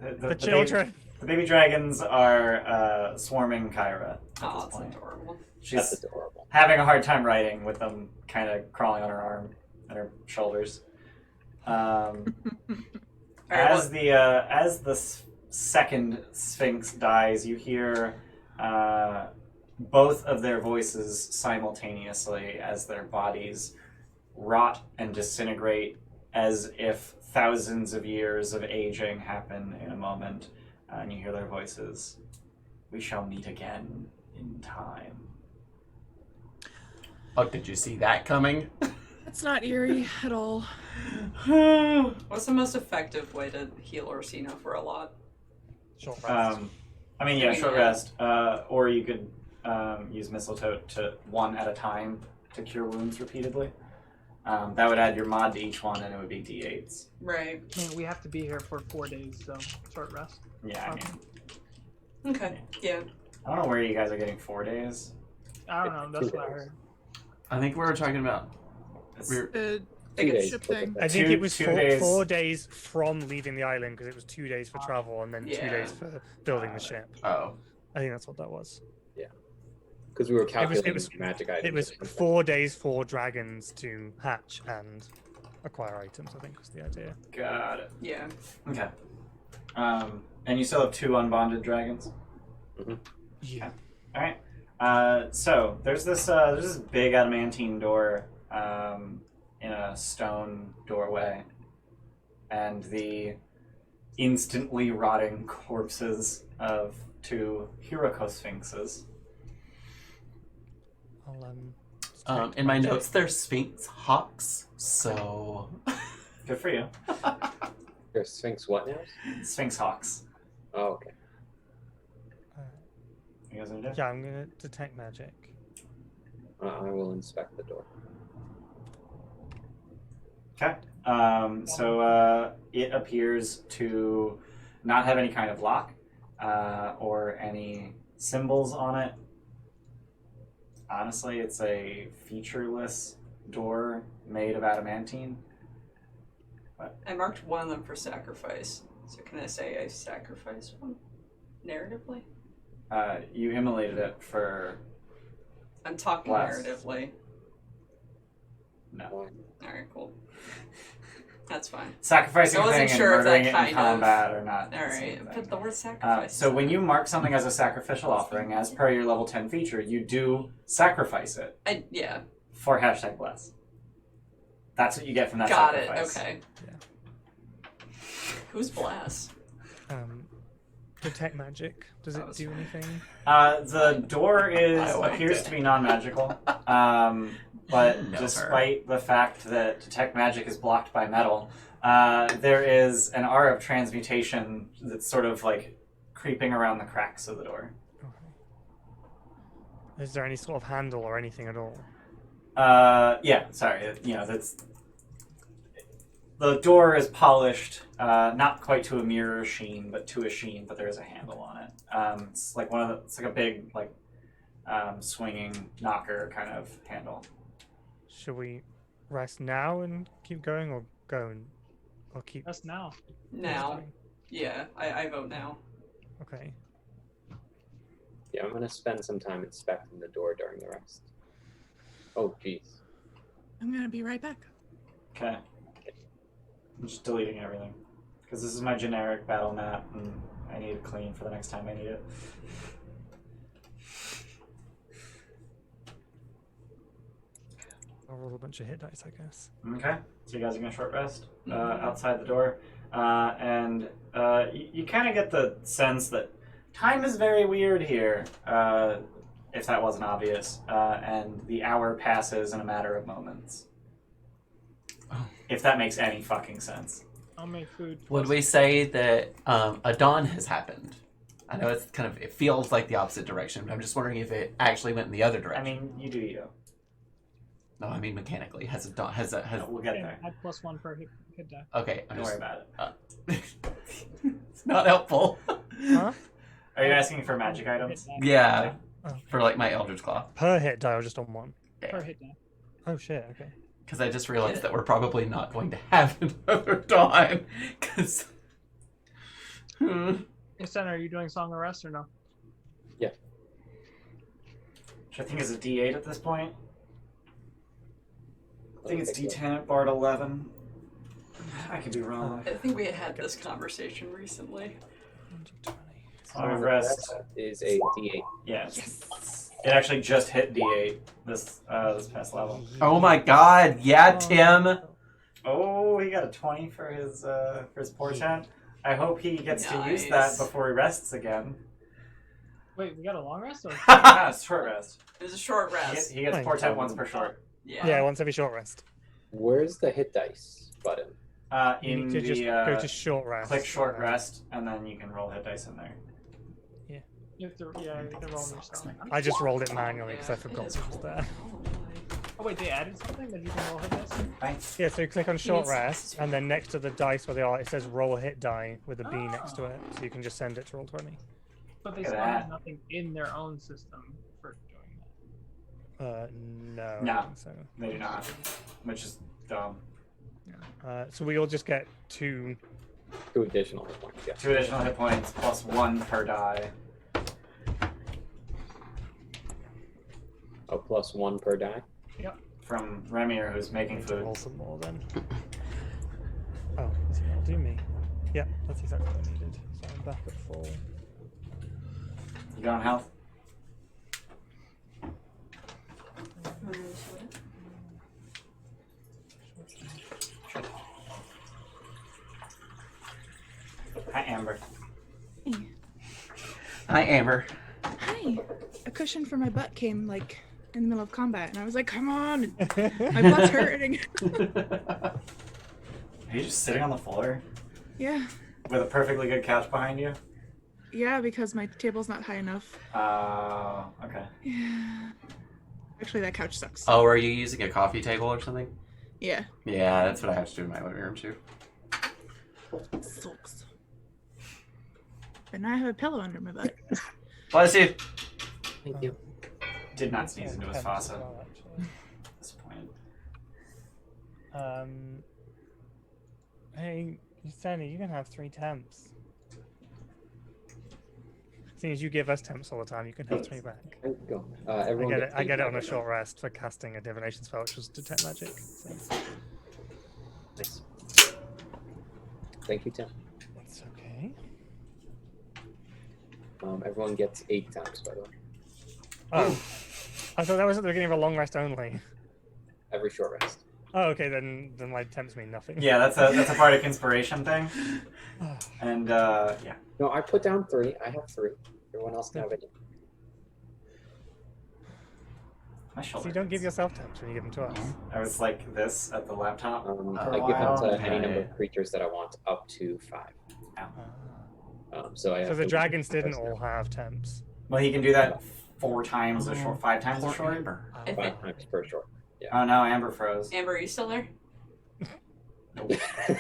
The children. The baby dragons are swarming Kyra. At Oh, this that's point. adorable. She's That's adorable. having a hard time riding with them, kind of crawling on her arm and her shoulders. Alright, As the second Sphinx dies, you hear both of their voices simultaneously as their bodies rot and disintegrate, as if thousands of years of aging happen in a moment, and you hear their voices. We shall meet again in time. Oh, did you see that coming? It's not eerie at all. What's the most effective way to heal Orsino for a lot? Short rest. Short rest. Or you could use mistletoe to one at a time to cure wounds repeatedly. That would add your mod to each one, and it would be d8s. Right. I mean, we have to be here for 4 days, so short rest. Yeah, I mean, Okay. Yeah. I don't know where you guys are getting 4 days. I don't know. That's what I heard. I think we were talking about. It's, We're, 2 Think days. ship thing. Look I at think two- it was 2 four, days. 4 days from leaving the island because it was 2 days for travel and then 2 Yeah. days for building the ship. oh. I think that's what that was. Because we were calculating it was- magic items. It was 4 days for dragons to hatch and acquire items, I think was the idea. got it. Yeah. Okay. And you still have 2 unbonded dragons? Yeah. All right. So there's this big adamantine door in a stone doorway, and the instantly rotting corpses of 2 Sphinxes. I'll In my notes, there's Sphinx hawks, so. Good for you. There's Sphinx what now? Sphinx hawks. Oh, okay. You guys gonna do? Yeah, I'm gonna detect magic. I will inspect the door. Okay. It appears to not have any kind of lock or any symbols on it. Honestly, it's a featureless door made of adamantine. I marked one of them for sacrifice. So can I say I sacrificed one? Narratively? You immolated it for I'm talking Blast. narratively. no. Why? Alright, cool. That's fine. Sacrificing I a wasn't thing sure and if that murdering it in kind of- combat or not. Alright, Same but the thing. word sacrifice. So when you mark something as a sacrificial offering, as per your level 10 feature, you do sacrifice it Yeah. for #bless. That's what you get from that Got sacrifice. it, okay. Yeah. Who's Blast? detect magic? Does That it was do fine. anything? The door I liked appears it. to be non-magical, but Know despite the fact that detect magic is blocked by metal, there is an aura of transmutation that's sort of like creeping around the cracks of the door. Okay. Is there any sort of handle or anything at all? Yeah, sorry. That's the door is polished, not quite to a mirror sheen, but to a sheen. But there is a handle on it. It's like it's like a big like swinging knocker kind of handle. Should we rest now and keep going, or go and or keep? That's now. Now. resting? Yeah, I vote now. Okay. Yeah, I'm gonna spend some time inspecting the door during the rest. Oh, jeez. I'm gonna be right back. Okay. I'm just deleting everything because this is my generic battle map, and I need it clean for the next time I need it. I'll roll a bunch of hit dice, I guess. Okay, so you guys are gonna short rest outside the door, and you kind of get the sense that time is very weird here, if that wasn't obvious, and the hour passes in a matter of moments. If that makes any fucking sense. I'll make food. Would we say that a dawn has happened? I know it feels like the opposite direction, but I'm just wondering if it actually went in the other I direction. mean, you do you. No, I mean mechanically. Has a dawn? We'll get there. Add +1 per hit die. Okay, I'm Don't just. worry about it. It's not helpful. Huh? Are you asking for magic items? Hit die. Yeah, Oh. for like my Eldritch Claw. Per hit die or just on one? Per hit die. Oh shit. Okay. Because I just realized that we're probably not going to have another dawn. Because. Hey, Sen, are you doing Song of Rest or no? Which I think is a D8 at this point. I think it's D10 at Bard 11. I could be wrong. I think we had this conversation recently. Song of Rest. That is a D8. Yeah. It actually just hit D8 this past level. Oh my god, yeah, Tim! Oh, he got a 20 for his portent. I hope he gets to use that Nice. before he rests again. Wait, we got a long rest? Or? Ah, it's short rest. It was a short He rest. gets, he gets Fine. portent once per short. Yeah. Yeah, once every short rest. Where's the hit dice button? You In need to the just go to short rest. click short and then- rest, and then you can roll hit dice in there. You have to roll yourself. I just rolled it manually because I Yeah, forgot it it was there. Oh wait, they added something that you can roll hit dice? Thanks. Yeah, so you click on short needs- rest, and then next to the dice where they are, it says roll a hit die with a B next to it, so you can just send it to roll 20. But they Look at still have that. nothing in their own system for doing that. No. I No. don't think so. They do not, which is dumb. So we all just get 2. 2 additional hit points, yeah. 2 additional hit points plus 1 per die. Oh, +1 per die. From Remir, who's making food. Roll some more then. Oh, that'll do me. Yeah, that's exactly what I needed. So I'm back at full. You got on health? Hi, Amber. Hi, Amber. Hi. A cushion for my butt came like in the middle of combat, and I was like, "Come on, my butt's hurting." Are you just sitting on the floor Yeah, with a perfectly good couch behind you? yeah, because my table's not high enough. Okay. Yeah. Actually, that couch sucks. Oh, are you using a coffee table or something? Yeah, Yeah, that's what I have to do in my living room too. sucks. But now I have a pillow under my butt. Bless you. Thank you. Did not sneeze into his Temps as fossa. well, actually. Disappointed. Hey, Sandy, you can have 3 temps. Seeing as you give us temps all the time, you can have 3 back. There you go. I Everyone get gets it. I get it on a feedback. short rest for casting a divination spell, which was detect magic. So Nice. Thank you, Tim. it's okay. Everyone gets 8 temps, by the way. Oh, I thought that was at the beginning of a long rest only. Every short rest. Oh, okay, then my attempts mean nothing. Yeah, that's a bardic inspiration thing. And yeah. No, I put down 3. I have 3. Everyone else can have it. My So shoulder. you don't give hurts. yourself temps when you give them to us. I was like this at the laptop. I a give them to while. any number Okay. of creatures that I want, up to 5. So I So have the to- dragons didn't all have temps. Well, he can do that 4 times a short, 5 times a Poor short. Amber. If it, 5 times per short. Oh no, Amber froze. Amber, are you still there? Nope.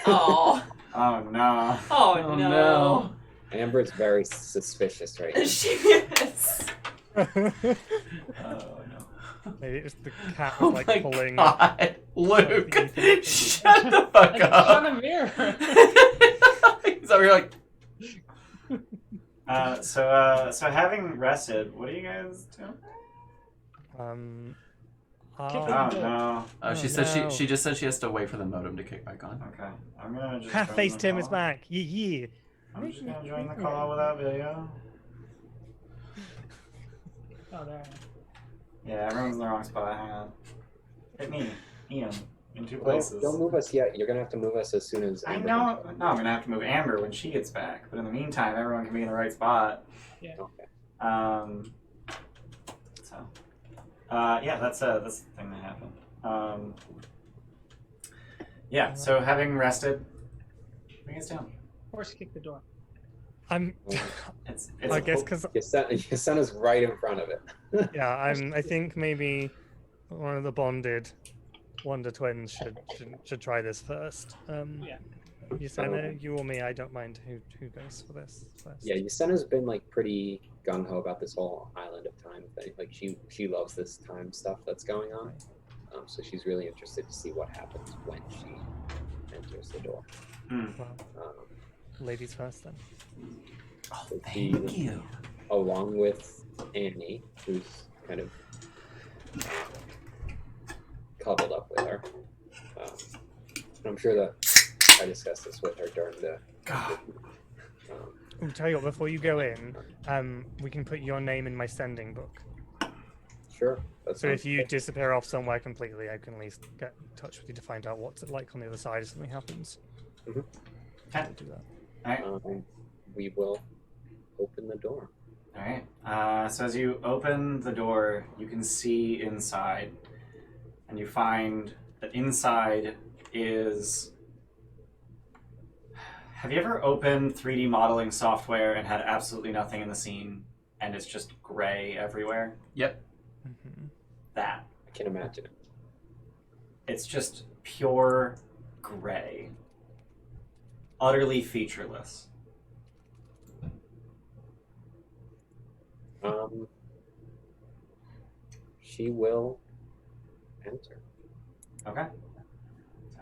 Oh. Oh no. Oh, Oh, no. no. Amber's very suspicious right now. She is. Oh no. Maybe it's the cat Oh was like my pulling. god, Luke, shut the fuck It's on up. a mirror. He's over here like, So having rested, what are you guys doing? Oh, No. oh, she Oh, said no. she just said she has to wait for the modem to kick back on. Okay. I'm gonna just. Half join face the Tim is call. back. Yeah. I'm just gonna join the call without video. Oh, there. Yeah, everyone's in the wrong spot. Hang on. Hit me, Ian, in 2 Well, places. don't move us yet. You're gonna have to move us as soon as. I Amber know. comes No, I'm gonna have to move Amber when she gets back. But in the meantime, everyone can be in the right spot. back. Okay. So, yeah, that's the thing that happened. Yeah. So having rested, what are you guys doing? Horse kick the door. I'm. It's I a guess whole- because Your son is right in front of it. yeah, I think maybe one of the bonded Wonder Twins should try this first. Yeah. You said you or me. I don't mind who goes for this first. Yeah, Yusena's been like pretty gung ho about this whole Island of Time thing. Like she loves this time stuff that's going on. So she's really interested to see what happens when she enters the door. Well, Um, ladies first then. Oh, so thank she, you. along with Annie, who's kind of cuddled up with her. I'm sure that I discussed this with her during the. I'll tell you what. Before you go in, we can put your name in my sending book. Sure. That's So if you disappear off somewhere completely, I can at least get in touch with you to find out what's it like on the other side if something happens. Mhm. I'll do that. we will open the door. All right. So as you open the door, you can see inside, and you find that inside is. Have you ever opened 3D modeling software and had absolutely nothing in the scene, and it's just gray everywhere? Yep. Mm-hmm. That. I can imagine it. It's just pure gray. Utterly featureless. She will enter. Okay.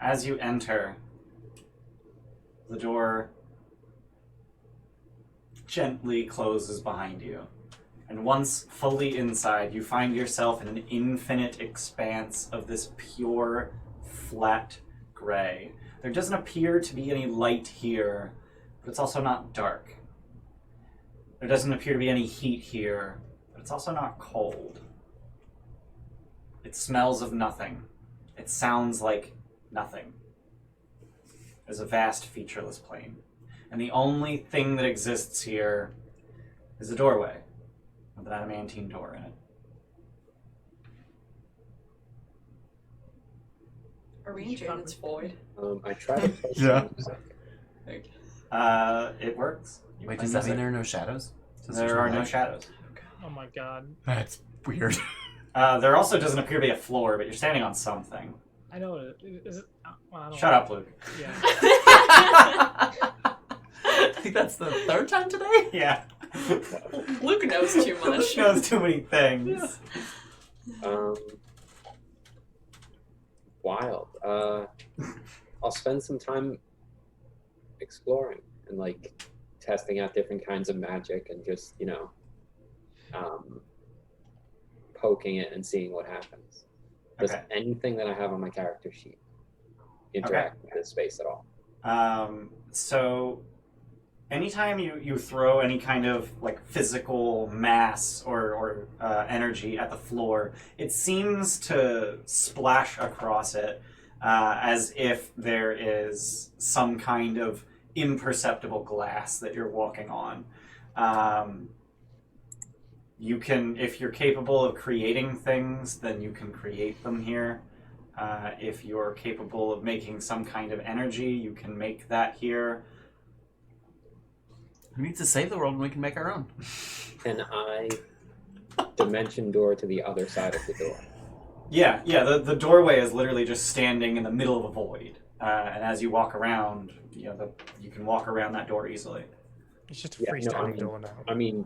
As you enter, the door gently closes behind you. And once fully inside, you find yourself in an infinite expanse of this pure, flat gray. There doesn't appear to be any light here, but it's also not dark. There doesn't appear to be any heat here, but it's also not cold. It smells of nothing. It sounds like nothing. There's a vast, featureless plain. And the only thing that exists here is a doorway with an adamantine door in it. Are we in Janet's void? I try to play Yeah. some music. It works. You Wait, play does that mean music. there are no shadows? Since there's There are no light? shadows. Oh my god. That's weird. There also doesn't appear to be a floor, but you're standing on something. I know it is. It, well, I don't Shut up, Luke. Yeah. I think that's the third time today. Yeah. Luke knows too Luke much. knows too many things. Wild. I'll spend some time exploring and like testing out different kinds of magic and just poking it and seeing what happens. Does Okay. anything that I have on my character sheet interact with this space at all? So anytime you throw any kind of like physical mass or energy at the floor, it seems to splash across it, as if there is some kind of imperceptible glass that you're walking on. You can, if you're capable of creating things, then you can create them here. If you're capable of making some kind of energy, you can make that here. We need to save the world and we can make our own. Can I dimension door to the other side of the door? Yeah, the doorway is literally just standing in the middle of a void. And as you walk around, you can walk around that door easily. It's just a Yeah, no, freestanding door now. I mean,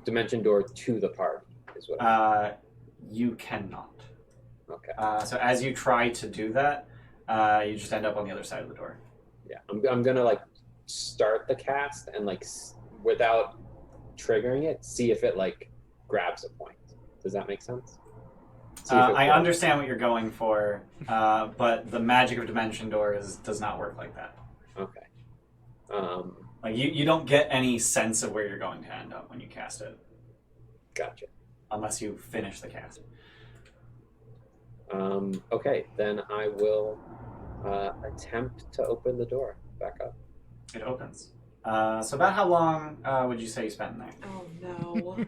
dimension door to the party is what You cannot. Okay. So as you try to do that, you just end up on the other side of the door. Yeah, I'm gonna like start the cast and like without triggering it, see if it like grabs a point. Does that make sense? I understand what you're going for, but the magic of dimension doors does not work like that. Okay. Like you don't get any sense of where you're going to end up when you cast it, Gotcha. unless you finish the cast. Okay, then I will attempt to open the door back up. It opens. So about how long would you say you spent in there? Oh no.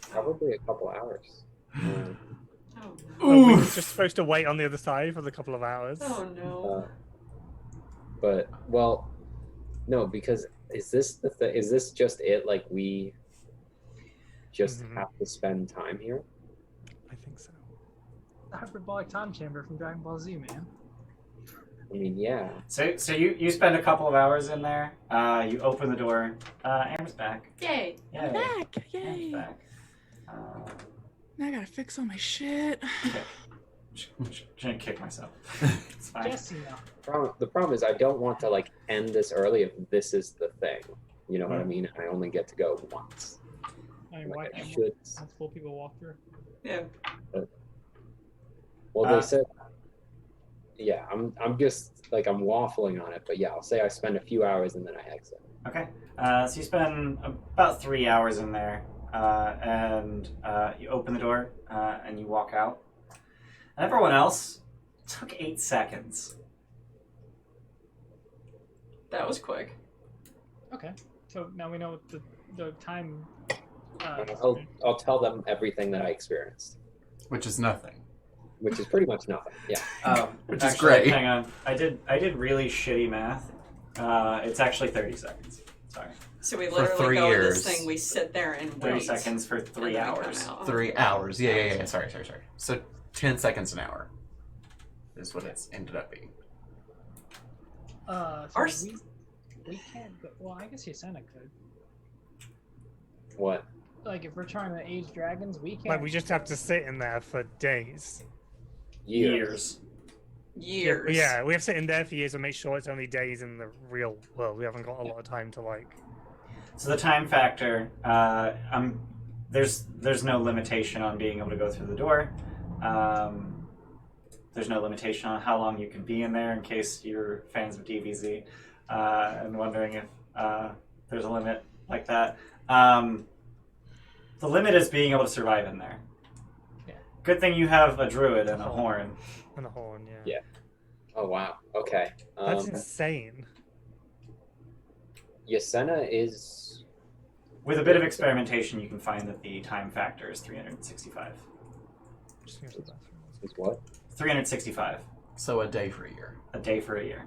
Probably a couple hours. Oh Oh, we no. were just supposed to wait on the other side for the couple of hours. Oh no. But well, no, because is this is this just it? Like we just have to spend time here? I think so. The hyperbolic time chamber from Dragon Ball Z, man. I mean, yeah. So you spend a couple of hours in there. You open the door. Amber's back. Yay. I'm back! Amber's Yay! back. Now I gotta fix all my shit. I'm gonna kick myself. It's fine. Jesse, now. The problem is I don't want to like end this early if this is the thing. You know what I Mm-hmm. mean? I only get to go once. I mean, Like why I can't should. multiple people walk through? Yeah. Well, they said. Yeah, I'm just like I'm waffling on it, but yeah, I'll say I spend a few hours and then I exit. Okay. So you spend about 3 hours in there, and you open the door and you walk out. And everyone else took 8 seconds. That was quick. Okay, so now we know what the time. I'll tell them everything that I experienced, Which is nothing. which is pretty much nothing. Yeah. Which is Actually, great. Hang on. I did really shitty math. It's actually 30 seconds. Sorry. So we For literally 3 go in years. this thing, we sit there and 30 wait. seconds for and 3 then we come hours. out. 3 hours. Yeah. Sorry. So 10 seconds an hour is what it's ended up being. So Ours- we can't go. Well, I guess Yasena could. What? Like, if we're trying to age dragons, we can't. Like, we just have to sit in there for days. Years. Years. Yeah, we have to sit in there for years and make sure it's only days in the real world. We haven't got a lot of time to, like... So the time factor, there's no limitation on being able to go through the door. There's no limitation on how long you can be in there, in case you're fans of DBZ and wondering if there's a limit like that. The limit is being able to survive in there. Yeah. Good thing you have a druid and a horn. And a horn, Yeah. Oh wow. Okay. That's insane. Yasena is. With a bit of experimentation, you can find that the time factor is 365. Just use the bathroom. Is what? 365. So a day for a year. A day for a year.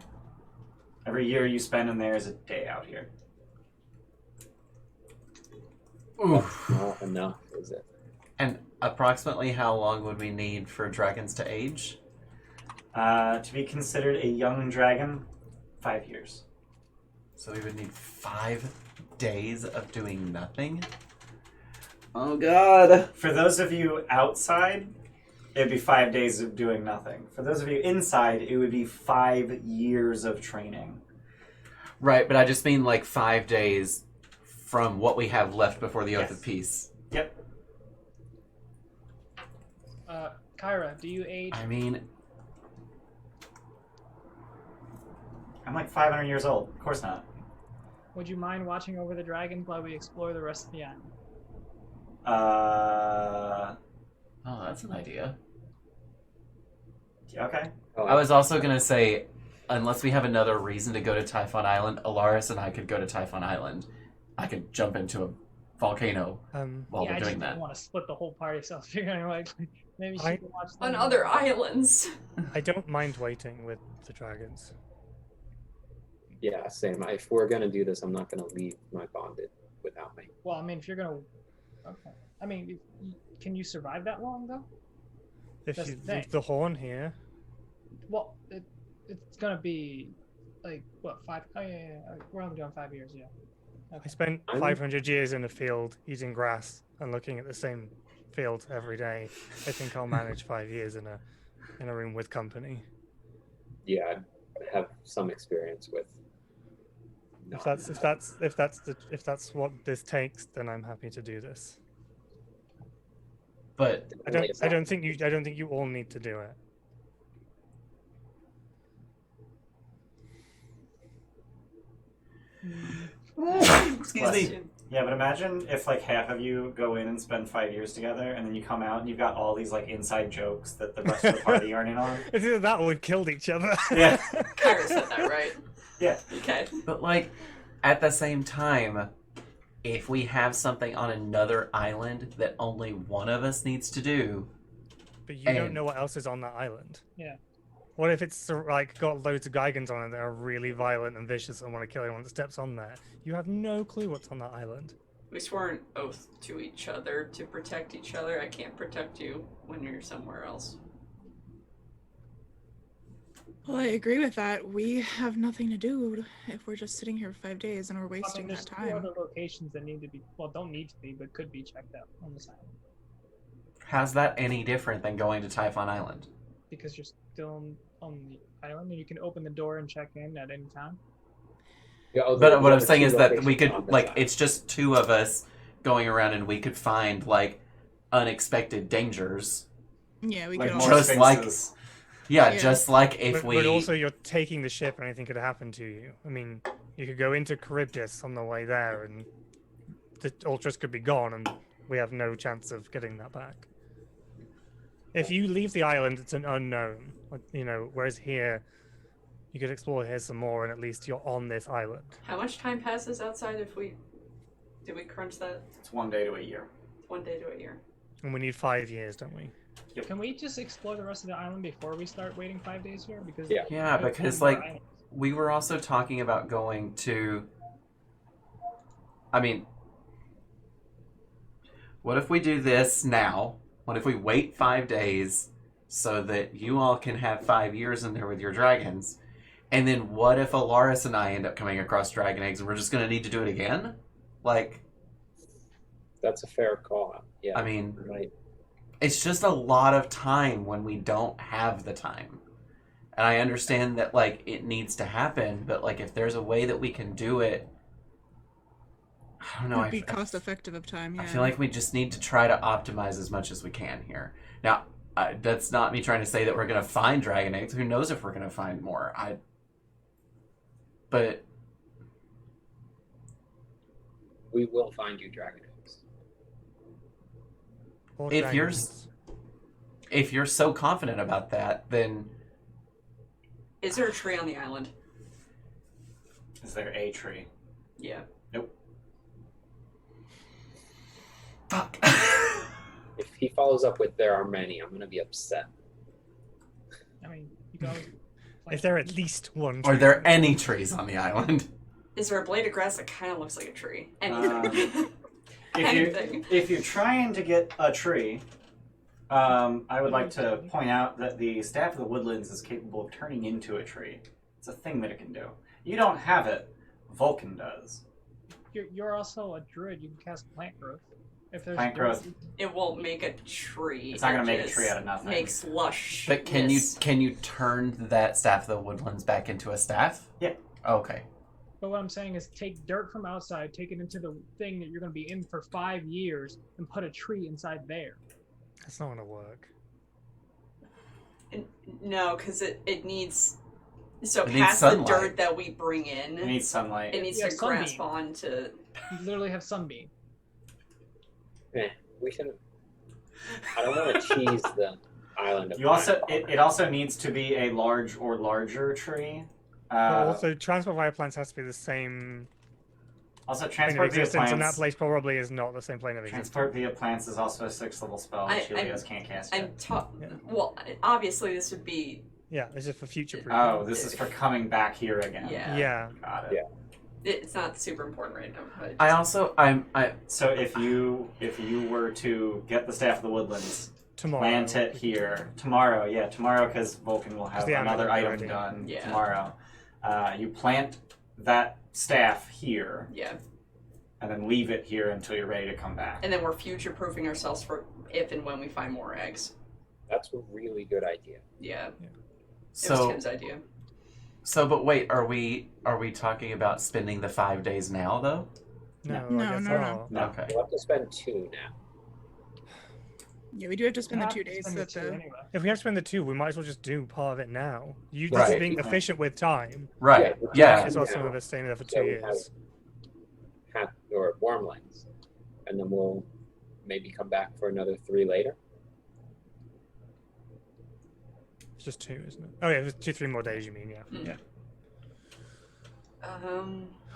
Every year you spend in there is a day out here. Oof. Not enough, is it? And approximately how long would we need for dragons to age? To be considered a young dragon, 5 years. So we would need 5 days of doing nothing? Oh god. For those of you outside, it'd be 5 days of doing nothing. For those of you inside, it would be 5 years of training. Right, but I just mean like 5 days from what we have left before the Oath Yes. of Peace. Yep. Kyra, do you age? I mean, I'm like 500 years old. Of course not. Would you mind watching over the dragons while we explore the rest of the island? Oh, that's an idea. Okay. Oh, I was also gonna say, unless we have another reason to go to Typhon Island, Alaris and I could go to Typhon Island. I could jump into a volcano while yeah, we're I just doing didn't that. want to split the whole party, so I was figuring like maybe she I- could watch On them. other islands. I don't mind waiting with the dragons. Yeah, same. If we're gonna do this, I'm not gonna leave my bonded without me. Well, I mean, if you're gonna, okay. I mean, can you survive that long though? If That's you the thing. leave the horn here, Well, it's gonna be like what 5? Oh yeah. We're only doing 5 years, yeah. I spent I'm- 500 years in a field eating grass and looking at the same field every day. I think I'll manage 5 years in a room with company. Yeah, I have some experience with. If that's what this takes, then I'm happy to do this. But I don't think you all need to do it. excuse me. Yeah, but imagine if like half of you go in and spend 5 years together, and then you come out and you've got all these like inside jokes that the rest of the party aren't in on. It's either that or we've killed each other. Yeah. Kyra said that, right? Yeah. Okay. But like, at the same time, if we have something on another island that only one of us needs to do, But you don't And- know what else is on that island. Yeah. What if it's like got loads of Gigans on it that are really violent and vicious and want to kill anyone that steps on there? You have no clue what's on that island. We swore an oath to each other to protect each other. I can't protect you when you're somewhere else. Well, I agree with that. We have nothing to do if we're just sitting here for 5 days and we're I mean, wasting there's that 2 time. other locations that need to be, well, don't need to be, but could be checked out on this island how's that any different than going to Typhon Island? because you're still on the island and you can open the door and check in at any time. Yeah, But what I'm saying is that we locations could, on this like, island. it's just 2 of us going around and we could find, like, unexpected dangers. Yeah, we Like could more all Just like- Sphinxes. Yeah, Yeah. just like if But also you're taking the ship and anything could happen to you. I mean, you could go into Charybdis on the way there and the Ultras could be gone and we have no chance of getting that back. If you leave the island, it's an unknown. Like, you know, whereas here, you could explore here some more and at least you're on this island. How much time passes outside if we... Did we crunch that? It's 1 day to a year. 1 day to a year. And we need 5 years, don't we? Can we just explore the rest of the island before we start waiting 5 days here? Because Yeah. Yeah, there's because, more like, islands. we were also talking about going to... I mean, what if we do this now? What if we wait 5 days so that you all can have 5 years in there with your dragons? And then what if Alaris and I end up coming across dragon eggs and we're just going to need to do it again? Like, That's a fair call. Yeah. I mean, Right. it's just a lot of time when we don't have the time. And I understand that, like, it needs to happen, but, like, if there's a way that we can do it, I don't know. Would be cost effective of time, yeah. I feel like we just need to try to optimize as much as we can here. Now, that's not me trying to say that we're going to find dragon eggs. Who knows if we're going to find more? But We will find you dragon eggs. Or If you're dragons. if you're so confident about that, then Is there a tree on the island? Is there a tree? Yeah. fuck. If he follows up with "there are many," I'm gonna be upset. I mean, you can always. Is there at least one Are tree? there any trees on the island? Is there a blade of grass that kind of looks like a tree? Anything. Anything. If you're trying to get a tree, I would like to point out that the Staff of the Woodlands is capable of turning into a tree. It's a thing that it can do. You don't have it. Vulcan does. You're also a druid. You can cast plant growth. If there's Plant growth. It won't make a tree. It's not gonna It make a just tree out of nothing. Makes lush. But can you turn that Staff of the Woodlands back into a staff? Yeah. Okay. But what I'm saying is take dirt from outside, take it into the thing that you're going to be in for 5 years, and put a tree inside there. That's not gonna work. No, because it needs. So It needs past the sunlight. dirt that we bring in, It needs sunlight. it needs Yeah, to sunbeam. grasp on to. You literally have sunbeam. We can. I don't want to cheese the island. Of You also Pine it also needs to be a large or larger tree. But also, transport via plants has to be the same Also, plane of transport via existence, and that plants. place probably is not the same plane of existence. Transport via plants is also a 6th level spell I- that Helios can't cast yet. Yeah. Well, obviously this would be. Yeah, this is for future proof. Oh, this is for coming back here again. Yeah. Yeah. Got it. Yeah. It's not super important right now. But I also I So if you were to get the Staff of the Woodlands, Tomorrow. plant it here tomorrow, because Vulcan will have the another animal item already. done Yeah. tomorrow. You plant that staff here, yeah, and then leave it here until you're ready to come back. and then we're future-proofing ourselves for if and when we find more eggs. That's a really good idea. Yeah, it was so Tim's idea. but wait, are we talking about spending the 5 days now though? No, No, I guess no, not. No. Okay. We'll have to spend 2 now. Yeah, we do have to spend the We'll 2 have to days spend the at two the. anyway. If we have to spend the 2, we might as well just do part of it now. You Right. just being Yeah. efficient with time. Right. Yeah. Yeah. As well, Yeah. some of us staying there for So 2 we have years. or Wormlings, and then we'll maybe come back for another 3 later. It's just 2, isn't it? Oh yeah, it's 2-3 more days. You mean? Yeah. Mm. Yeah.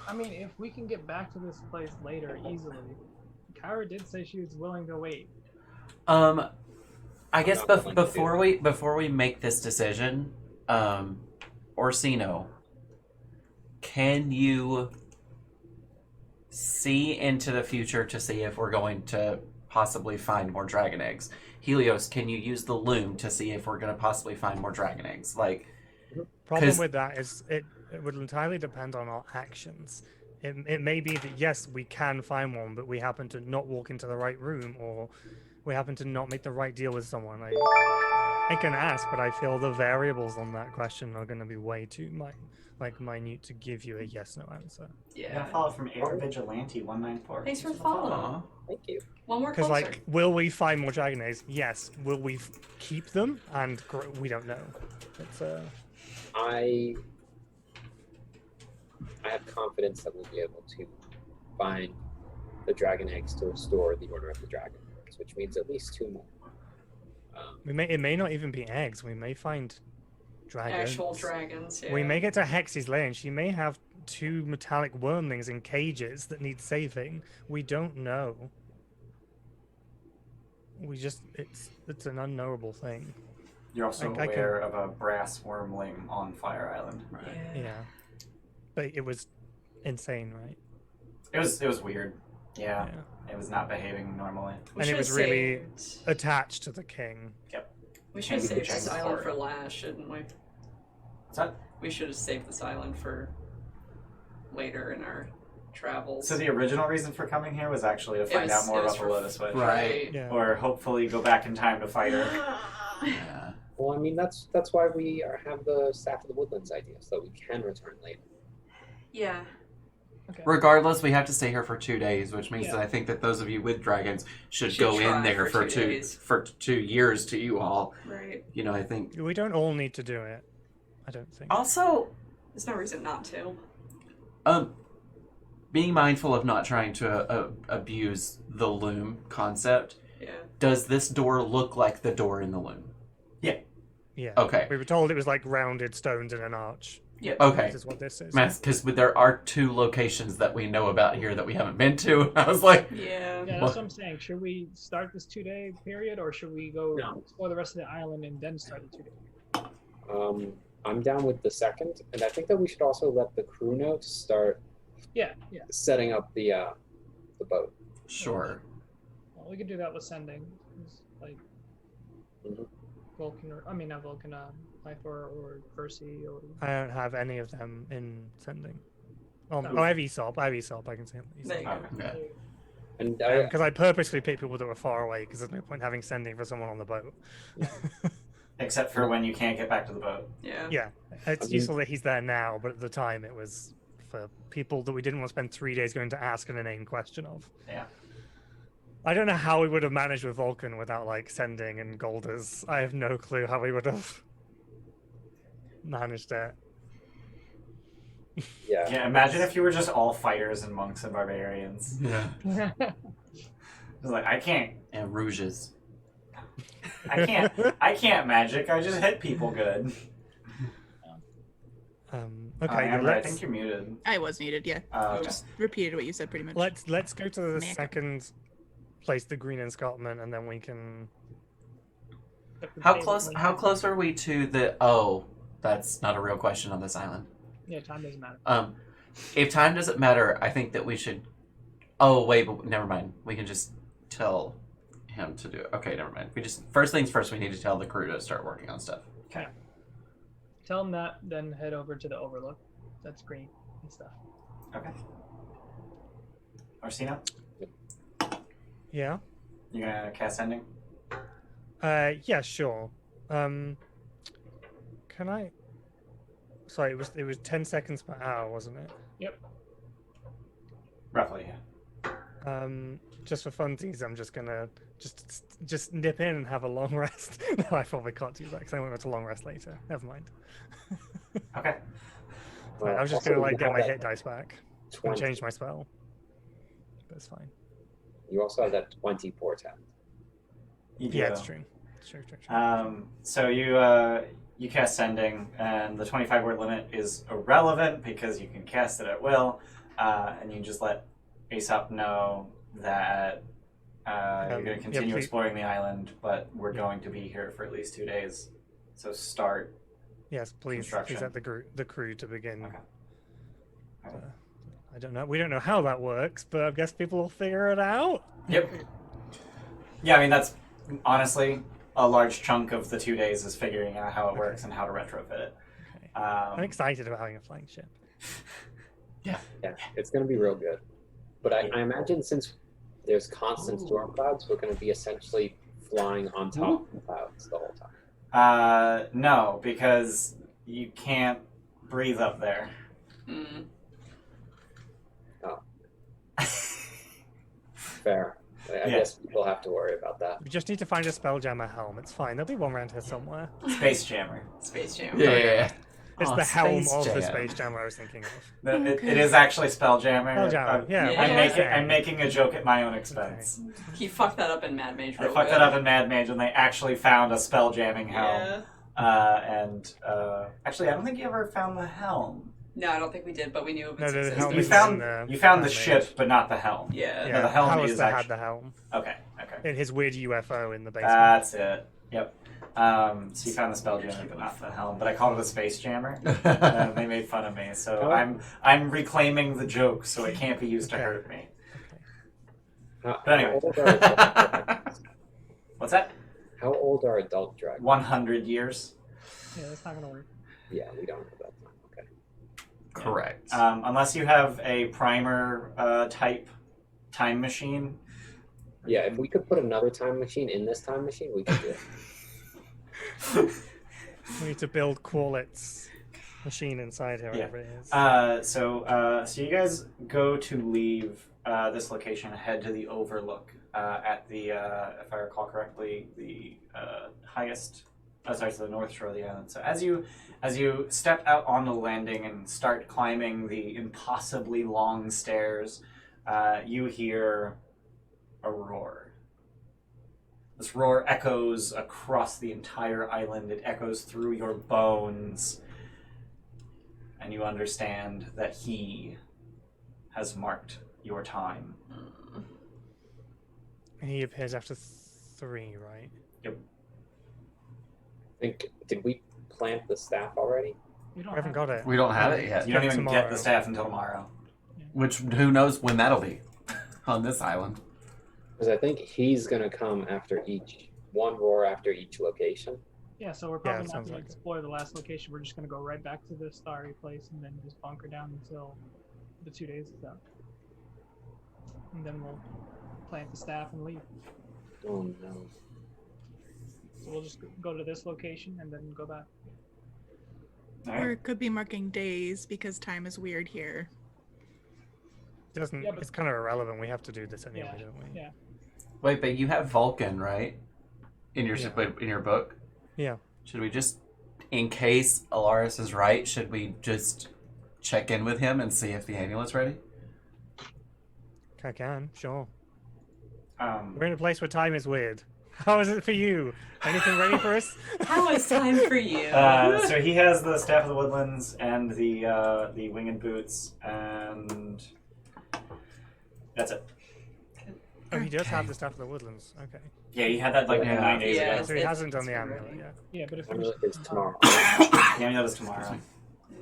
I mean, if we can get back to this place later easily, Kyra did say she was willing to wait. I guess Not willing to do before we make this decision, Orsino, can you see into the future to see if we're going to possibly find more dragon eggs? Helios, can you use the loom to see if we're going to possibly find more dragon eggs? Like, Problem 'Cause- with that is it would entirely depend on our actions. It may be that yes, we can find one, but we happen to not walk into the right room, or we happen to not make the right deal with someone. I can ask, but I feel the variables on that question are going to be way too minute to give you a yes/no answer. You Yeah. got a follow from Air Vigilante 194. Thanks for the following. aw. Thank you. One more Because closer. like, will we find more dragon eggs? Yes. Will we keep them? And we don't know. It's I have confidence that we'll be able to find the dragon eggs to restore the Order of the Dragon, which means at least 2 more. it may not even be eggs. We may find dragons. Actual dragons. Yeah. We may get to Hexy's lair, and she may have 2 metallic wormlings in cages that need saving. We don't know. It's an unknowable thing. You're also I can- aware of a brass wormling on Fire Island. Yeah. Yeah. But it was insane, right? It was weird. Yeah. It was not behaving normally. We And it was should've really saved- attached to the king. We should have Maybe saved check this the island port. for last, shouldn't we? What's that? We should have saved this island for later in our travels. So the original reason for coming here was actually to find out more about the Lotus Witch. Right. Yeah. Or hopefully go back in time to fight her. Yeah. Well, I mean, that's why we have the Staff of the Woodlands idea, so that we can return later. Yeah. Okay. Regardless, we have to stay here for 2 days, which means Yeah. that I think that those of you with dragons should Should go try in there for for 2 days. for 2 years to you all. Right. You know, I think We don't all need to do it. I don't think. also There's no reason not to. being mindful of not trying to abuse the loom concept. Yeah. Does this door look like the door in the loom? Yeah. Okay. We were told it was like rounded stones in an arch. Yep. Okay. This is what this is. Because there are 2 locations that we know about here that we haven't been to. I was like, Yeah. Yeah, that's what I'm saying. Should we start this 2-day period, or should we go No. explore the rest of the island and then start the 2 day? I'm down with the second, and I think that we should also let the crew know to start Yeah. setting up the boat. sure. Well, we could do that with sending. It's like Mhm. Vulcan, not Vulcan, Pythor or Percy or. I don't have any of them in sending. I No. have Aesop. I can say There you Aesop. go. Okay. And Because I purposely picked people that were far away, because there's no point having sending for someone on the boat. Except for when you can't get back to the boat. Yeah. Yeah, it's I mean- useful that he's there now, but at the time it was for people that we didn't want to spend 3 days going to ask an inane question of. Yeah. I don't know how we would have managed with Vulcan without like sending and Golders. I have no clue how we would have managed it. yeah, Yeah, imagine if you were just all fighters and monks and barbarians. Yeah. It's like, I can't. And rouges. I can't magic. I just hit people good. Okay, Amber, I let's think you're muted. I was muted, yeah. Okay. Just repeated what you said pretty much. let's go to the Mecca. second place, the green escarpment, and then we can. How close are we to the? Oh, that's not a real question on this island. Yeah, time doesn't matter. If time doesn't matter, I think that we should. Oh wait, but never mind. We can just tell him to do it. Okay, never mind. We just first things first. We need to tell the crew to start working on stuff. Okay. Tell them that, then head over to the Overlook. That's green and stuff. Okay. Orsino, Yeah. you gonna cast Sending? Yeah, sure. Can I? Sorry, it was 10 seconds per hour, wasn't it? Yep. Roughly, yeah. Just for funsies, I'm just gonna just nip in and have a long rest. No, I probably can't do that because I won't go to long rest later. Never mind. Okay. I was just Also, gonna you get have my that hit dice back and 20. change my spell. But it's fine. You also have that 20 portent. You do. Yeah, it's true. It's true. So you cast Sending, and the 25-word limit is irrelevant because you can cast it at will, and you just let Aesop know that you're going to continue exploring the island, but we're going to be here for at least 2 days. So start. Yes, please let the crew to begin. Okay. I don't know. We don't know how that works, but I guess people will figure it out. Yep. Yeah, I mean, that's honestly a large chunk of the 2 days is figuring out how it works and how to retrofit it. Okay. Um, I'm excited about having a flying ship. Yeah, it's going to be real good. But I imagine since there's constant storm clouds, we're going to be essentially flying on top of the clouds the whole time. No, because you can't breathe up there. Mm. Fair. I guess people have to worry about that. We just need to find a Spelljammer helm. It's fine. There'll be one around here somewhere. Space Jammer. Space Jam. Yeah. It's Oh, the helm Space of the Jam. Space Jammer I was thinking of. It is actually Spelljammer. Spelljammer, yeah. I'm making a joke at my own expense. He fucked that up in Mad Mage. I fucked that up in Mad Mage, and they actually found a spell jamming helm. Yeah. Actually, I don't think you ever found the helm. No, I don't think we did, but we knew of its No, the existence. helm You is found in, you found the Mad ship, Mage. but not the helm. Yeah. Yeah, the helm is Hollister had actually- the helm Okay. in his weird UFO in the basement. That's it. Yep. So you found the spell jammer, but not the helm. But I called it a space jammer. They made fun of me, so I'm reclaiming the joke, so it can't be used to hurt me. But anyway. How old are adult dragons? What's that? How old are adult dragons? 100 years. Yeah, that's not gonna work. Yeah, we don't know that time. Okay. Correct. Unless you have a primer type time machine. Yeah, if we could put another time machine in this time machine, we could do it. We need to build Qualit's machine inside here, Yeah. whatever it is. So you guys go to leave this location and head to the Overlook at the, if I recall correctly, the highest. It's the north shore of the island. So as you step out on the landing and start climbing the impossibly long stairs, you hear a roar. This roar echoes across the entire island. It echoes through your bones. And you understand that he has marked your time. And he appears after 3, right? Yep. Did we plant the staff already? We We don't haven't got it. We don't have it yet. You don't even Tomorrow. get the staff until tomorrow. Which, who knows when that'll be on this island. Because I think he's going to come after one roar after each location. Yeah, so we're Yeah, probably it not sounds going to like it. explore the last location. We're just going to go right back to the starry place and then just bunker down until the 2 days is up. And then we'll plant the staff and leave. Oh no. So we'll just go to this location and then go back. All Or right. it could be marking days because time is weird here. Doesn't. Yeah, but- It's kind of irrelevant. We have to do this anyway, Yeah, don't we? yeah. Wait, but you have Vulcan, right? In your Yeah. in your book. Yeah. Should we just, in case Alaris is right, should we just check in with him and see if the amulet's ready? I can, sure. Um, We're in a place where time is weird. How is it for you? Anything ready for us? How is time for you? So he has the Staff of the Woodlands and the winged boots, and that's it. Oh, he does have the Staff of the Woodlands. Okay. Yeah, he had that like Yeah. 9 days Yeah. ago. So he hasn't done the it's amulet right. yet. Yeah, but if I'm we really is tomorrow. The amulet is tomorrow.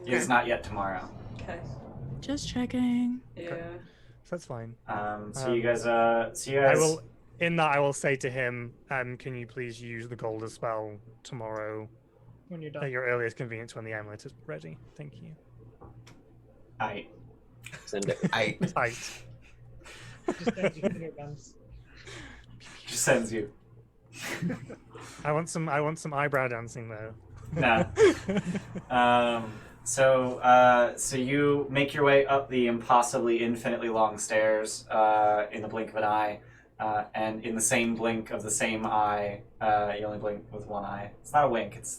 It is not yet tomorrow. Okay. Just checking. Yeah. So that's fine. So you guys, I will. In that, I will say to him, "Can you please use the Golden spell tomorrow when you're at done. your earliest convenience when the amulet is ready? Thank you." I Send it. I Right. Just send you finger guns. just sends you. I want some eyebrow dancing though. Nah. So you make your way up the impossibly infinitely long stairs in the blink of an eye, and in the same blink of the same eye, you only blink with one eye. It's not a wink. It's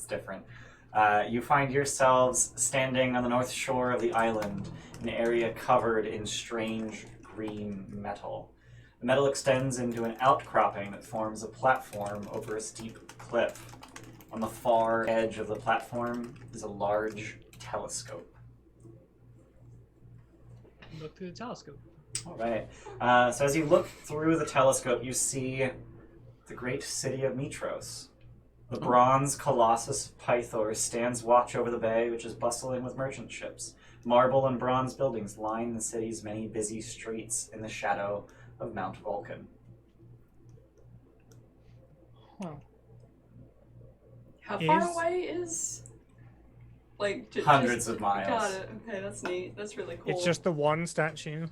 different. You find yourselves standing on the north shore of the island, an area covered in strange green metal. The metal extends into an outcropping that forms a platform over a steep cliff. On the far edge of the platform is a large telescope. Look through the telescope. All right. So as you look through the telescope, you see the great city of Mitros. The bronze colossus of Pythor stands watch over the bay, which is bustling with merchant ships. Marble and bronze buildings line the city's many busy streets in the shadow of Mount Vulcan. Huh. How far Is- away is? Like Hundreds of miles. Got it. Okay, that's neat. That's really cool. It's just the one statue.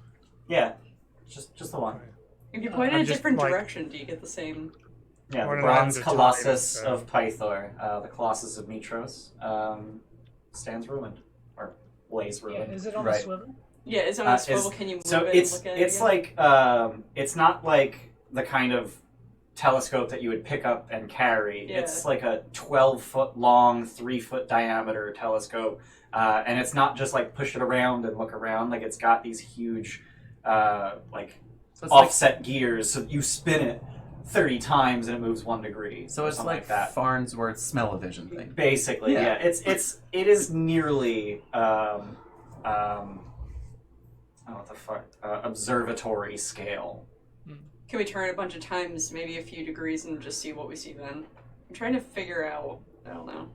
Yeah, just the one. if you point in I'm a just, different like- direction, do you get the same? Yeah, Or the an bronze end of time, colossus so- of Pythor, the colossus of Mitros, stands ruined, or lays Yeah, ruined. is it on Right. a swivel? Yeah, is it on Uh, a swivel? is- Can you move So it it's and look at it it's again? like it's not like the kind of telescope that you would pick up and carry. Yeah. It's like a 12-foot long, 3-foot diameter telescope, and it's not just like push it around and look around. Like it's got these huge like so it's like offset gears, so you spin it 30 times and it moves 1 degree. so or it's something like that. Farnsworth's smell-o-vision thing. Basically, Yeah. yeah. It is nearly oh, what the fuck, observatory scale. Can we turn a bunch of times, maybe a few degrees, and just see what we see then? I'm trying to figure out. I don't know.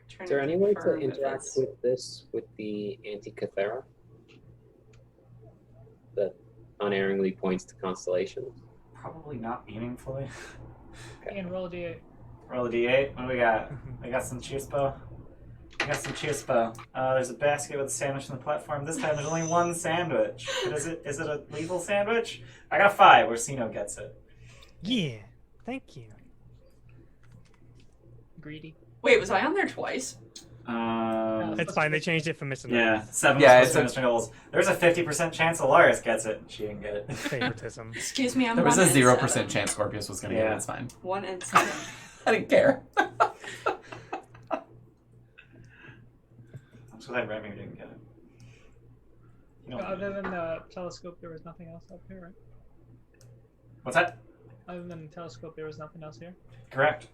Trying Is there any way to confirm if interact it's- with this with the Antikythera that unerringly points to constellations? Probably not meaningfully. And roll a d8. Roll a d8. What do we got? We got some chispo. We got some chispo. There's a basket with a sandwich on the platform. This time there's only one sandwich. But is it a lethal sandwich? I got a 5. Orsino gets it. Yeah. Thank you. Greedy. Wait, was I on there twice? It's fine. They changed it for missing. Yeah, 7 Yeah, was it's supposed to goals. There's a 50% chance Alaris gets it. She didn't get it. Favoritism. Excuse me, I'm There was a one and 0% seven. chance Scorpius was going to get Yeah. it. It's fine. 1 and 7. I didn't care. I'm so glad Remy didn't get it. You know, Other than the telescope, there was nothing else up here, right? what's that? Other than the telescope, there was nothing else here. Correct.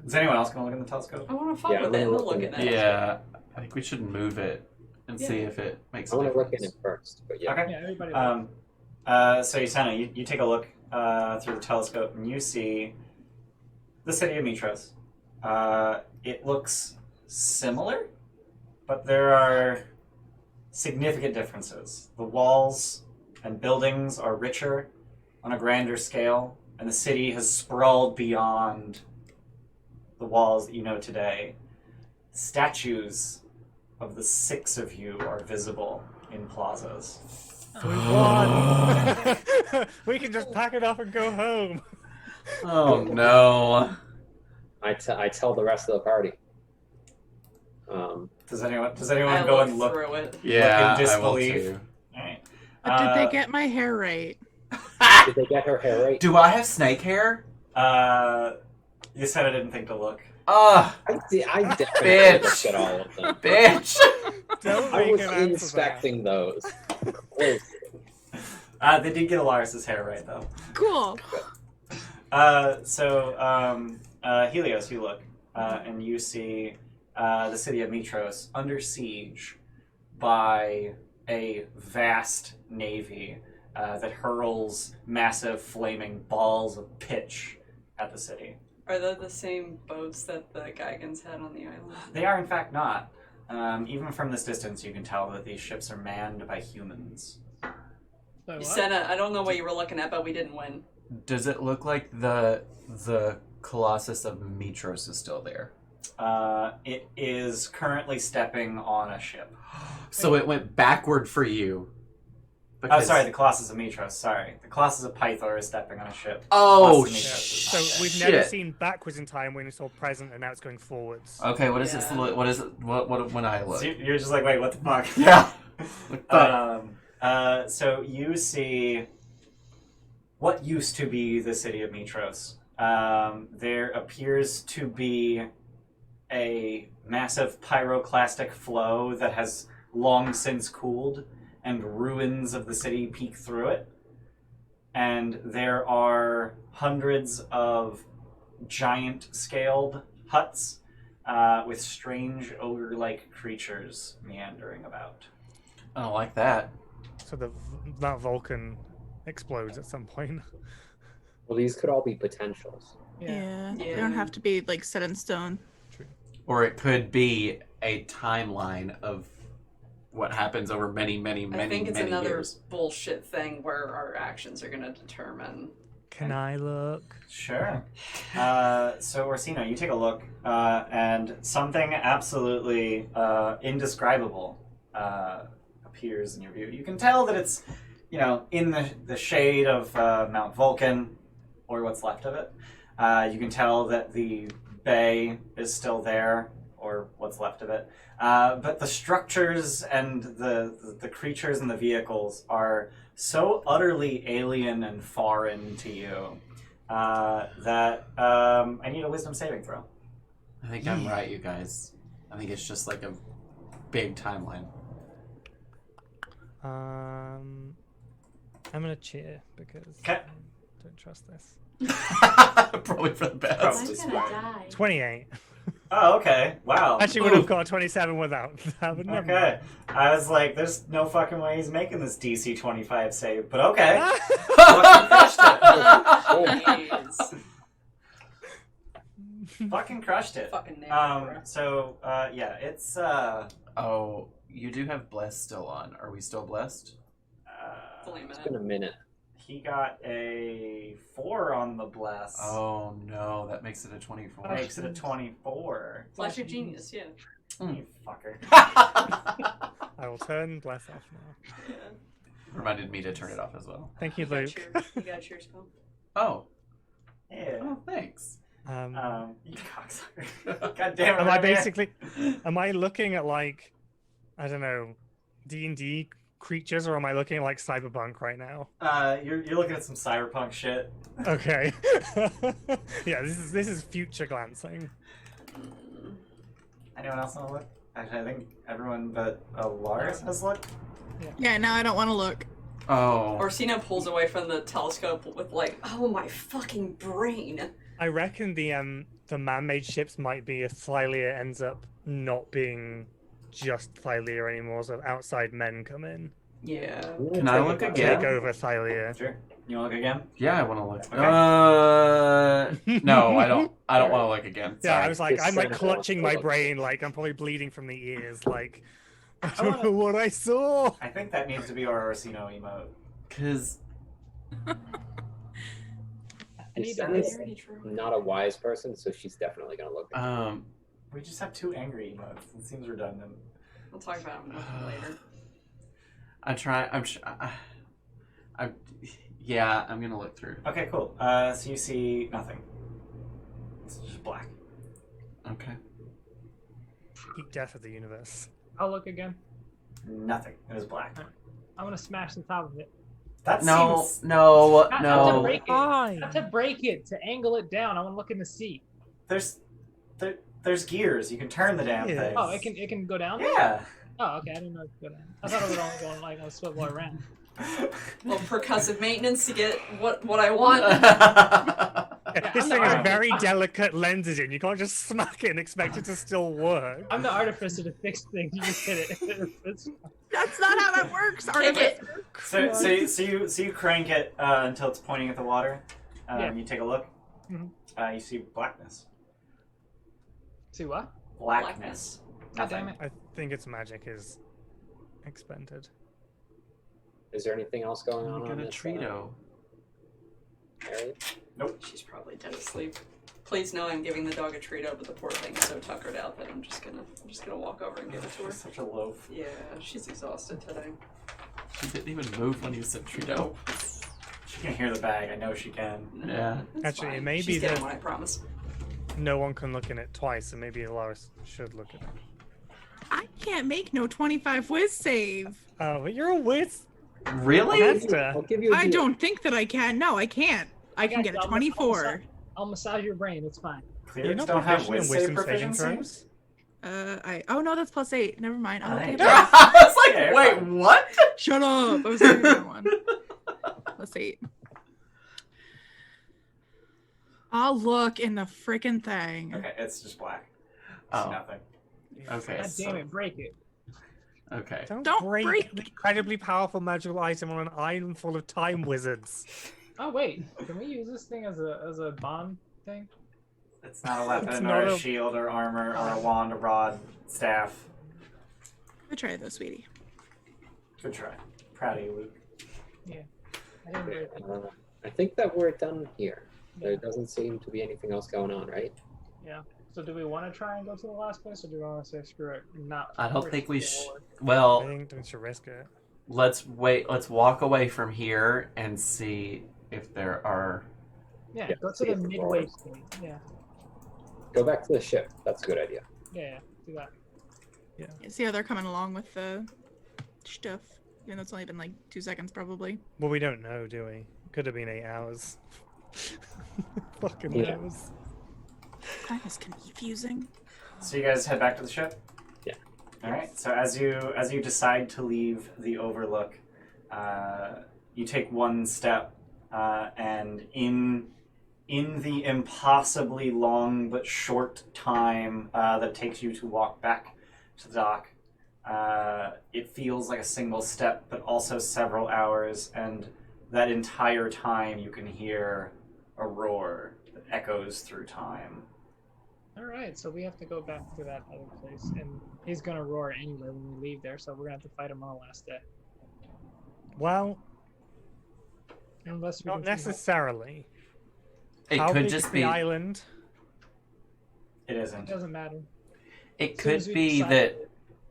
Is anyone else going to look in the telescope? I want to fuck Yeah, with it I'm and gonna look look at in it. Yeah, I think we should move it and see Yeah. if it makes I a want to look difference. in it first, but yeah. Okay. Yeah, everybody. So Yusena, you take a look through the telescope and you see the city of Mitros. It looks similar, but there are significant differences. The walls and buildings are richer on a grander scale, and the city has sprawled beyond the walls that you know today. Statues of the 6 of you are visible in plazas. We won. We can just pack it up and go home. Oh no. I tell the rest of the party. Does anyone I go look and look? through it. Yeah, in I will disbelief. too. Alright. But did they get my hair right? Did they get her hair right? Do I have snake hair? You said I didn't think to look. Ugh, I definitely Bitch. looked at all of them. bitch. Don't I make was an answer inspecting those. Close. They did get Alaris's hair right though. Cool. Helios, you look, and you see the city of Mitros under siege by a vast navy that hurls massive flaming balls of pitch at the city. Are they the same boats that the Gigans had on the island? They are, in fact, not. Even from this distance, you can tell that these ships are manned by humans. So You what? said I don't know what you were looking at, but we didn't win. Does it look like the Colossus of Mitros is still there? It is currently stepping on a ship. So it went backward for you. Oh, sorry, the Colossus of Mitros. Sorry. The Colossus of Pythor is stepping on a ship. Oh, Colossus of Yeah. Mitros is So we've Shit. never seen backwards in time when it's all present, and now it's going forwards. Okay, what is this? Yeah. What is it? What when I look? So you're just like, wait, what the fuck? Yeah. What the- So you see what used to be the city of Mitros. There appears to be a massive pyroclastic flow that has long since cooled, and ruins of the city peek through it. And there are hundreds of giant-scaled huts with strange ogre-like creatures meandering about. I don't like that. So that Vulcan explodes at some point. Well, these could all be potentials. Yeah. They Yeah. don't have to be like set in stone. Or it could be a timeline of what happens over many, many, many, I think it's many another years. bullshit thing where our actions are going to determine. Can I look? Sure. So Orsino, you take a look, and something absolutely indescribable appears in your view. You can tell that it's, in the shade of Mount Vulcan, or what's left of it. You can tell that the bay is still there, or what's left of it. But the structures and the creatures and the vehicles are so utterly alien and foreign to you that I need a wisdom saving throw. I think I'm right, you guys. I think it's just like a big timeline. I'm gonna cheer because Okay. I don't trust this. Probably for the best. Probably. I'm gonna die. 28. Oh, okay. Wow. Actually, would have got a 27 without that. But never Okay. I was like, there's no fucking way he's making this DC 25 save, but okay. mind. Fucking crushed Jeez. it. Fucking crushed it. Fucking nailed it, bro. So, yeah, it's, Oh, you do have blessed still on. Are we still blessed? It's only a It's minute. been a minute. he got a 4 on the bless. Oh no, that makes it a 24. Makes it a 24. Flash of genius, yeah. You fucker. I will turn bless off now. Yeah. Reminded me to turn it off as well. Thank you, You got Luke. you got yours, Phil. Oh, Yeah. oh thanks. You cocksucker. God damn it. Am I Ryan. basically? Am I looking at like, I don't know, D&D creatures, or am I looking at like cyberpunk right now? You're looking at some cyberpunk shit. Okay. Yeah, this is future glancing. Anyone else want to look? Actually, I think everyone but Lars has looked. Yeah, now I don't want to look. Oh, Orsino pulls away from the telescope with like, oh my fucking brain. I reckon the man-made ships might be if Thylia ends up not being just Thylia anymore, so outside men come in, Yeah. Can I look again? take over Thylia. Sure. You want to look again? yeah, I want to look. Okay. No, I don't. I don't want to look again. Yeah, Sorry. I was like, Just I'm like send it clutching off. my brain, like I'm probably bleeding from the ears, like I I don't wanna- know what I saw. I think that needs to be our Orsino emote. Cause I need to Senna's Very true. not a wise person, so she's definitely gonna look. We just have 2 angry emotes. It seems redundant. We'll talk about them later. Yeah, I'm gonna look through. Okay, cool. So you see nothing. It's just black. Okay. Peak death of the universe. I'll look again. Nothing. It is black. I'm gonna smash the top of it. That No, seems... no, Not to no. break it. Why? Not to break it. To angle it down. I want to look in the seat. There's gears. You can turn the damn Yeah. thing. Oh, it can go down. Yeah. Oh, okay. I didn't know it could go down. I thought it would only go like a swivel around. Well, percussive maintenance to get what I want. This I'm thing the has artist. very delicate lenses in. You can't just smack it and expect it to still work. I'm the artificer to fix things. You just hit it. It's That's not how that works. Take it. So you crank it until it's pointing at the water. Yeah. You take a look. Mhm. You see blackness. See what? Blackness. God damn it. I think its magic is expended. Is there anything else going on? Look at on a this Trito. area? Nope. She's probably dead asleep. Please know I'm giving the dog a treat, but the poor thing is so tuckered out that I'm just gonna walk over and give it to her. She's such a loaf. Yeah, she's exhausted today. She didn't even move when you said Trito. She can hear the bag. I know she can. Yeah. It's Actually, fine. it may She's be getting that- one, I promise. No one can look in it twice, so maybe Alaris should look at it. I can't make no 25 whiz save. Oh, but you're a whiz. Really? Master. I'll give you a I deal. don't think that I can. No, I can't. I can get a 24. I'll massage your brain. It's fine. You're Clerics not don't have proficient in whiz save wisdom saving proficiency. throws? Oh no, that's +8. Never mind. I'll Alright. take it. I was like, Yeah, you're wait, fine. what? Shut up. I was doing the one. +8. I'll look in the freaking thing. Okay, it's just black. It's Oh. nothing. Okay. God so- damn it, break it. Okay. Don't break break an incredibly powerful magical item on an island full of time wizards. Oh wait, can we use this thing as a bond thing? It's not a weapon It's or not a a- shield or armor or a wand, a rod, staff. Good try though, sweetie. Good try. Proud of you, Luke. I didn't break it. I think that we're done here. There doesn't seem to be anything else going on, right? So do we want to try and go to the last place, or do we want to say screw it? Not. I don't think we risk should. it, or- I Well, think we should risk it. let's wait. Let's walk away from here and see if there are. Yeah, Yeah, go to see the if the midway roars. point. Yeah, Go back to the ship. That's a good idea. do that. You see how they're coming along with the stuff? Even though it's only been like 2 seconds, probably. Well, we don't know, do we? Could have been 8 hours. Fucking Yeah. knows. Time is confusing. So you guys head back to the ship? Yeah. All right. So as you decide to leave the Overlook, you take one step, and in the impossibly long but short time that it takes you to walk back to the dock, it feels like a single step, but also several hours, and that entire time you can hear a roar that echoes through time. All right, so we have to go back to that other place, and he's gonna roar anyway when we leave there. So we're gonna have to fight him on the last day, Well, unless we not can somehow- necessarily. It How could big just is be. the island? It It isn't. doesn't matter. It As soon as could we be decide- that.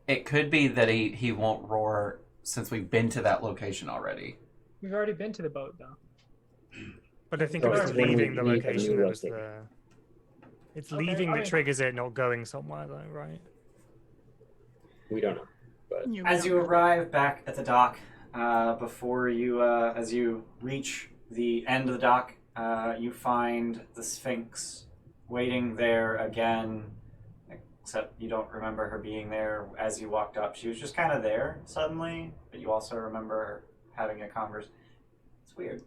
It could be that he won't roar since we've been to that location already. We've already been to the boat, though. But I think So it was it's when we leaving the leave a location new that was location. It's Okay, leaving I that mean- triggers it, not going somewhere though, right? We don't know. But As you arrive back at the dock, before you, as you reach the end of the dock, you find the Sphinx waiting there again. Except you don't remember her being there as you walked up. She was just kind of there suddenly, but you also remember having a conversation. It's weird.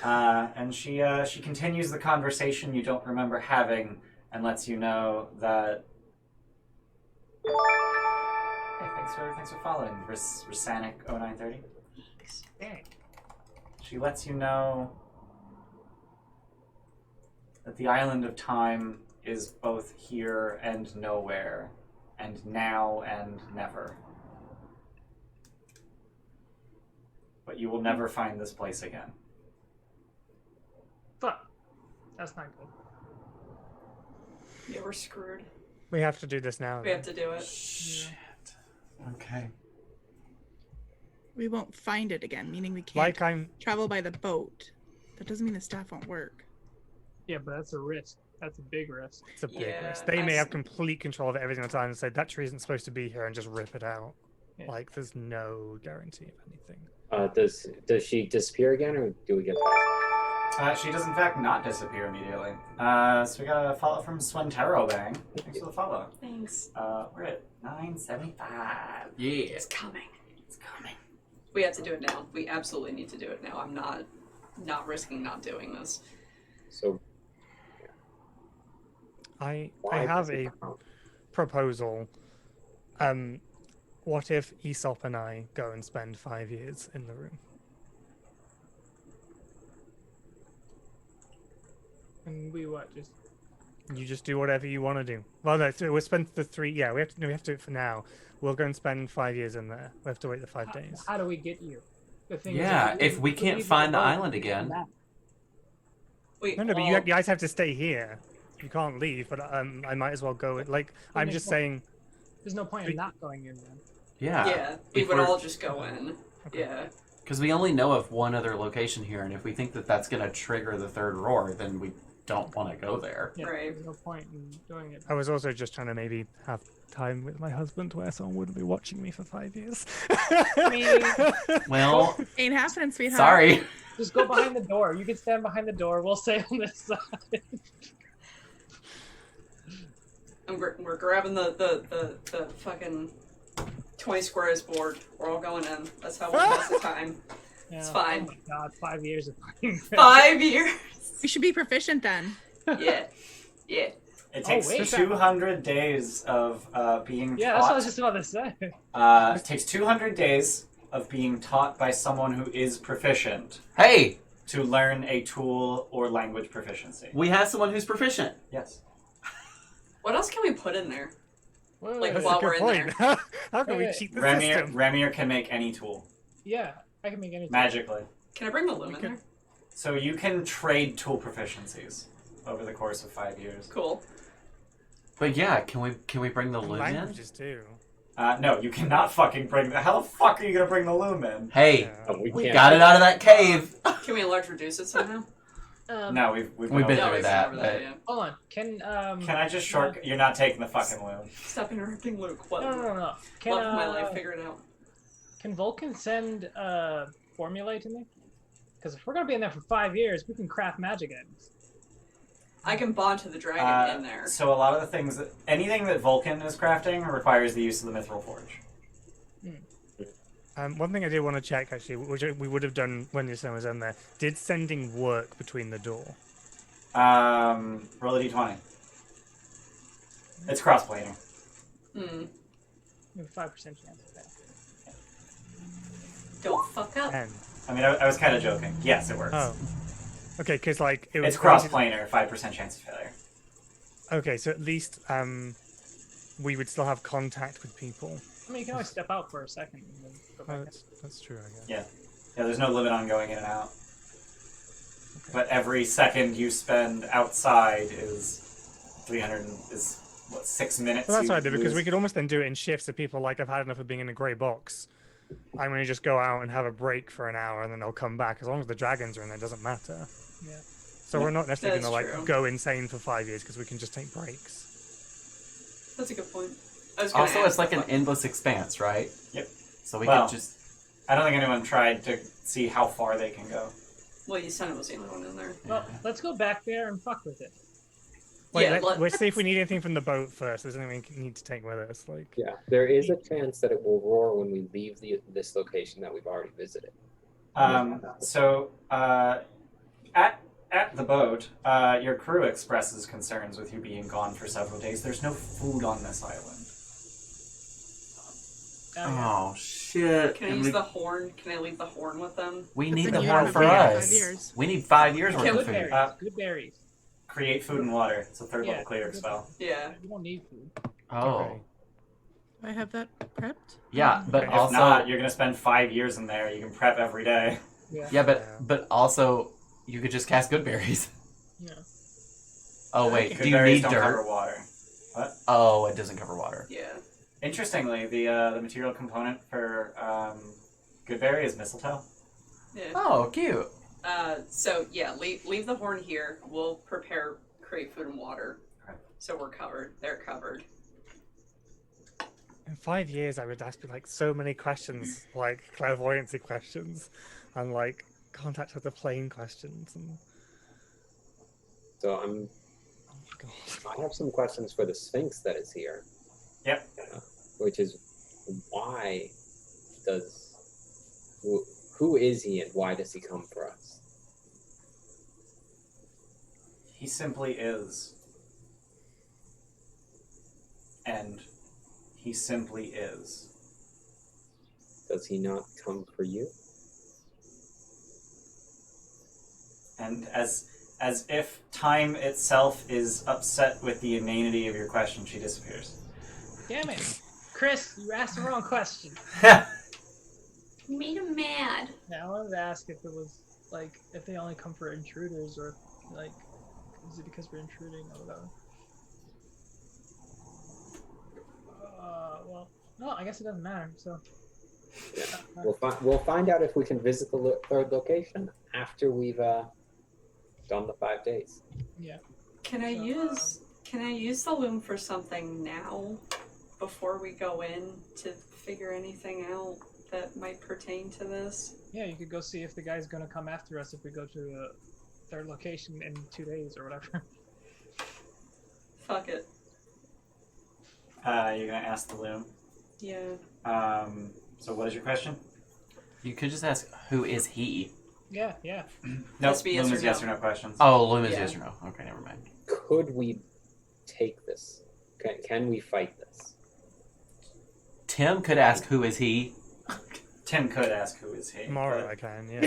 And she continues the conversation you don't remember having, and lets you know that. Hey, thanks for following, Risanic 0930. Dang. She lets you know that the island of time is both here and nowhere, and now and never. But you will never find this place again. Fuck. That's not good. Yeah, we're screwed. We have to do this now. We have to do it. Shit. Okay. We won't find it again, meaning we can't Like I'm travel by the boat. That doesn't mean the staff won't work. Yeah, but that's a risk. That's a big risk. it's a big Yeah, risk. They I may have see. complete control of everything at the time and say that tree isn't supposed to be here and just rip it out. Yeah. Like there's no guarantee of anything. does she disappear again, or do we get past? She does in fact not disappear immediately. So we got a follow from Swentero Bang. Thanks for the follow. Thanks. We're at 975. Yeah. It's coming. It's coming. We have to do it now. We absolutely need to do it now. I'm not risking not doing this. So I Why have does he a come? proposal. What if Aesop and I go and spend 5 years in the room? And we what? Just You just do whatever you want to do. Well, no, so we'll spend the 3. Yeah, we have to. No, we have to do it for now. We'll go and spend 5 years in there. We have to wait the 5 days. how do we get you? The thing Yeah, is, if we can't find the island again. Wait, No, but well, you guys have to stay here. You can't leave. But I might as well go. Like, I'm just saying. There's no point in not going in then. Yeah. yeah, we if would we're- all just go in. Okay. Yeah. Because we only know of one other location here, and if we think that that's going to trigger the third roar, then we don't want to go there. Yeah, Right. There's no point in doing it. I was also just trying to maybe have time with my husband where someone wouldn't be watching me for 5 years. Well, Ain't happening, sweetheart. sorry. Just go behind the door. You can stand behind the door. We'll stay on this side. And we're grabbing the fucking 20 squares board. We're all going in. That's how we'll pass the time. Yeah. It's fine. Oh my god, 5 years of fucking 5 years. We should be proficient then. Yeah. Yeah. It takes wait. 200 days of being Yeah, that's what I taught. was just about to say. It takes 200 days of being taught by someone who is proficient Hey, to learn a tool or language proficiency. we have someone who's proficient. Yes. What else can we put in there? Wait, Like, wait, That's while a good we're in point. How can we Wait. cheat the Remier, system? Remier can make any tool yeah, I can make anything. magically. Can I bring the loom in could- there? So you can trade tool proficiencies over the course of 5 years. Cool. But yeah, can we bring the loom in? Languages too. No, you cannot fucking bring the. How the fuck are you gonna bring the loom in? Hey, Yeah. Oh, we we can't. got it out of that cave. Can we enlarge reduce it somehow? No, we've We've over been No, through we've this. that, over but- yeah. Hold on. Can Can I just short? You're not taking the fucking loom. Stop interrupting Luke. What? No. Can Love of my life. Figure it out. Can Vulcan send formulae to me? Because if we're gonna be in there for 5 years, we can craft magic items. I can bond to the dragon in there. So a lot of the things that anything that Vulcan is crafting requires the use of the Mithril Forge. One thing I did want to check actually, which we would have done when your son was in there, did sending work between the door? Roll a d20. It's cross-plating. Hmm. We have 5% chance of that. Don't fuck up. 10. I mean, I was kind of joking. Yes, it works. Oh. Okay, because like it was It's cross-planar, 5% chance of failure. Okay, so at least we would still have contact with people. I mean, you can always step out for a second and then go Oh, back in. that's true, I guess. Yeah, there's no limit on going in and out. But every second you spend outside is 300, is what, 6 minutes? Well, that's you what I did because we lose? could almost then do it in shifts. If people like, I've had enough of being in a grey box. I'm going to just go out and have a break for an hour, and then they'll come back. As long as the dragons are in there, it doesn't matter. Yeah. So we're not necessarily That's going to like true. go insane for 5 years because we can just take breaks. That's a good point. I was gonna Also, ask it's like an what- endless expanse, right? Yep. So we Well- could just. I don't think anyone tried to see how far they can go. Well, you said it was the only one in there. Well, let's go back there and fuck with it. Wait, Yeah, let's see if we need anything from the boat first. There's anything we need to take with us. Like, Yeah, there is a chance that it will roar when we leave this location that we've already visited. So at the boat, your crew expresses concerns with you being gone for several days. There's no food on this island. Oh shit! Can I And use we, the horn? Can I leave the horn with them? we But need then the you horn have for to wait 5 us. years. We need 5 years worth Can of Good food. berries. Good berries. Create food and water. It's a third Yeah, level cleric good. spell. Yeah. We don't need food. Oh, Okay. Do I have that prepped? yeah, but If also not, you're gonna spend 5 years in there. You can prep every day. Yeah. yeah, Yeah. but also you could just cast good berries. Yeah. Oh wait, Good do you berries need don't dirt? cover water. Oh, it doesn't cover water. Yeah. Interestingly, the material component for Goodberry is mistletoe. Yeah. Oh, cute. So yeah, leave the horn here. We'll create food and water. Okay. So we're covered. They're covered. In 5 years, I would ask you like so many questions, like clairvoyancy questions, and like contact with the plane questions. And So oh my god. I have some questions for the Sphinx that is here. Yep. Which is, why does who is he and why does he come for us? He simply is. and he simply is. Does he not come for you? And as if time itself is upset with the inanity of your question, she disappears. Damn it, Chris! You asked the wrong question. You made him mad. Yeah, I wanted to ask if it was like if they only come for intruders or like is it because we're intruding or whatever. Well, no, I guess it doesn't matter. So Yeah. We'll find out if we can visit the third location after we've done the 5 days. yeah. Can I use the loom for something now before we go in to figure anything out that might pertain to this? Yeah, you could go see if the guy's gonna come after us if we go to the third location in 2 days or whatever. Fuck it. You're gonna ask the loom. Yeah. So what is your question? You could just ask, who is he? Yeah, yeah. Nope, Must be yes loom or is yes or no. no questions. Oh, Loom is Yeah. yes or no. Okay, never mind. Could we take this? Can we fight this? Tim could ask, who is he? Tim could ask who is he. Tomorrow but- I can, yeah.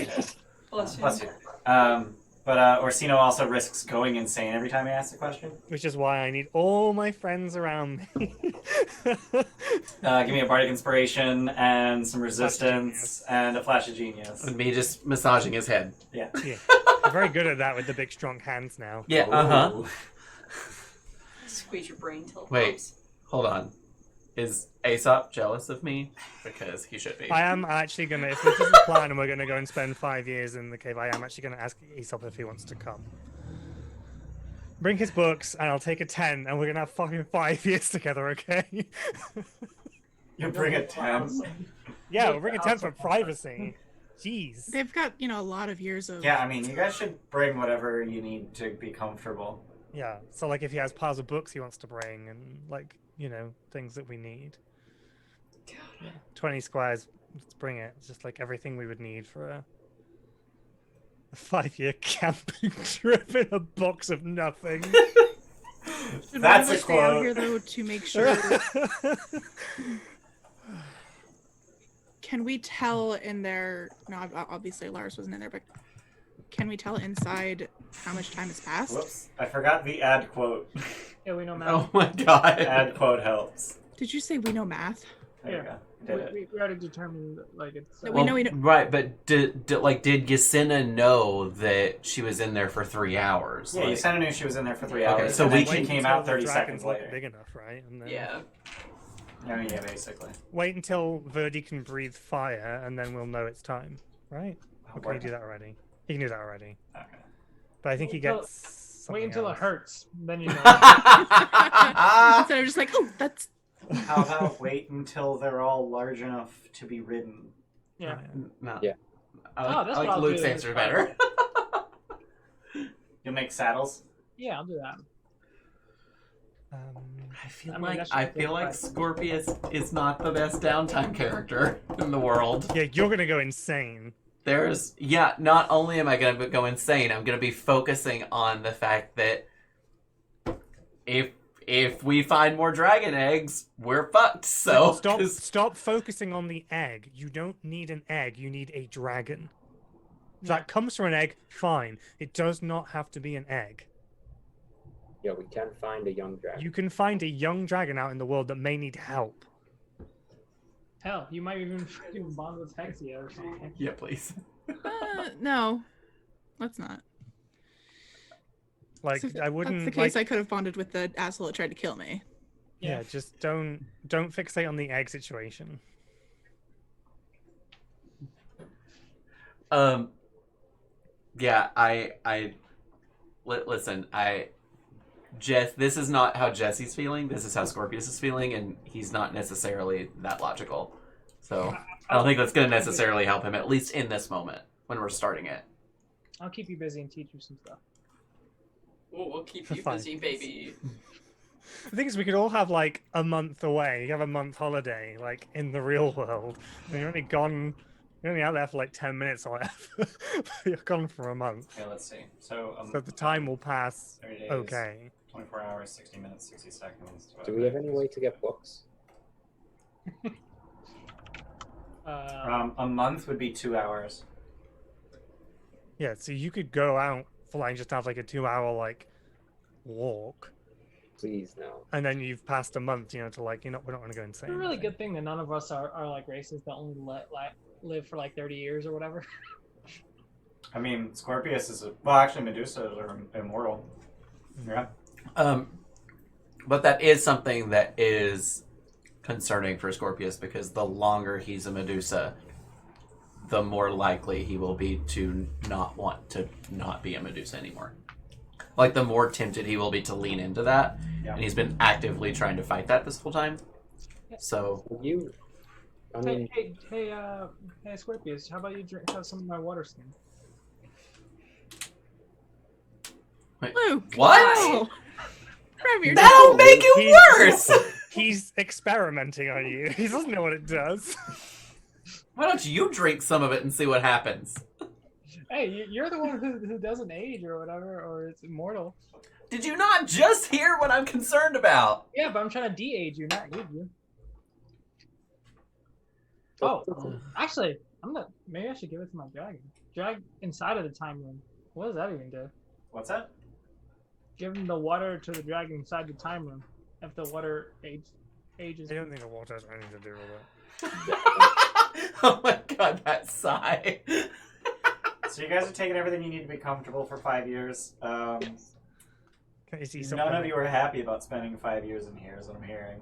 Bless you. Bless you. But Orsino also risks going insane every time he asks a question. Which is why I need all my friends around me. Give me a bardic inspiration and some resistance and a flash of genius. And me just massaging his head. Yeah. Yeah. I'm very good at that with the big strong hands now. Yeah, uh-huh. Ooh. Squeeze your brain till it Wait. pops. Hold on. Is Aesop jealous of me? Because he should be. I am actually gonna, if this is the plan and we're gonna go and spend 5 years in the cave, I am actually gonna ask Aesop if he wants to come. Bring his books and I'll take a 10 and we're gonna have fucking 5 years together, okay? You bring a 10. Yeah, we'll bring a 10 for privacy. Jeez. They've got, a lot of years of. Yeah, I mean, you guys should bring whatever you need to be comfortable. Yeah, so like if he has piles of books he wants to bring and like, things that we need. Yeah. 20 squares, let's bring it. It's just like everything we would need for a 5-year camping trip in a box of nothing. Should That's one of a us stay out quote. here though to make sure? Can we tell in there? No, obviously Lars wasn't in there, but can we tell inside how much time has passed? Whoops. I forgot the ad quote. Yeah, we know math. Oh my god. Ad quote helps. Did you say we know math? There you go. Did it. We already determined that, it's. We know we don't- Right, but did Yasena know that she was in there for 3 hours? Yeah, Like- Yasena knew she was in there for 3 Okay, hours. so and we then she can- came until out the 30 dragons seconds look later. big enough, right? And then Yeah. I mean, yeah, basically. wait until Verdi can breathe fire, and then we'll know it's time, right? Or can he do that already? He can do that already. Okay. But I think he Wait until- gets. Wait until it else. hurts, then you know. Instead of just like, oh, that's. How about wait until they're all large enough to be ridden? Yeah. No. Yeah. Oh, I that's like what I'll Luke's do. answer better. You'll make saddles? Yeah, I'll do that. I feel I mean, like that's I just feel like right. Scorpius is not the best downtime character in the world. Yeah, you're gonna go insane. Not only am I going to go insane, I'm going to be focusing on the fact that if we find more dragon eggs, we're fucked. So Stop focusing on the egg. You don't need an egg. You need a dragon. If that comes from an egg, fine. It does not have to be an egg. Yeah, we can find a young dragon. You can find a young dragon out in the world that may need help. Hell, you might even freaking bond with Hexia or something. yeah, please. No, let's not. Like So if I wouldn't. That's the case. like, I could have bonded with the asshole that tried to kill me. yeah, just don't fixate on the egg situation. Yeah, listen, Jess, this is not how Jesse's feeling. This is how Scorpius is feeling, and he's not necessarily that logical. So I don't think that's going to necessarily help him, at least in this moment when we're starting it. I'll keep you busy and teach you some stuff. Ooh, we'll keep For you 5 busy, years. baby. The thing is, we could all have like a month away. You have a month holiday, like in the real world. And you're only gone. You're only out there for like 10 minutes or whatever. You're gone for a month. Okay, let's see. So So the time will pass 30 days, okay. 24 hours, 60 minutes, 60 seconds. Do we have any way to get books? A month would be 2 hours. Yeah, so you could go out for like just have like a 2-hour like walk, Please, no. and then you've passed a month, to like we're not going to go insane. It's a really good thing that none of us are like races that only live for like 30 years or whatever. I mean, Scorpius is actually Medusas are immortal. Yeah. But that is something that is concerning for Scorpius, because the longer he's a Medusa, the more likely he will be to not want to not be a Medusa anymore. Like, the more tempted he will be to lean into that. Yeah. And he's been actively trying to fight that this whole time. So Hey, Scorpius, how about you have some of my water skin? Wait, Luke! what? No! Grab your That'll make it worse! He's experimenting on you. He doesn't know what it does. Why don't you drink some of it and see what happens? Hey, you're the one who doesn't age or whatever, or is immortal. Did you not just hear what I'm concerned about? Yeah, but I'm trying to de-age you, not age you. Oh, actually, maybe I should give it to my dragon. Drag inside of the time room. What does that even do? What's that? Give him the water to the dragon inside the time room. If the water ages. I don't think the water has anything to do with it. Oh my god, that sigh. So you guys are taking everything you need to be comfortable for 5 years. Is he None of you are happy about spending 5 years in here, is what I'm hearing.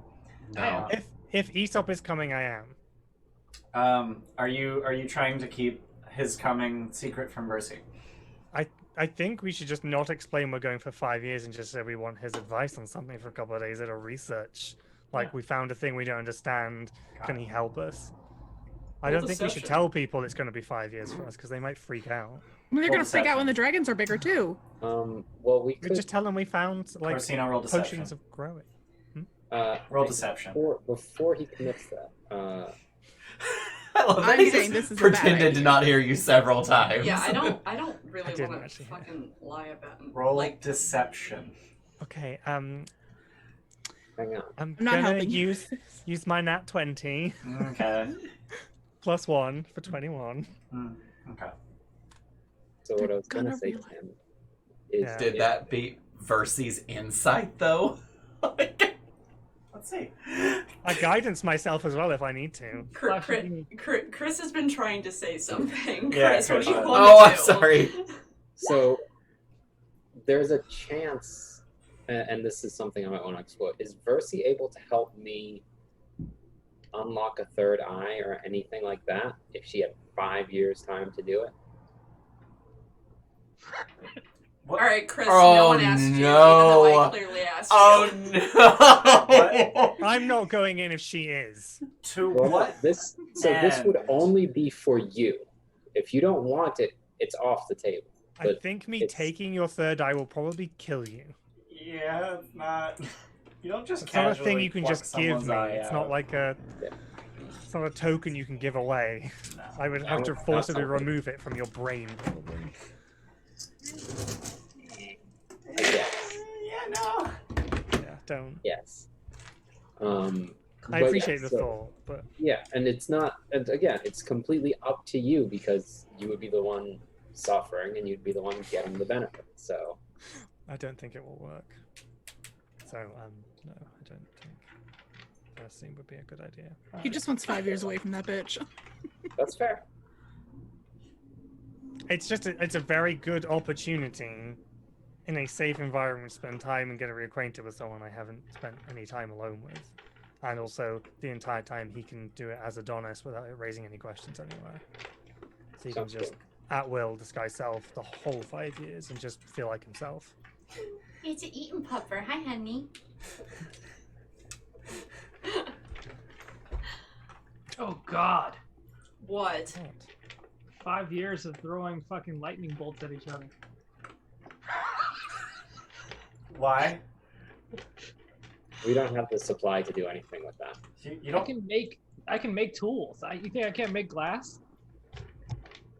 No. If Aesop is coming, I am. Are you trying to keep his coming secret from Mercy? I think we should just not explain we're going for 5 years and just say we want his advice on something for a couple of days at a research. Like, we found a thing we don't understand. Can he help us? I don't think we should tell people it's going to be 5 years for us, because they might freak out. They're going to freak out when the dragons are bigger, too. Well, we We could just tell them we found, like, Corsino, roll deception. potions of growing. Roll deception. before he commits that. I love that I'm he saying just this is a bad pretended to idea. not hear you several times. Yeah, I don't really didn't want to actually. fucking lie about it. Roll Like, deception. Okay, Hang on. I'm not gonna helping you. use my nat 20 Okay. plus 1 for 21. Okay. So what I was Gonna gonna say to realize. him is, Yeah. Did that beat Versy's insight, though? Let's see. I guidance myself as well if I need to. Chris has been trying to say something. Yeah, Chris, what do you Chris. want Oh, to do? I'm sorry. So there's a chance, and this is something I might want to explore. Is Versy able to help me unlock a third eye or anything like that if she had 5 years time to do it? What? All right, Chris. Oh, no one asked you, even no. though I clearly asked you. Oh no! I'm not going in if she is. To Well, what? this would end? only be for you. If you don't want it, it's off the table. I But think me it's- taking your third eye will probably kill you. Yeah, it's not. You don't just It's not a casually thing you can pluck just give someone's me. eye It's out. not like a. Yeah. It's not a token you can give away. No. I would have to No, forcibly not something. remove it from your brain, probably. I guess. Yeah, no. Yeah, don't. Yes. I But appreciate yeah, the so- thought, but Yeah, and it's not. And again, it's completely up to you because you would be the one suffering and you'd be the one getting the benefit. So I don't think it will work. So, no, I don't think Percy would be a good idea. He just wants 5 years away from that bitch. that's fair. It's just it's a very good opportunity in a safe environment to spend time and get reacquainted with someone I haven't spent any time alone with. And also, the entire time he can do it as Adonis without it raising any questions anywhere. So he can Sounds just, good. at will, disguise self the whole 5 years and just feel like himself. It's an eating pupper. Hi, honey. Oh God! What? What? 5 years of throwing fucking lightning bolts at each other. Why? We don't have the supply to do anything with that. You I don't. can make tools. You think I can't make glass?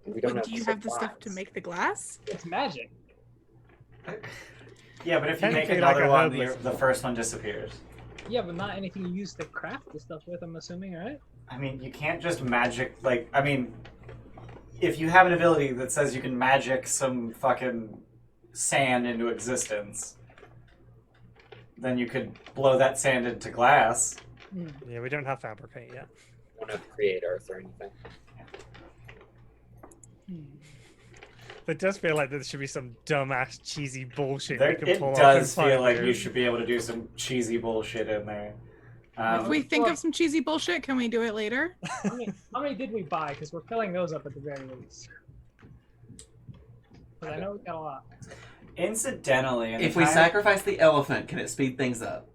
We don't But have do you have the stuff to supplies. make the glass? It's magic. Yeah, but if you make Technically, another like a one, herbalist. the first one disappears. Yeah, but not anything you use to craft the stuff with, I'm assuming, right? I mean, you can't just magic, like, I mean, if you have an ability that says you can magic some fucking sand into existence, then you could blow that sand into glass. Yeah, we don't have fabricate yet. Don't have to create earth or anything. It does feel like there should be some dumbass cheesy bullshit There, we can it pull off. does and feel like find you it. should be able to do some cheesy bullshit in there. If we think of some cheesy bullshit, can we do it later? How many did we buy? Because we're filling those up at the very least. But I know we got a lot. Incidentally, in If the we time- sacrifice the elephant, can it speed things up?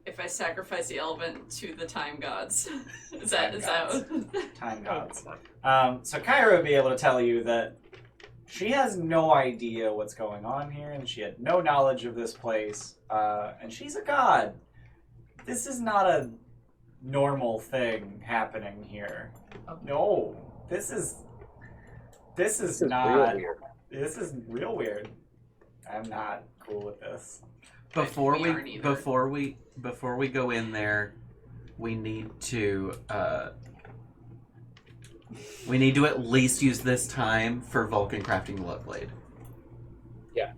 If I sacrifice the elephant to the time gods, is Time that? time gods. So Kyra would be able to tell you that she has no idea what's going on here, and she had no knowledge of this place, and she's a god. This is not a normal thing happening here. No, this is not. Real weird. This is real weird. I'm not cool with this. Before We aren't either. before we go in there, we need to at least use this time for Vulcan crafting the Luck Blade. Yeah,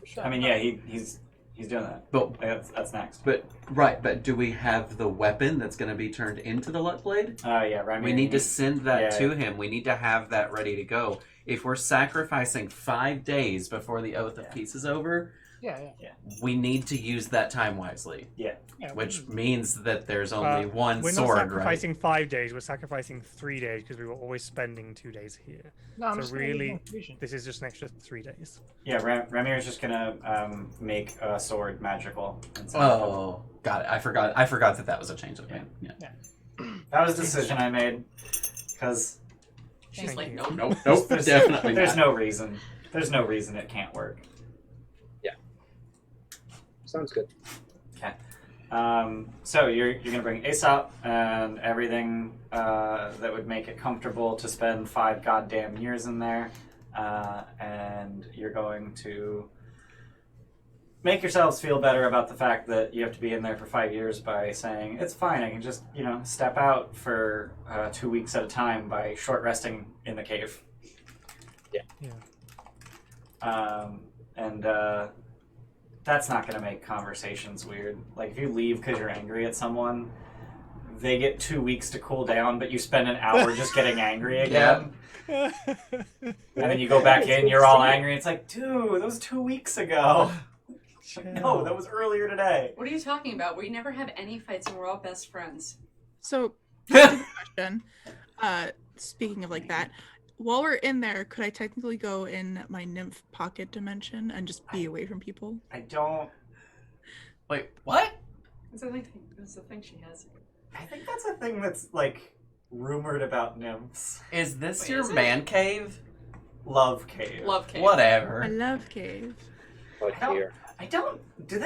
for sure. I mean, yeah, he's doing that. But That's next. but do we have the weapon that's going to be turned into the Luck Blade? Yeah, right. We need to send that Yeah. to him. We need to have that ready to go. If we're sacrificing 5 days before the Oath of Peace is over, Yeah. we need to use that time wisely. Yeah, Which means that there's only one We're sword, not sacrificing 5 days, we're sacrificing 3 days because we were always spending 2 days here. No, I'm So just gonna use really, my vision. this is just an extra 3 days. Yeah, Ramir's just gonna make a sword magical. instead. Oh, got it. I forgot that was a change of plan. Yeah. That was a decision I made because She's Thank like, you. nope. Nope. Definitely there's not. no reason. There's no reason it can't work. Sounds good. So you're gonna bring Aesop and everything that would make it comfortable to spend 5 goddamn years in there, and you're going to make yourselves feel better about the fact that you have to be in there for 5 years by saying it's fine. I can just step out for 2 weeks at a time by short resting in the cave. Yeah. And that's not going to make conversations weird. Like, if you leave because you're angry at someone, they get 2 weeks to cool down, but you spend an hour just getting angry again. And then you go back in, you're all angry. It's like, dude, that was 2 weeks ago. No, that was earlier today. What are you talking about? We never have any fights and we're all best friends. So, stupid question. Speaking of like that, while we're in there, could I technically go in my nymph pocket dimension and just be away from people? I don't... Wait, what? It's the thing she has. I think that's a thing that's, like, rumored about nymphs. Is this Wait, your is it? man cave? Love cave. Love cave. I Whatever. love cave. Oh I don't- dear. I don't... Do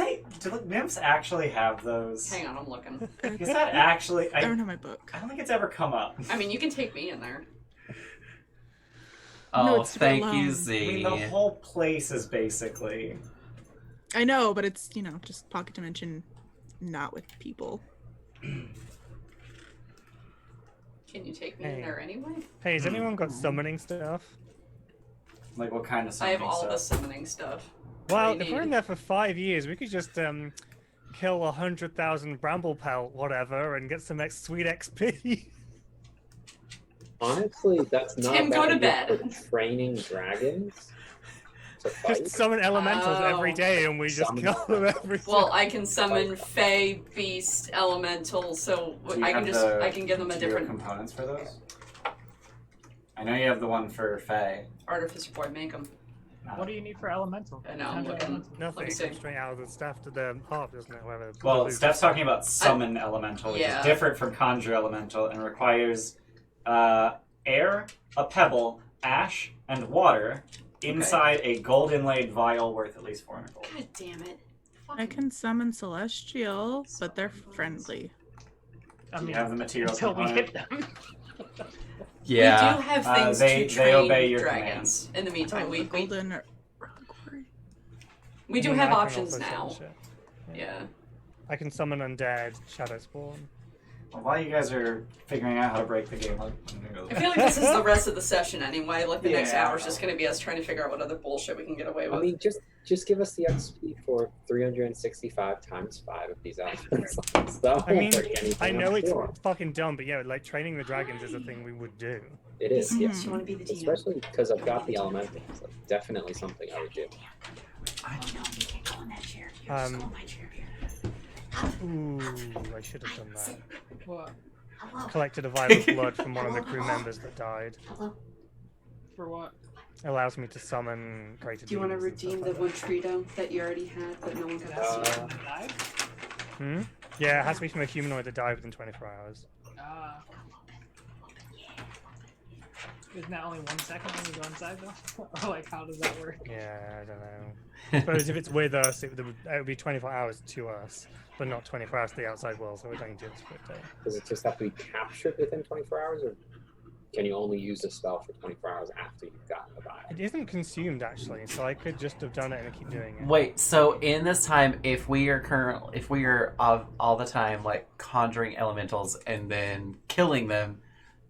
nymphs actually have those? Hang on, I'm looking. Is that actually... I don't have my book. I don't think it's ever come up. I mean, you can take me in there. No, Oh, it's to be thank you, alone. I Z. mean, the whole place is basically... I know, but it's, just pocket dimension, not with people. Can you take me in Hey. there anyway? Hey, has anyone got summoning stuff? Like, what kind of I have summoning all the stuff? summoning stuff. Well, What do if you we're in need? there for 5 years, we could just kill 100,000 bramble pelt, whatever, and get some sweet XP. Honestly, that's not Tim, bad go to idea bed. for training dragons to Just fight. summon elementals every Oh. day, and we just Summon kill them every Well, time. I can summon Fey, Beast, Elemental, so Do you I can have just the I can give them a material different components for those? I know you have the one for Fae. artificer boy. Make them. What do you need for elemental? I know, I'm What kind of looking. elemental? Nothing, Let me it comes see. straight out of the staff to the heart, doesn't it? Whatever. Well, Blue- Steph's talking about summon elemental, which Yeah. is different from conjure elemental and requires air, a pebble, ash, and water inside a gold inlaid vial worth at least 400 gold. God damn it! I can summon celestial, but they're friendly. I Do mean, you have the material until we component? hit them. Yeah. We do have things they to train obey your dragons. In the meantime, Oh, we golden We do I mean, have I can options also now. summon shit. Yeah. I can summon undead, shadow spawn. Well, while you guys are figuring out how to break the game, I feel like this is the rest of the session anyway. Like the next Yeah. hour is just going to be us trying to figure out what other bullshit we can get away with. I mean, just give us the XP for 365 times 5 of these elements. That I won't mean, break anything, I know I'm it's sure. fucking dumb, but yeah, like training the dragons is a thing we would do. It is, yes. You want to be the DM? Especially because I've got the elementals. So definitely something I would do. Ooh, I should have done that. What? Collected a vial of blood from one of the crew members that died. For what? Allows me to summon greater Do you want to demons and redeem the stuff one like Trito that you already had that no one got to see? Died? that. Yeah, it has to be from a humanoid that died within 24 hours. Isn't that only 1 second when we go inside though? Or like, how does that work? Yeah, I don't know. I suppose if it's with us, it would be 24 hours to us, but not 24 hours to the outside world, so we're going to do this quick day. Does it just have to be captured within 24 hours, or can you only use a spell for 24 hours after you've gotten the vial? It isn't consumed actually, so I could just have done it and keep doing it. Wait, so in this time, if we are all the time like conjuring elementals and then killing them,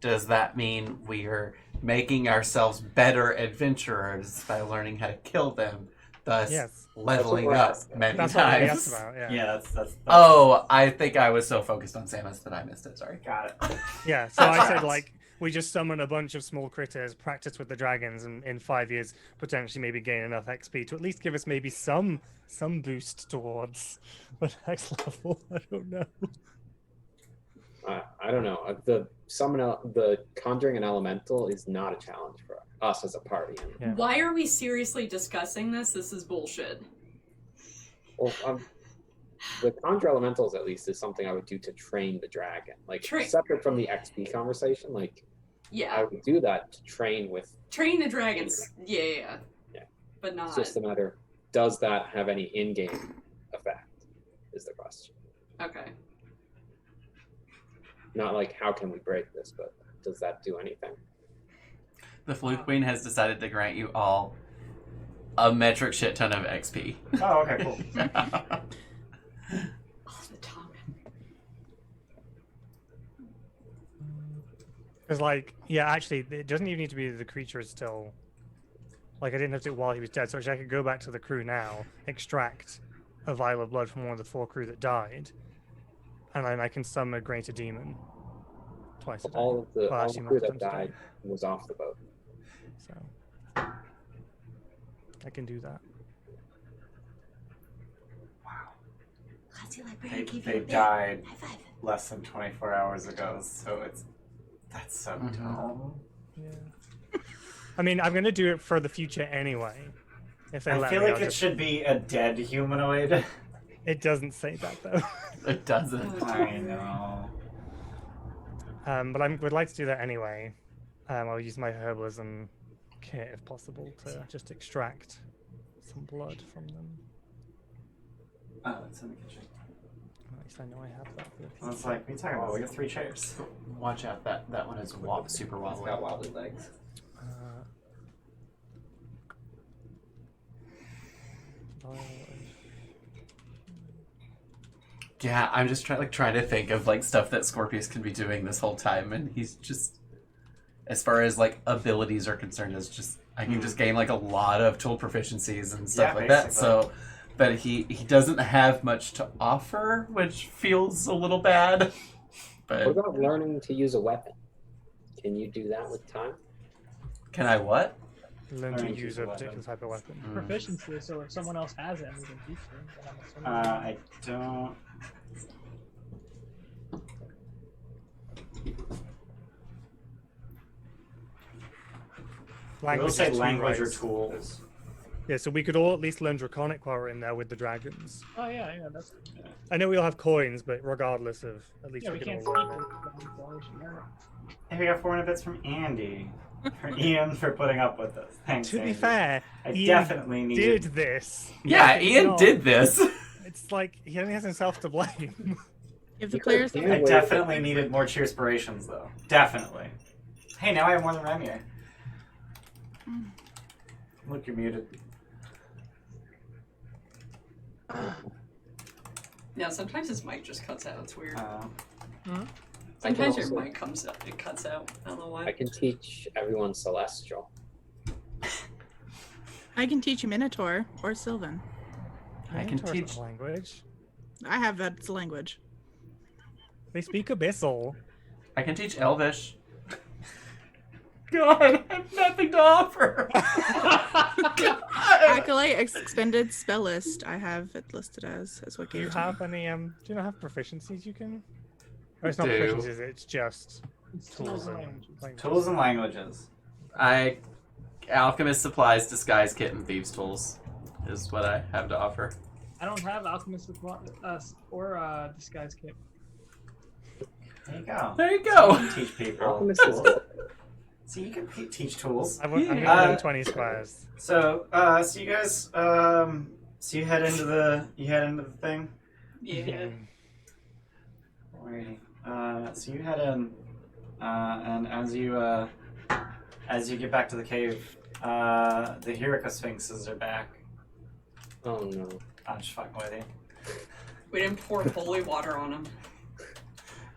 does that mean we are making ourselves better adventurers by learning how to kill them, thus Yes. leveling up many That's what I times? asked about, yeah. Yeah, that's Oh, I think I was so focused on Samus that I missed it. Sorry. got it. Yeah, so I said like we just summon a bunch of small critters, practice with the dragons, and in 5 years potentially maybe gain enough XP to at least give us maybe some boost towards the next level. I don't know. I don't know. The conjuring an elemental is not a challenge for us as a party. Yeah. Why are we seriously discussing this? This is bullshit. Well, the conjure elementals at least is something I would do to train the dragon, like separate from the XP conversation. Like, Yeah. I would do that to train with. Training the dragons. Yeah. Yeah. But not. It's just a matter. Does that have any in-game effect? Is the question. Okay. Not like how can we break this, but does that do anything? The Flute Queen has decided to grant you all a metric shit ton of XP. Oh, okay, cool. Oh, the tongue. Because like, yeah, actually, it doesn't even need to be the creature is still. Like, I didn't have to do it while he was dead, so actually I could go back to the crew now, extract a vial of blood from one of the 4 crew that died, and then I can summon a greater demon twice a day. All of the Well, all actually, the crew that multiple times a died day. was off the boat. So I can do that. They died less than 24 hours ago, so that's so dumb. Yeah. I mean, I'm gonna do it for the future anyway. If they I let feel me, like I'll it just- should be a dead humanoid. It doesn't say that though. It doesn't. I know. But I would like to do that anyway. I'll use my herbalism kit if possible to just extract some blood from them. Oh, it's in the kitchen. At least I know I have that. For the I was future. like, what are you talking about? We got 3 chairs. Watch out, that one is super It's wobbly. got wobbly legs. Yeah, I'm just trying to think of like stuff that Scorpius can be doing this whole time, and he's just, as far as like abilities are concerned, is just I can just gain like a lot of tool proficiencies and stuff Yeah, like that. basically. So, but he doesn't have much to offer, which feels a little bad. But What about learning to use a weapon? Can you do that with time? can I what? Learn to Learning to use use a a particular weapon. type of weapon. Proficiency, so if someone else has it and we can teach them, then I'm assuming. I don't. I will Language say is 2 language or rights. tools. Yeah, so we could all at least learn Draconic while we're in there with the dragons. Oh yeah, that's. I know we all have coins, but regardless of, at least Yeah, we we can can't all speak learn it. with them, so we should learn it. Hey, we got 400 bits from Andy. For Ian for putting up with us. Thanks, To be Andy. fair, I Ian definitely needed. did this. Yeah, it's Ian not- did this. It's like he only has himself to blame. Give the You players could the do I it. definitely needed more cheerspirations, though. Definitely. Hey, now I have more than Remy. Look, you're muted. Yeah, sometimes his mic just cuts out. It's weird. I Sometimes can your also- mic comes up. It cuts out. I don't know why. I can teach everyone Celestial. I can teach you Minotaur or Sylvan. I can Minotaur's teach- not a language. I have that language. They speak Abyssal. I can teach Elvish. God, I have nothing to offer. Acolyte extended spell list. I have it listed as what Do gave you it to me. have any? Do you not have proficiencies you can? Oh, it's not Do. proficiencies. It's just It's tools and languages. languages. Tools and languages. Alchemist supplies, disguise kit, and thieves tools is what I have to offer. I don't have alchemist with or disguise kit. There you go. There you You go. can teach people. Alchemist is tools. good. So you can teach tools. I'm going Yeah. to do 20 squares. So, so you guys, so you head into the thing. Yeah. Alrighty. So you head in, and as you get back to the cave, the Hyrika Sphinxes are back. Oh no. I'm just fucking with you. We didn't pour holy water on him.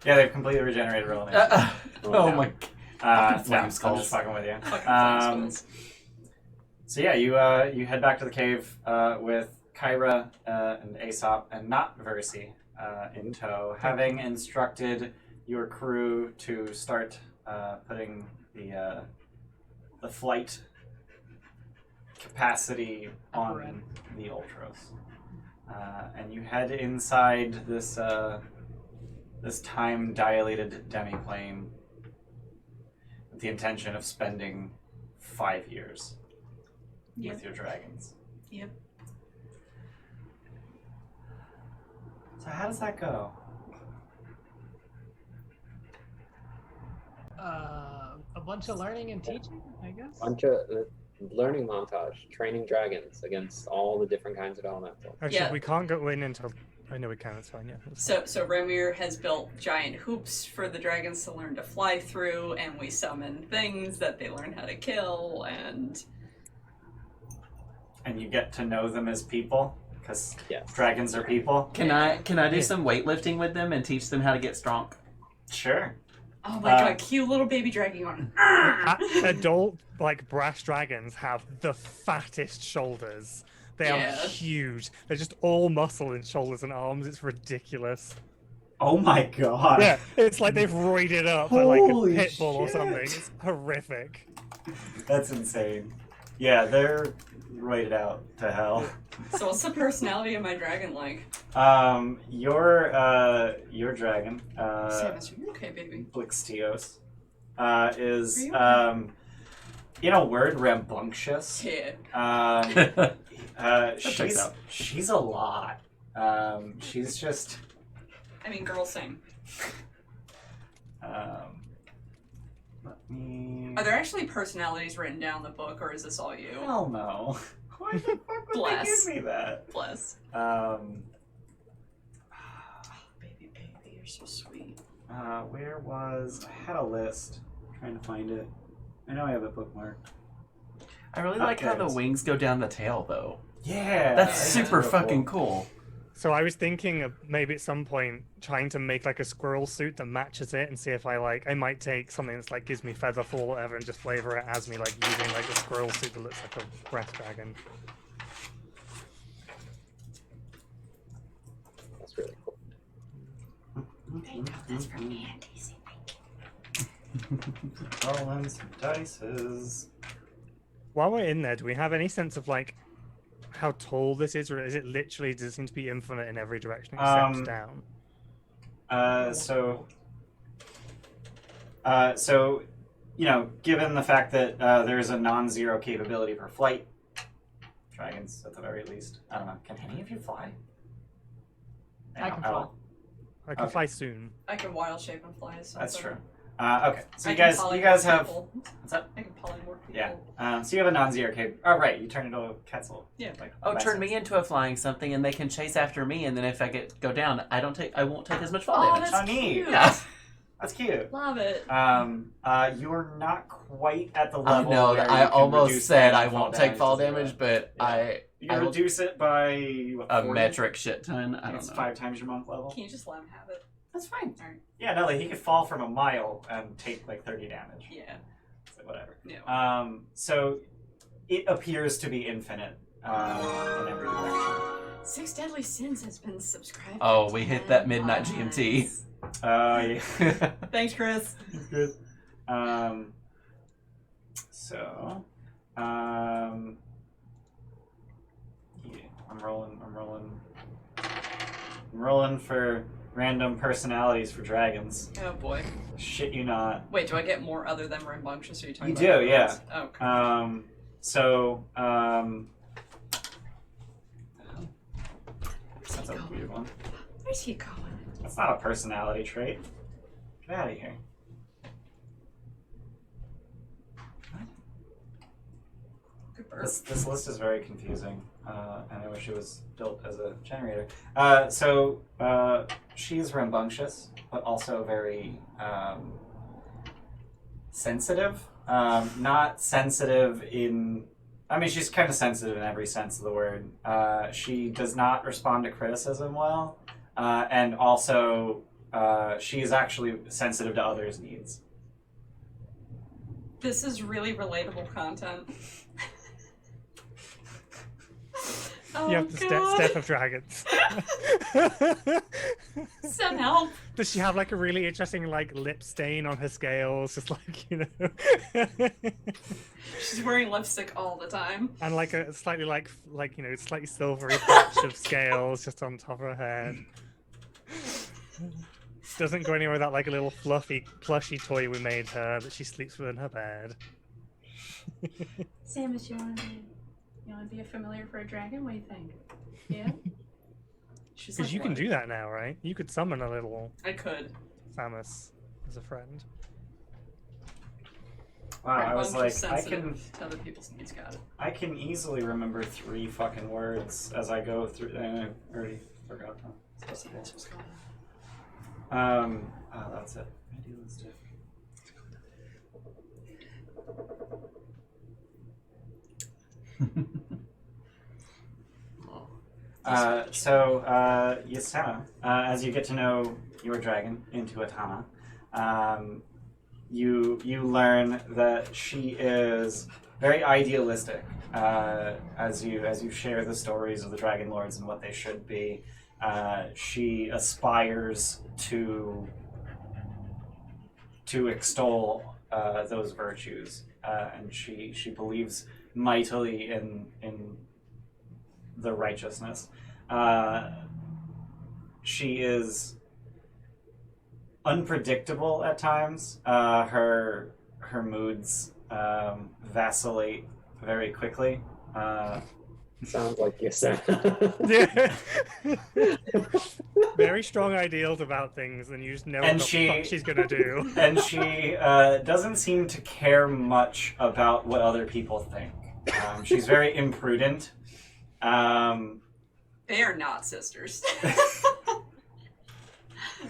Yeah, they've completely regenerated real name. Oh no. my. No, flame I'm skulls. just fucking with you. Fucking skulls. So yeah, you head back to the cave with Kyra and Aesop and not Versi in tow, having instructed your crew to start putting the flight capacity on the Ultros, and you head inside this this time dilated demiplane with the intention of spending 5 years with your dragons. Yep. So how does that go? A bunch of learning and teaching, I guess. Bunch of learning montage, training dragons against all the different kinds of elementals. Actually, Yeah. we can't go in until. I know we can. It's fine. Yeah. It's fine. So Remir has built giant hoops for the dragons to learn to fly through, and we summon things that they learn how to kill, and You get to know them as people, because Yes. dragons are people. Can I do Yeah. some weightlifting with them and teach them how to get strong? Sure. oh my god, cute little baby dragon going. Adult brass dragons have the fattest shoulders. They are Yeah. huge. They're just all muscle in shoulders and arms. It's ridiculous. Oh my god. Yeah, it's like they've roided up like a Holy pit bull or shit. something. It's horrific. That's insane. Yeah, they're roided out to hell. So what's the personality of my dragon like? Your dragon, Samus, are you okay, baby? Blixtios, is Are you in a word, rambunctious. Yeah. checks out. She's a lot. She's just I mean, girl, same. let me. Are there actually personalities written down in the book, or is this all you? Hell no. Why the fuck would Bless. they give me that? Bless. Baby, you're so sweet. Where was I had a list. I'm trying to find it. I know I have it bookmarked. I really like how the Okay. wings go down the tail, though. Yeah, That's Yeah. super real fucking cool. So I was thinking of maybe at some point trying to make like a squirrel suit that matches it and see if I might take something that's gives me feather fall or whatever and just flavor it as me using a squirrel suit that looks like a breast dragon. That's really cool. That's from Andy. Say thank you. Rolling some dices. While we're in there, do we have any sense of how tall this is, or is it literally does it seem to be infinite in every direction except down? So, given the fact that there's a non-zero capability for flight, dragons at the very least. I don't know. Can any of you fly? I can at fly. all? I can Okay. fly soon. I can wild shape and fly. So That's true. Okay, so I you can guys polymorph have people. what's up? I can polymorph people. Yeah. So you have a non-zero cap. Oh, right. You turn into a Quetzal. Yeah. Oh, that turn sense. me into a flying something, and they can chase after me. And then if I go down, I won't take as much fall Oh, damage. that's Oh, neat. cute. Yeah. That's cute. Love it. You're not quite at the I level. know where that you I can almost reduce said any I won't take fall to zero. damage, but Yeah. You I can will- reduce it by what, A 40? metric shit ton. I It's don't know. 5 times your monk level. Can you just let him have it? That's fine. Alright. Yeah, no, like he could fall from a mile and take like 30 damage. Yeah. So whatever. Yeah. So it appears to be infinite in every direction. 6 Deadly Sins has been subscribed. Oh, to we hit 10 that midnight times. GMT. Yeah. Thanks, Chris. It's good. So, yeah, I'm rolling for random personalities for dragons. Oh boy. Shit you not. Wait, do I get more other than rambunctious? Or are you talking You about do, other yeah. ones? Oh, cool. That's a weird one. Where's he going? That's not a personality trait. Get out of here. Good bird. This list is very confusing, and I wish it was built as a generator. She's rambunctious, but also very sensitive. Not sensitive in... I mean, she's kind of sensitive in every sense of the word. She does not respond to criticism well, and also she is actually sensitive to others' needs. This is really relatable content. Oh, You have the God. step of dragons. Some help. Does she have like a really interesting like lip stain on her scales? Just like, you know. She's wearing lipstick all the time. And like a slightly like you know, slightly silvery patch of scales just on top of her head. Doesn't go anywhere without like a little fluffy plushy toy we made her that she sleeps with in her bed. Samus, you want to be a familiar for a dragon? What do you think? Yeah. She's Because like, you can what? do that now, right? You could summon a little I could. Samus as a friend. Wow, I was like, Rambunctious, sensitive to other people's needs. Got it. I can easily remember 3 fucking words as I go through. And I already forgot them. See what's going on. Oh, that's it. Idealistic. Yasena, as you get to know your dragon, Intuitana, you learn that she is very idealistic as you share the stories of the Dragonlords and what they should be. She aspires to extol those virtues, and she believes mightily in the righteousness. She is unpredictable at times. Her moods vacillate very quickly. Sounds like Yasena. Very strong ideals about things, and you just know And what the fuck she's gonna do. And she doesn't seem to care much about what other people think. She's very imprudent. They are not sisters.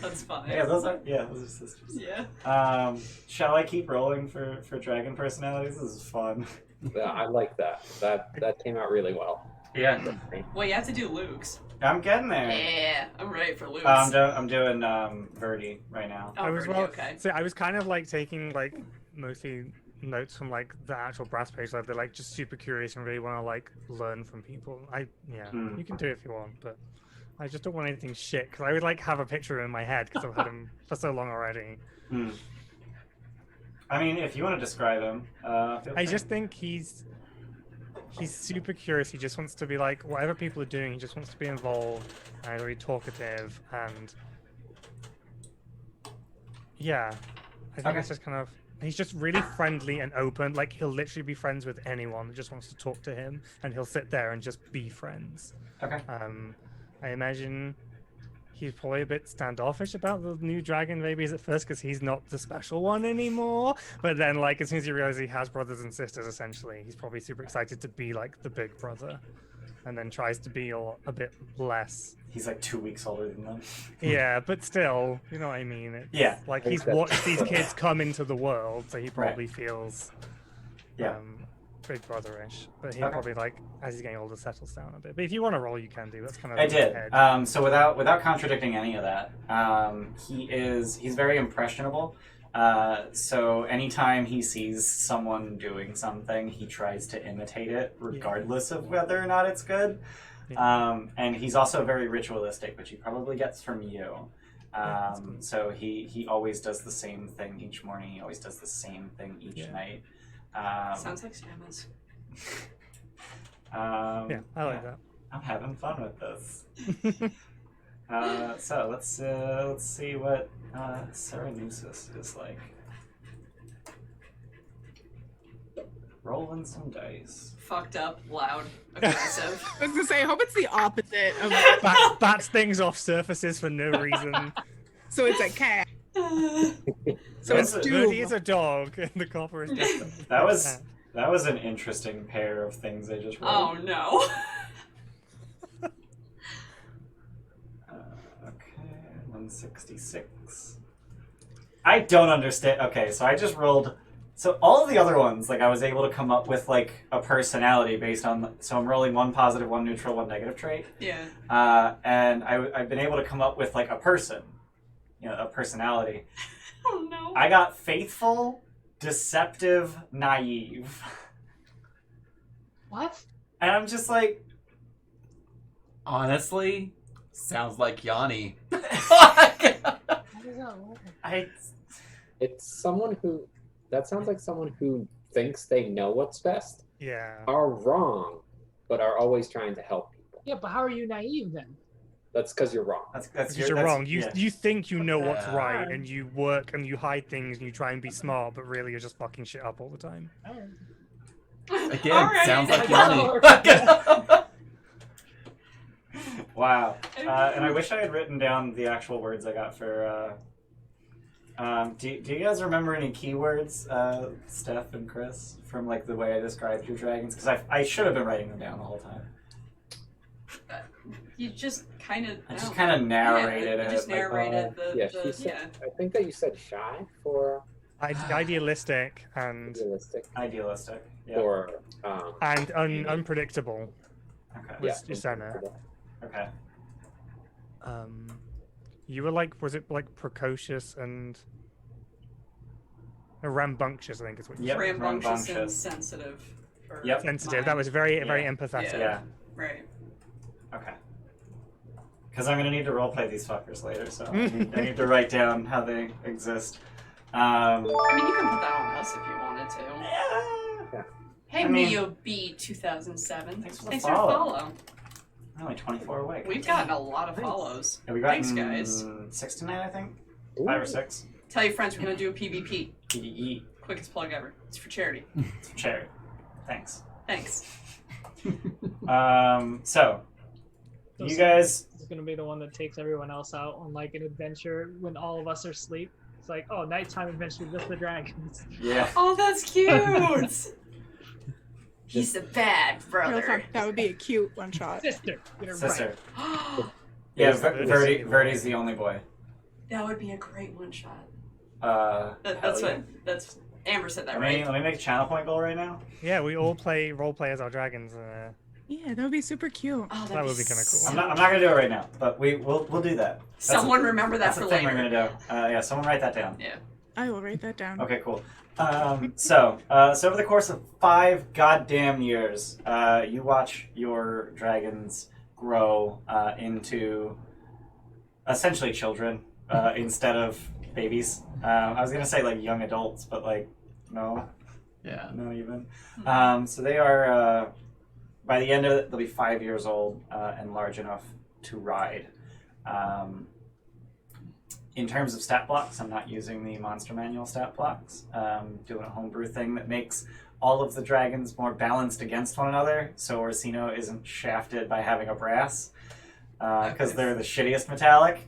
That's fine. Those are sisters. Yeah. Shall I keep rolling for dragon personalities? This is fun. Yeah, I like that. That came out really well. Yeah, Well, you have to do Luke's. I'm getting there. Yeah, I'm ready for Luke's. I'm doing Verdi right now. Oh, I was Verdi, okay. So I was kind of like taking like mostly notes from like the actual brass page. Like they're like just super curious and really want to like learn from people. You can do it if you want, but I just don't want anything shit because I would like have a picture in my head because I've had him for so long already. I mean, if you want to describe him, feel I free. just think he's super curious. He just wants to be like whatever people are doing. He just wants to be involved and very talkative and yeah, I think Okay. it's just kind of. He's just really friendly and open. Like he'll literally be friends with anyone that just wants to talk to him, and he'll sit there and just be friends. Okay. I imagine he's probably a bit standoffish about the new dragon babies at first because he's not the special one anymore. But then, like, as soon as he realizes he has brothers and sisters, essentially, he's probably super excited to be like the big brother, and then tries to be a bit less. He's like 2 weeks older than them. Yeah, but still, you know what I mean? It's Yeah. like he's watched these kids come into the world, so he probably feels. Yeah. big brother-ish, but he Okay. probably like as he's getting older settles down a bit. But if you want to roll, you can do. That's kind of I did. head. So without contradicting any of that, he's very impressionable. So anytime he sees someone doing something, he tries to imitate it, regardless of whether or not it's good. Yeah. And he's also very ritualistic, which he probably gets from you. That's cool. So he always does the same thing each morning. He always does the same thing each night. Sounds like Samus. Yeah, I like that. I'm having fun with this. So let's see what Serenusis is like. Rolling some dice. Fucked up, loud, aggressive. I was gonna say, I hope it's the opposite of. Bats things off surfaces for no reason. So it's a cat. So it's That's Moody is Doom. a dog, and the copper is definitely That a was cat. that was an interesting pair of things I just rolled. Oh no. Okay, 166. I don't understand. Okay, so I just rolled. So all of the other ones, like I was able to come up with like a personality based on. So I'm rolling one positive, one neutral, one negative trait. Yeah. And I've been able to come up with like a person, a personality. Oh no. I got faithful, deceptive, naive, What? and I'm just like, Honestly, sounds like Yanni. How does that work? It's someone who. That sounds like someone who thinks they know what's best, Yeah. are wrong, but are always trying to help people. Yeah, but how are you naive then? That's because you're wrong. that's Because your- you're that's- wrong. You yeah. you think you know what's Yeah. right, and you work and you hide things and you try and be smart, but really you're just fucking shit up all the time. Again, All right. sounds like Well, Yanni. Wow. And I wish I had written down the actual words I got for. Do you guys remember any keywords, Steph and Chris, from like the way I described your dragons? Because I should have been writing them down the whole time. You just kind of. I just kind of narrated You it. just like, narrated the. Yeah, the she said. I think that you said shy for Idealistic and realistic, idealistic. Yeah. or unpredictable. Okay. Was Susanna. Okay. You were like, was it like precocious and rambunctious? I think is what you Yep. said. rambunctious and rambunctious. sensitive. for Yep. Sensitive. That was very very Yeah. empathetic. Yeah. Right. Okay. Because I'm gonna need to roleplay these fuckers later, so I need to write down how they exist. I mean, you can put that on us if you wanted to. Yeah. Hey, I mean- Mio B 2007. Thanks for the For the follow. follow. I'm only 24 awake. We've gotten a lot of follows. Yeah, we got Thanks, guys. 6 tonight, I think. Ooh. 5 or 6. Tell your friends we're gonna do a PvP. PDE. Quickest plug ever. It's for charity. It's for charity. Thanks. Thanks. So, you guys. This is gonna be the one that takes everyone else out on like an adventure when all of us are asleep. It's like, oh, nighttime adventure with the dragons. Yeah. Oh, that's cute. He's the bad Real brother. talk, that would be a cute one shot. Sister, get her Sister. right. Yeah, Verdi- Verdi's the only boy. That would be a great one shot. That's That's what. That's Amber said that, Let me, right? let me make a channel point goal right now. Yeah, we all role play as our dragons. Yeah, that would be super cute. Oh, That would be kinda cool. I'm not gonna do it right now, but we'll do that. That's Someone remember that That's for the thing later. we're gonna do. Yeah, someone write that down. Yeah. I will write that down. Okay, cool. So over the course of 5 goddamn years, you watch your dragons grow into essentially children instead of babies. I was gonna say like young adults, but like no, Yeah. not even. So they are by the end of it, they'll be 5 years old and large enough to ride. In terms of stat blocks, I'm not using the Monster Manual stat blocks. Doing a homebrew thing that makes all of the dragons more balanced against one another, so Orsino isn't shafted by having a brass, because Okay. they're the shittiest metallic.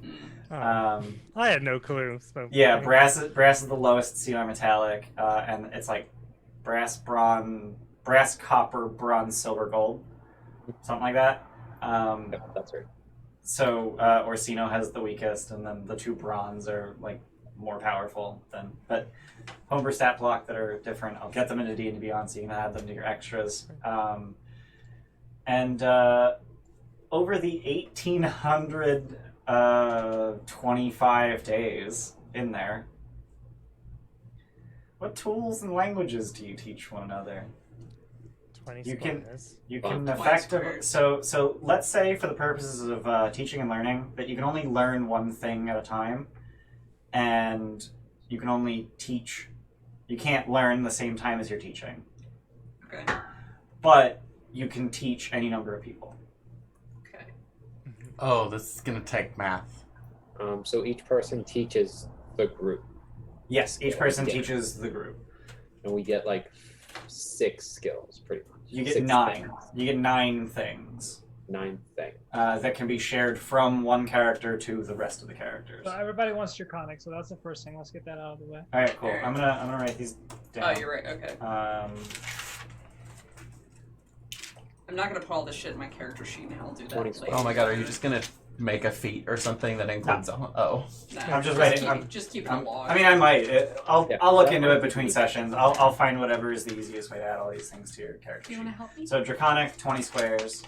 I had no clue. So Yeah, brass is the lowest CR metallic, and it's like brass, copper, bronze, silver, gold, something like that. Yeah, that's right. So Orsino has the weakest, and then the 2 bronze are like more powerful than. But homebrew stat block that are different. I'll get them into D&D Beyond, so you can add them to your extras. And over the 1,825 days in there, what tools and languages do you teach one another? 20 You can- squares. You can 20 effectively squares. so let's say for the purposes of teaching and learning that you can only learn one thing at a time, and you can only teach. You can't learn the same time as you're teaching, Okay. but you can teach any number of people. Okay. Oh, this is gonna take math. So each person teaches the group, Yes, each person Yeah. teaches the group. and we get like 6 skills, pretty much. You get 6 9. things. You get 9 things 9 things. that can be shared from one character to the rest of the characters. So everybody wants Draconic, so that's the first thing. Let's get that out of the way. All right, cool. Alright. I'm gonna write these down. Oh, you're right. Okay. I'm not gonna put all this shit in my character sheet now. I'll do that 20 later. Oh my god, are you just gonna make a feat or something that includes No, I'm just writing- Just keep it a log. I mean, I might. I'll Yeah. look into it between sessions. I'll find whatever is the easiest way to add all these things to your character Do you sheet. want to help me? So Draconic, 20 squares.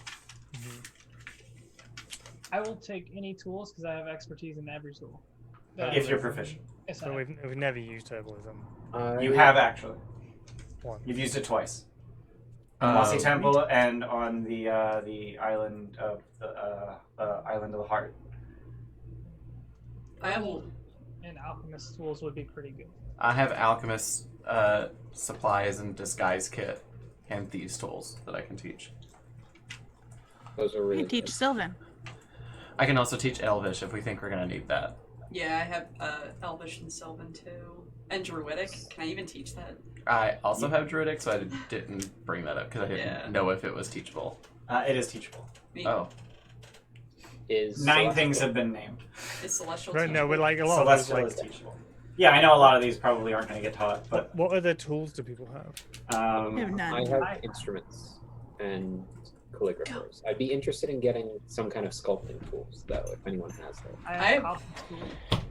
I will take any tools because I have expertise in every tool. If you're proficient. Yes, I So am. we've never used herbalism. You have actually. One. You've used it twice. In Mossy Um, Temple and on the island of the Island of the Heart. I have. And alchemist tools would be pretty good. I have alchemist supplies and disguise kit and thieves tools that I can teach. Those are I really can teach good. Sylvan. I can also teach Elvish if we think we're gonna need that. Yeah, I have Elvish and Sylvan too, and Druidic. Can I even teach that? I also have Druidic, so I didn't bring that up because I didn't Yeah. know if it was teachable. It is teachable. Me- Oh, Is 9 things Celestial. have been named. Is Celestial Right, no, we're teachable? like a lot of those, Celestial like, is teachable. Yeah, I know a lot of these probably aren't going to get taught, but what other tools do people have? I have um, none. I have instruments and calligraphers. I'd be interested in getting some kind of sculpting tools, though, if anyone has those. I I have have- cobbler's tools.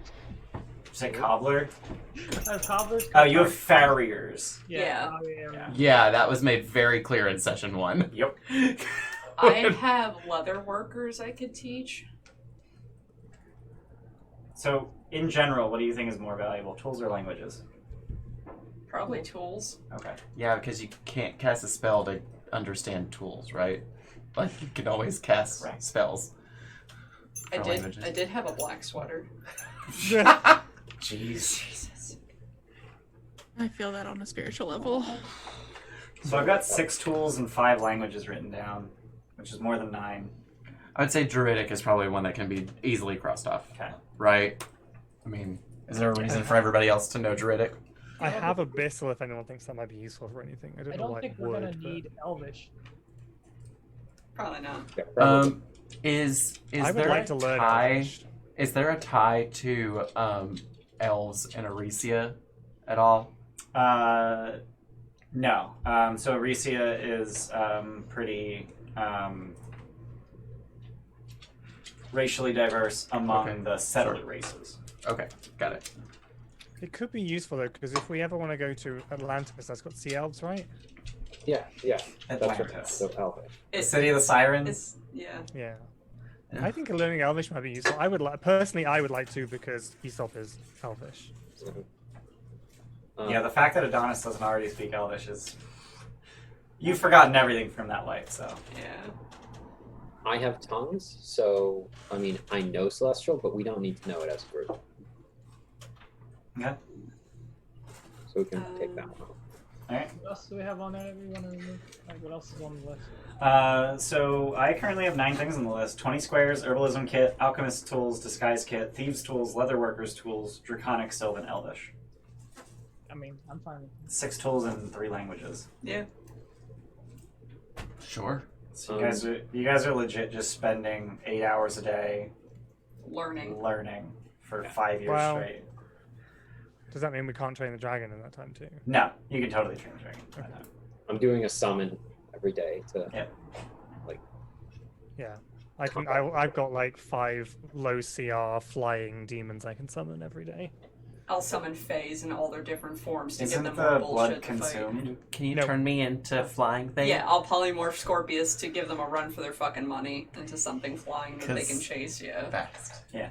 say cobbler. I have cobblers. Oh, you have farriers. Yeah. Yeah. yeah, that was made very clear in session 1. Yep. I have leather workers I could teach. So, in general, what do you think is more valuable, tools or languages? Probably tools. Okay. Yeah, because you can't cast a spell to understand tools, right? Like you can always cast Right. spells. I For did. languages. I did have a black sweater. Jeez. Jesus. I feel that on a spiritual level. So I've got 6 tools and 5 languages written down, which is more than 9. I would say Druidic is probably one that can be easily crossed off, Okay. right? I mean, is there a reason for everybody else to know Druidic? I have Abyssal if anyone thinks that might be useful for anything. I don't I know don't why think it we're would. gonna but need Elvish. Probably not. Yeah, probably. Is I would there like a to learn tie? Elvish. Is there a tie to elves and Arisia at all? No. So Arisia is pretty racially diverse among Okay. the settled races. Okay, got it. It could be useful though, because if we ever want to go to Atlantis, that's got sea elves, right? Yeah, that's what Atlantis. so Elvish. The City of the Sirens. It's yeah. Yeah. Yeah. I think learning Elvish might be useful. I would like personally. I would like to because Aesop is Elvish. Yeah, the fact that Adonis doesn't already speak Elvish is... You've forgotten everything from that life, so... Yeah. I have tongues, so I mean I know Celestial, but we don't need to know it as a group. Okay. So we can take that one off. Alright. What else do we have on there that we want to remove? Like, what else is on the list? So I currently have 9 things on the list. 20 squares, herbalism kit, alchemist tools, disguise kit, thieves tools, leatherworkers tools, draconic, sylvan, elvish. I mean, I'm fine with 6 tools and 3 languages. Yeah. Sure. So you guys are legit just spending 8 hours a day Learning. learning for 5 years Wow. straight. Does that mean we can't train the dragon in that time too? No, you can totally train the dragon. Why not? I'm doing a summon every day to Yeah. I've got like 5 low CR flying demons I can summon every day. I'll summon Fays in all their different forms to Isn't give them more the bullshit blood to fight. consumed? Can you No. turn me into flying thing? Yeah, I'll polymorph Scorpius to give them a run for their fucking money into something flying that they can 'Cause- chase. Yeah, Fast. yeah.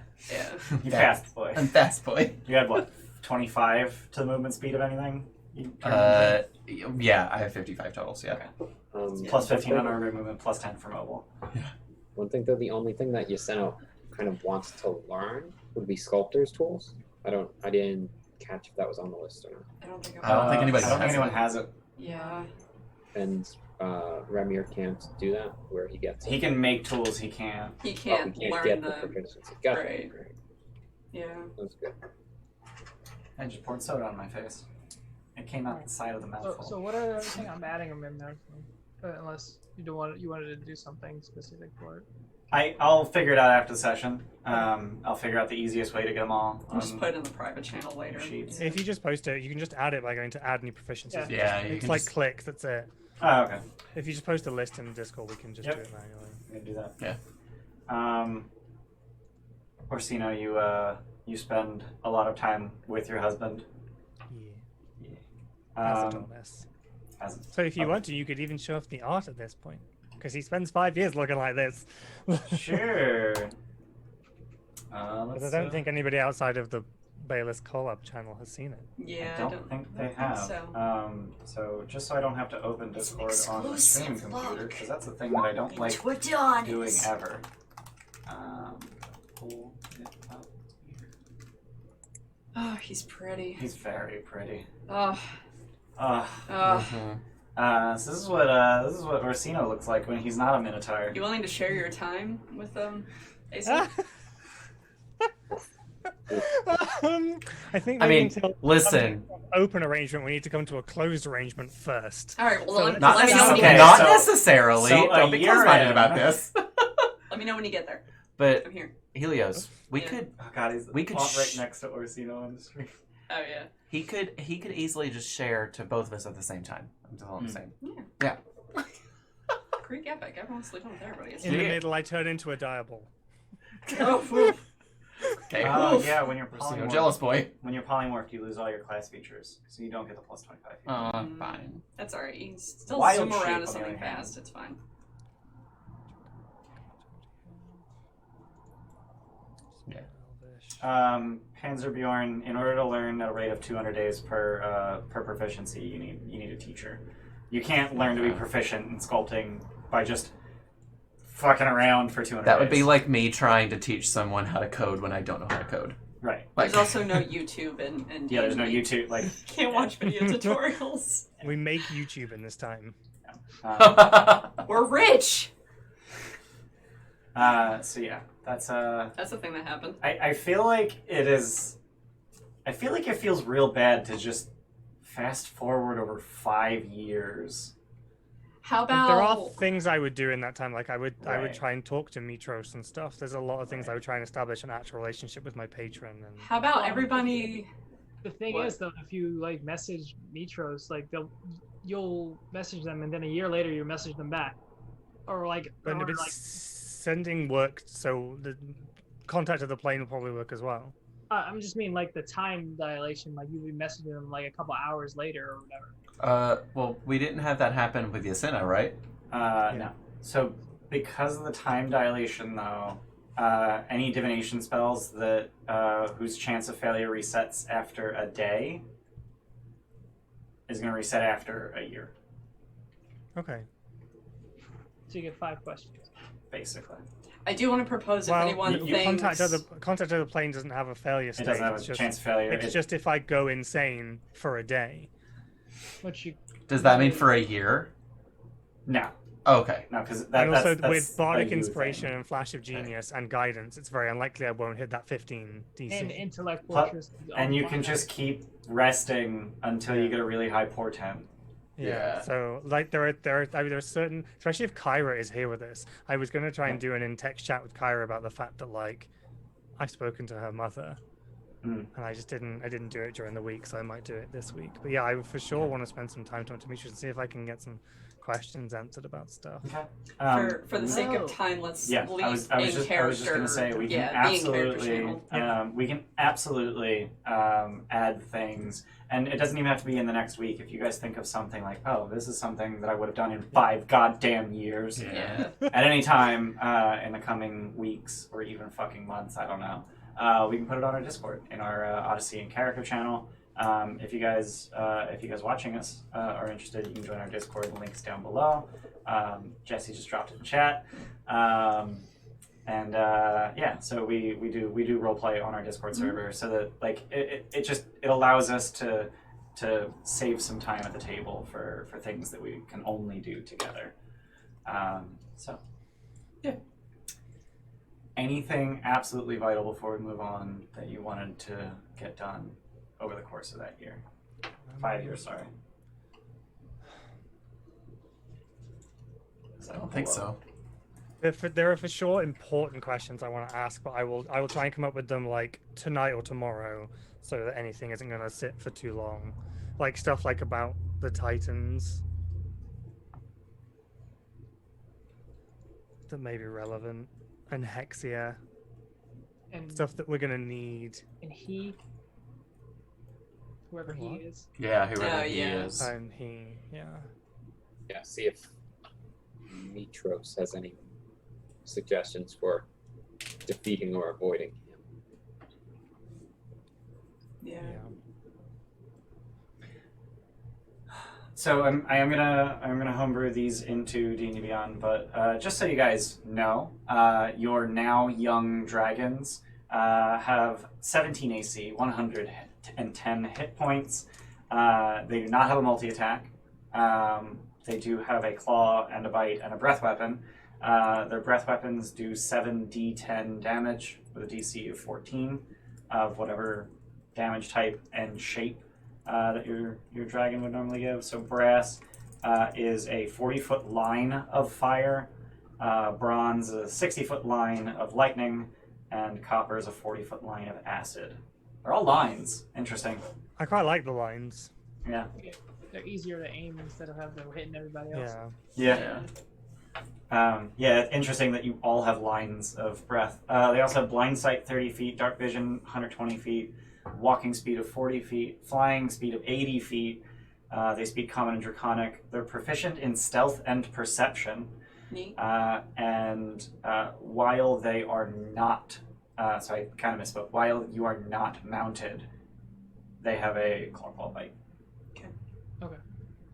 You fast, boy. I'm fast, boy. You had what? 25 to the movement speed of anything? You turned into? Yeah, I have 55 totals, yeah. Plus 15 on orbital movement, plus 10 for mobile. One thing though, the only thing that Yaseno kind of wants to learn would be sculptor's tools. I didn't catch if that was on the list or not. I don't think I don't think anybody I don't think has anyone it. has it. Yeah. And Remir can't do that, where he gets it. He can make tools, he can't. He Oh, can't he can't learn get the. proficiency. Gotcha. right. Great. Yeah. That's good. I just poured soda on my face. It came out the side of the mouthful. So what are everything? I'm adding them in there, unless you don't want you wanted to do something specific for it. I'll figure it out after the session. I'll figure out the easiest way to get them all I'll just on put it in the private channel later. sheets. If you just post it, you can just add it by going to add new proficiencies. Yeah, you It's can like just- click, that's it. Oh, okay. If you just post a list in Discord, we can just Yep. do it manually. We can do that. Yeah. Orsino, you spend a lot of time with your husband. Yeah. As a Um, Donis. as So if you okay. want to, you could even show off the art at this point. Because he spends 5 years looking like this. Sure. But I don't think anybody outside of the Bayless Call-Up channel has seen it. Yeah, I don't think they have. So just so I don't have to open Discord on the stream exclusive computer, look. because that's the thing that I don't like doing ever. Pull it up here. Oh, he's pretty. He's very pretty. Oh, Uh, Mhm. so this is what Orsino looks like when he's not a Minotaur. you willing to share your time with Asa? I think I maybe mean, until listen. open arrangement, we need to come to a closed arrangement first. All right. Well, So let, Not, let me know when you okay, get not so- necessarily. so a Don't be year close-minded in- about this. Let me know when you get there. But I'm here. Helios, we Yeah. could. Oh god, he's We could right next to Orsino on the stream. Oh yeah. He could easily just share to both of us at the same time. I'm just all the same. Greek epic. Everyone's sleeping with everybody. It's In the weird. middle, I turn into a diable. Oh, Okay. Oh yeah, when you're Orsino, polymorphed, jealous boy. when you're polymorphed, you lose all your class features, so you don't get the plus 25. Fine. that's alright. You can still Wild zoom shape, around on to the something other hand. fast. It's fine. Panzerbjorn, in order to learn at a rate of 200 days per proficiency, you need a teacher. You can't learn to be proficient in sculpting by just fucking around for 200 That would days. be like me trying to teach someone how to code when I don't know how to code. Right. Like, There's also no YouTube and Yeah, there's no D&D. YouTube. Like, Can't watch video tutorials. We make YouTube in this time. We're rich. So yeah, that's That's the thing that happened. I feel like it is. I feel like it feels real bad to just fast forward over 5 years. How about There are things I would do in that time, like I would Right. try and talk to Mitros and stuff. There's a lot of things I would try and establish an actual relationship with my patron. And how about everybody? The thing What? is, though, if you like message Mitros, like you'll message them, and then a year later you message them back, or like, but or, if it's like sending work, so the contact of the plane will probably work as well. I'm just mean like the time dilation, like you'll be messaging them like a couple hours later or whatever. well, we didn't have that happen with Yasena, right? No. So because of the time dilation, though, any divination spells that whose chance of failure resets after a day is going to reset after a year, Okay. So you get 5 questions. basically. I do want to propose if Well, anyone you thinks contact of the plane doesn't have a failure It state. doesn't have it's a just, chance of failure. It's just if I go insane for a day. Which you Does that mean for a year? No, Okay. no, because And also that's with Bardic a you Inspiration thing. and Flash of Genius and Guidance, it's very unlikely I won't hit that 15 DC. and intellect Pl- fortress. And you can just keep resting until you get a really high portent. Yeah. So like there are certain, especially if Kyra is here with us. I was gonna try and do an in-text chat with Kyra about the fact that like I've spoken to her mother, Mm. and I didn't do it during the week, so I might do it this week. But yeah, I for sure want to spend some time talking to Demetrius and see if I can get some questions answered about stuff. Okay. For the sake no. of time, let's Yeah, leave I was in just character. gonna say we can yeah, the in character absolutely channel. we can absolutely add things, and it doesn't even have to be in the next week. If you guys think of something like, oh, this is something that I would have done in 5 goddamn years, Yeah. at any time in the coming weeks or even fucking months, I don't know. We can put it on our Discord in our Odyssey and character channel. If you guys watching us are interested, you can join our Discord. The link is down below. Jesse just dropped it in chat. Yeah, so we do role play on our Discord server, so that like it allows us to save some time at the table for things that we can only do together. So yeah. Anything absolutely vital before we move on that you wanted to get done over the course of that year? 5 years, sorry. I don't think so. There are for sure important questions I want to ask, but I will try and come up with them like tonight or tomorrow, so that anything isn't going to sit for too long. Like stuff like about the Titans that may be relevant, and Hexia, And stuff that we're going to need. and he, whoever he What? is. Yeah, whoever Oh, he yeah. is. And he, yeah. Yeah, see if Mitros has any suggestions for defeating or avoiding him. Yeah. So I am gonna homebrew these into D&D Beyond, but just so you guys know, your now young dragons have 17 AC, 110 hit points. They do not have a multi-attack. They do have a claw and a bite and a breath weapon. Their breath weapons do 7d10 damage with a DC of 14 of whatever damage type and shape that your dragon would normally give. So brass is a 40-foot line of fire, bronze is a 60-foot line of lightning, and copper is a 40-foot line of acid. They're all lines. Interesting. I quite like the lines. Yeah. They're easier to aim instead of having to hitting everybody else. Yeah. Yeah, interesting that you all have lines of breath. They also have blind sight 30 feet, dark vision 120 feet, walking speed of 40 feet, flying speed of 80 feet. They speak common and draconic. They're proficient in stealth and perception. Neat. And while they are not, so I kind of misspoke, while you are not mounted, they have a claw bite. Okay.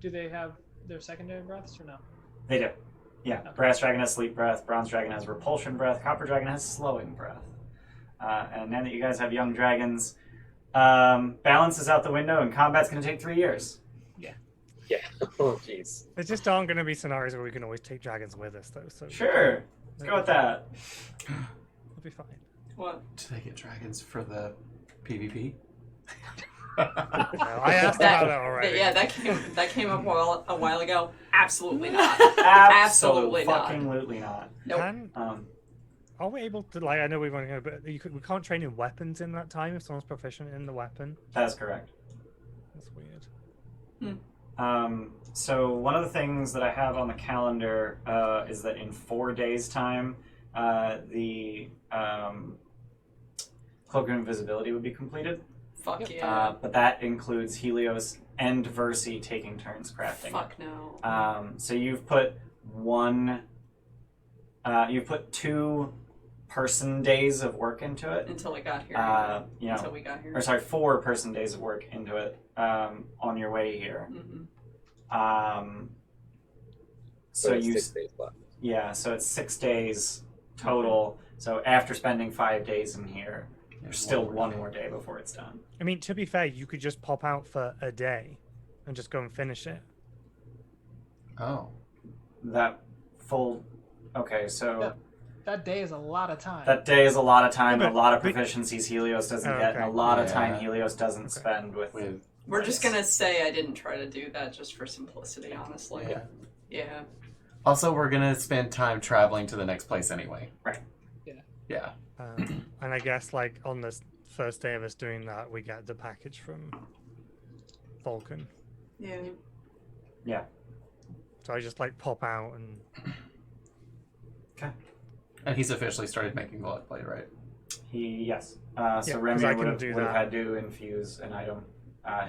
Do they have their secondary breaths or no? They do. Yeah, Okay. brass dragon has sleep breath, bronze dragon has repulsion breath, copper dragon has slowing breath. And now that you guys have young dragons, balance is out the window and combat's going to take 3 years. Yeah. Oh, jeez. There just aren't going to be scenarios where we can always take dragons with us, though. So Sure, let's go with that. It'll be fine. What? Do they get dragons for the PvP? No, I asked about that already. Yeah, that came up a while ago. Absolutely not. Absolutely not. Absolutely not. Nope. Are we able to, like, I know we've only got, but we can't train in weapons in that time if someone's proficient in the weapon? That's correct. That's weird. So one of the things that I have on the calendar is that in 4 days' time, the Cloak of Invisibility would be completed. Fuck yeah. But that includes Helios and Versi taking turns crafting. Fuck no. So you've put you've put 2 person days of work into it. Until I got here. Until we got here. Or sorry, 4 person days of work into it on your way here. Mm-hmm. So But it's you 6 days left. Yeah, so it's 6 days total. So after spending 5 days in here, there's still one more day before it's done. I mean, to be fair, you could just pop out for a day and just go and finish it. Oh. That full... Okay, so... Yeah. That day is a lot of time. That day is a lot of time and a But- lot of proficiencies Helios doesn't get, and a Okay. lot of time Yeah. Helios doesn't spend with... We're just gonna say I didn't try to do that just for simplicity, honestly. Yeah. Yeah. Also, we're gonna spend time traveling to the next place anyway. Right. Yeah. And I guess, like, on the first day of us doing that, we get the package from Vulcan. Yeah. Yeah. So I just like pop out and And he's officially started making blood blade, right? Yes. So Yeah, 'cause Remy I would can have do had that. to infuse an item,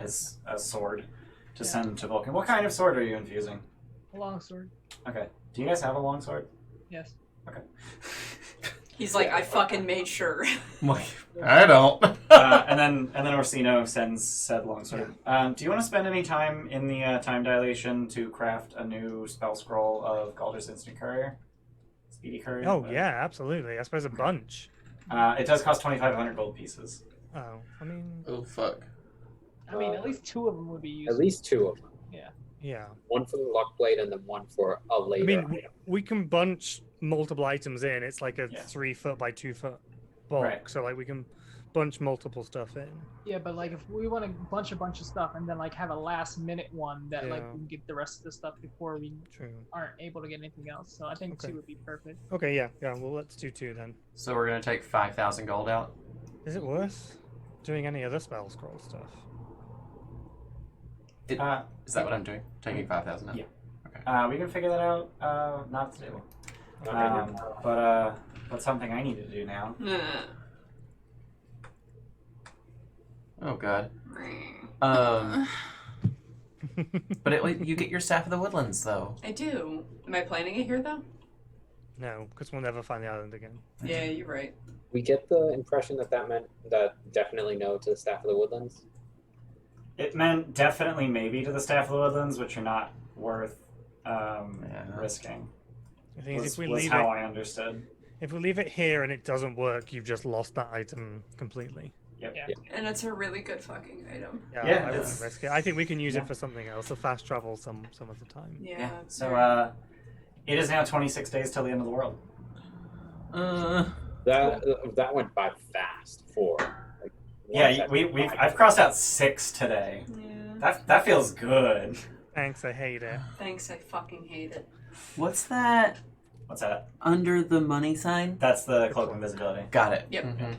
his sword, to Yeah. send to Vulcan. What kind of sword are you infusing? A long sword. Okay. Do you guys have a long sword? Yes. Okay. He's like, I fucking made sure. I don't. and then Orsino sends said longsword. Do you want to spend any time in the time dilation to craft a new spell scroll of Galder's Instant Courier? Speedy Courier? oh yeah, absolutely. I suppose a bunch. It does cost 2,500 gold pieces. Oh, I mean, Oh fuck. I mean, at least 2 of them would be useful. At least 2 of them. yeah. One for the luck blade and then one for a I later mean, item. we can bunch multiple items in. It's like a Yeah. 3 foot by 2 foot bulk, Right. so like we can bunch multiple stuff in. Yeah, but like if we want to bunch a bunch of stuff and then like have a last minute one that like Yeah. we can get the rest of the stuff before we True. aren't able to get anything else. So I think Okay. 2 would be perfect. Okay, yeah. Well, let's do 2 then. So we're gonna take 5,000 gold out. Is it worth doing any other spell scroll stuff? Is that what I'm doing? Taking 5,000 out? Yeah. We can figure that out. Not today. But something I need to do now. Oh god. But you get your Staff of the Woodlands though. I do. Am I planning it here though? No, because we'll never find the island again. Yeah, you're right. We get the impression that meant that definitely no to the Staff of the Woodlands. It meant definitely maybe to the Staff of the Woodlands, which are not worth risking. The thing is, Was, if we was leave how it, I understood. if we leave it here and it doesn't work, you've just lost that item completely. Yep. Yeah. And it's a really good fucking item. Yeah, Yeah, I wouldn't it's- risk it. I think we can use yeah. it for something else, to fast travel some of the time. Yeah. So it is now 26 days till the end of the world. That went by fast for like. Yeah, I've crossed out 6 today. Yeah. That feels good. Thanks, I hate it. Thanks, I fucking hate it. What's that What's that? under the money sign? That's the cloak of invisibility, Got it. Yep. Mm-hmm.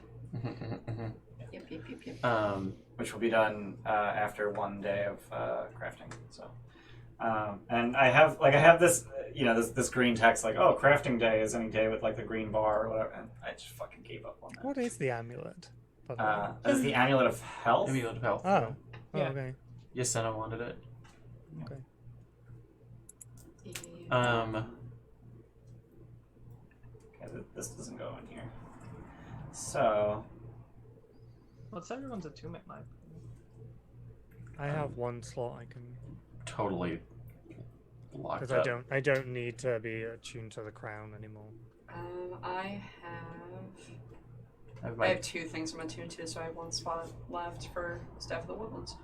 Yep. which will be done after 1 day of crafting. So, and I have this, this green text like, oh, crafting day is any day with like the green bar or whatever, and I just fucking gave up on that. What is the amulet? by the way? That's the amulet of health. Amulet of Health. Oh. Yeah. Okay. Yasena wanted it. Okay. Okay, this doesn't go in here. So, Let's everyone's attunement life. I have 1 slot I can, Totally locked because up. I don't need to be attuned to the crown anymore. I have 2 things I'm attuned to, so I have 1 spot left for Staff of the Woodlands.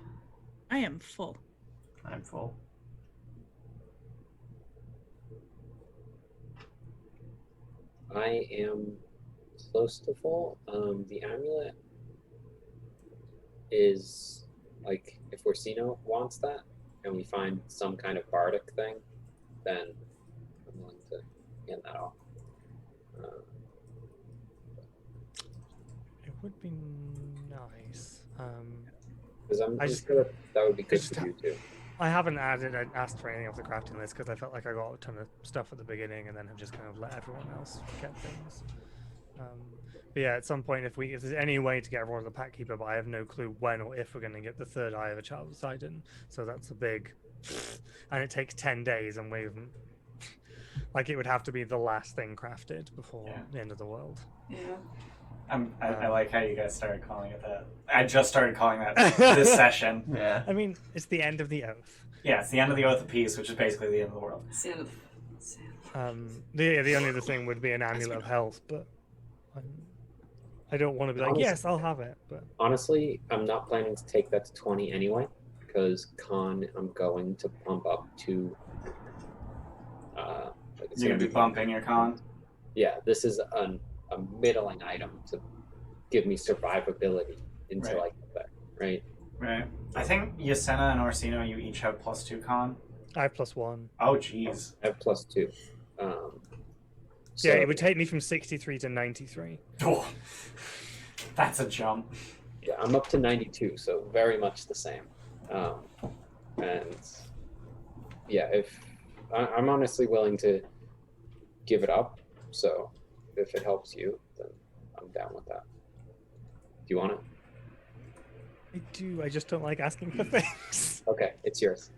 I am full. I'm full. I am close to full. The amulet is like if Orsino wants that, and we find some kind of bardic thing, then I'm willing to hand that off. It would be nice. Because I'm I just- sure that would be good just for you too. I haven't asked for anything off the crafting list because I felt like I got a ton of stuff at the beginning and then have just kind of let everyone else get things. But yeah, at some point, if there's any way to get everyone to the pack keeper, but I have no clue when or if we're going to get the 3rd eye of a child of Poseidon. So that's a big, and it takes 10 days, and we've like it would have to be the last thing crafted before the end of the world. Yeah. I like how you guys started calling it that. I just started calling that this session. Yeah. I mean, it's the end of the oath. Yeah, it's the end of the Oath of Peace, which is basically the end of the world. It's the end of the. it's the end of The only other thing would be an amulet of health, but I don't want to be like, Honestly- yes, I'll have it. But Honestly, I'm not planning to take that to 20 anyway, because con I'm going to pump up to. You're gonna be bumping your con. Yeah, this is a middling item to give me survivability until I get there, right? Right. I think Yasena and Orsino, you each have +2 con. I have +1. Oh, jeez. I have +2. Yeah, it would take me from 63 to 93. Oh. That's a jump. Yeah, I'm up to 92, so very much the same. And yeah, if I'm honestly willing to give it up, so if it helps you, then I'm down with that. Do you want it? I do. I just don't like asking for things. Okay, it's yours.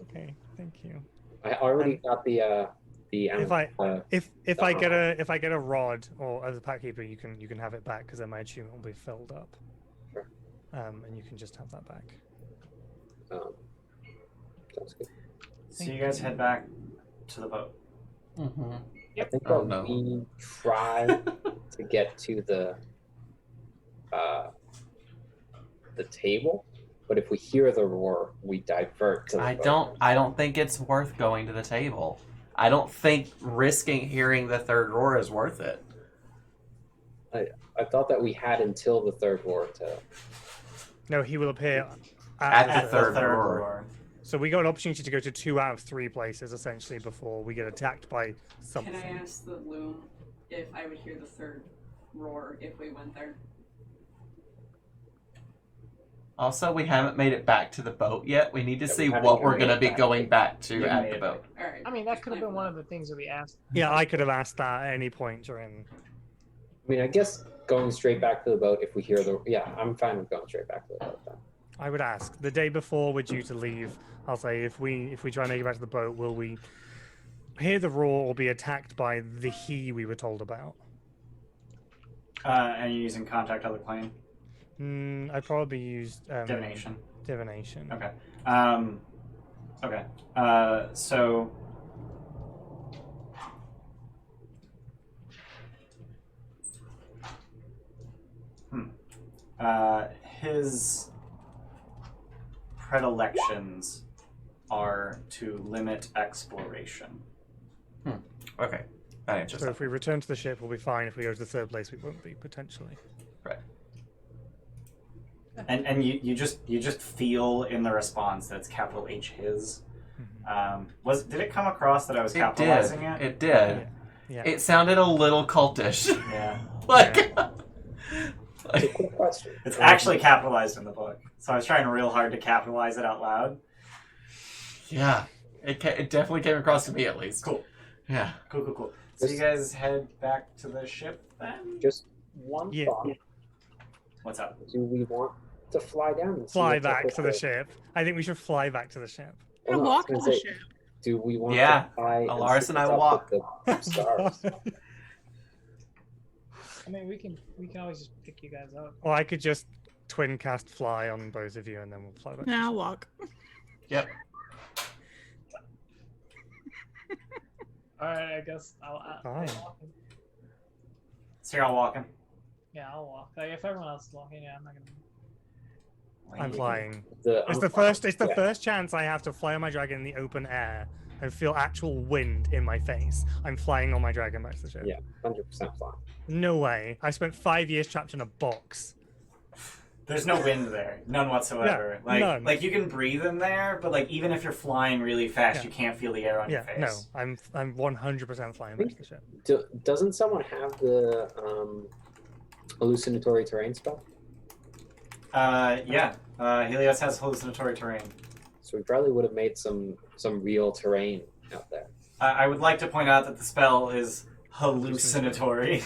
Okay, thank you. I already got the If I uh-huh. if I get a rod or as a pack keeper, you can have it back because then my achievement will be filled up. Sure. And you can just have that back. Sounds good. So you guys head back to the boat. Mm-hmm. I think Oh, that no. we try to get to the table, but if we hear the roar, we divert to the boat. I don't think it's worth going to the table. I don't think risking hearing the third roar is worth it. I thought that we had until the third roar to. No, he will appear At At the third third roar. roar. So we got an opportunity to go to 2 out of 3 places essentially before we get attacked by something. Can I ask the loom if I would hear the third roar if we went there? Also, we haven't made it back to the boat yet. We need to Yeah, see we haven't what even we're made going to it be back. going back to You at made the it boat. All right. I mean, that could have been one of the things that we asked. Yeah, I could have asked that at any point during. I mean, I guess going straight back to the boat if we hear the. Yeah, I'm fine with going straight back to the boat then. I would ask the day before we're due to leave. I'll say if we try and make it back to the boat, will we hear the roar or be attacked by the he we were told about? And you're using contact other plane. I probably used Divination. Divination. Okay. Okay. So. His predilections are to limit exploration. Okay. That answers So that. if we return to the ship, we'll be fine. If we go to the third place, we won't be potentially. Right. And you just feel in the response that it's capital H his. Did it come across that I was capitalizing it? It did. Yeah. It sounded a little cultish. Yeah. like, It's a quick question. It's actually capitalized in the book, so I was trying real hard to capitalize it out loud. yeah. It definitely came across to me at least. Cool. Yeah. Cool. So you guys head back to the ship then? Just one Yeah. thought. What's up? Do we want to fly down and see Fly what's up back with to the ship. I think we should fly back to the ship. Well, no, I was Walk to gonna the say, ship. do we want Yeah, to fly Alaris see and I what's will up with the stars? I mean, we can always just pick you guys up. Or I could just twin cast fly on both of you, and then we'll fly back. Now walk. Yep. All right, I guess I'll Fine. walk. So you're all walking? Yeah, I'll walk. Like, if everyone else is walking, yeah, I'm not gonna. I'm flying. I'm It's the flying. first first chance I have to fly on my dragon in the open air and feel actual wind in my face. I'm flying on my dragon back to the ship. Yeah, 100% flying. No way. I spent 5 years trapped in a box. There's no wind there, none whatsoever. Yeah, none. Like you can breathe in there, but like even if you're flying really fast, Yeah. you can't feel the air on your Yeah, face. no. I'm 100% flying back to the ship. Doesn't someone have the hallucinatory terrain spell? Yeah. Helios has hallucinatory terrain. So we probably would have made some real terrain out there. I would like to point out that the spell is hallucinatory.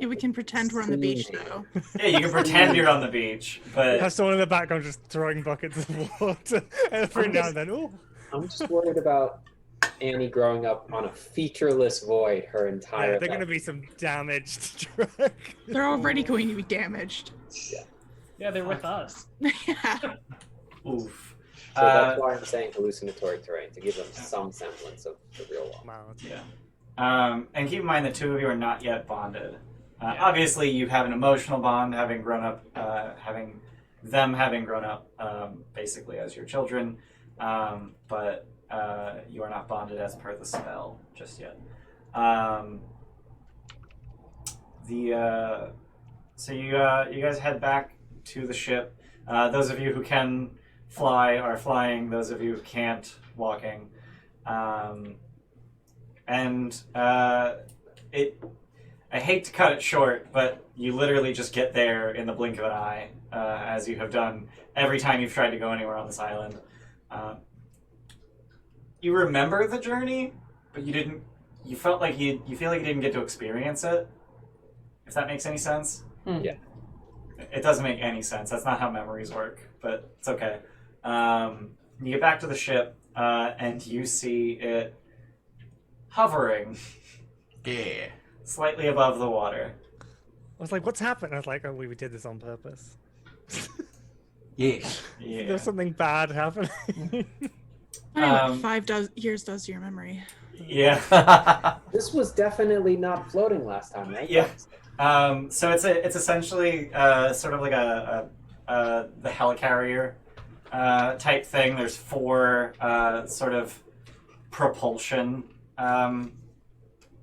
Yeah, we can pretend we're on the beach though. Yeah, you can pretend you're on the beach, but Have someone in the background just throwing buckets of water every now and then. Oh, I'm just worried about Annie growing up on a featureless void her entire yeah, they're life. gonna be some damaged dragons. They're already going to be damaged. Yeah, they're with us. Yeah. oof. So that's why I'm saying hallucinatory terrain, to give them some semblance of the real world. Wow. Yeah. And keep in mind the two of you are not yet bonded. Obviously, you have an emotional bond, having grown up, having grown up basically as your children, but you are not bonded as per the spell just yet. So you guys head back to the ship. Those of you who can fly are flying. Those of you who can't, walking. I hate to cut it short, but you literally just get there in the blink of an eye, as you have done every time you've tried to go anywhere on this island. You remember the journey, but you didn't. You felt like you feel like you didn't get to experience it. If that makes any sense. Yeah. It doesn't make any sense. That's not how memories work, but it's okay. You get back to the ship, and you see it hovering Yeah. slightly above the water. I was like, what's happened? I was like, oh, we did this on purpose. Yeah. Yeah. There's something bad happening. I know what 5 years does to your memory. Yeah. This was definitely not floating last time, right? Yeah. So it's essentially sort of like the helicarrier type thing. There's 4 sort of propulsion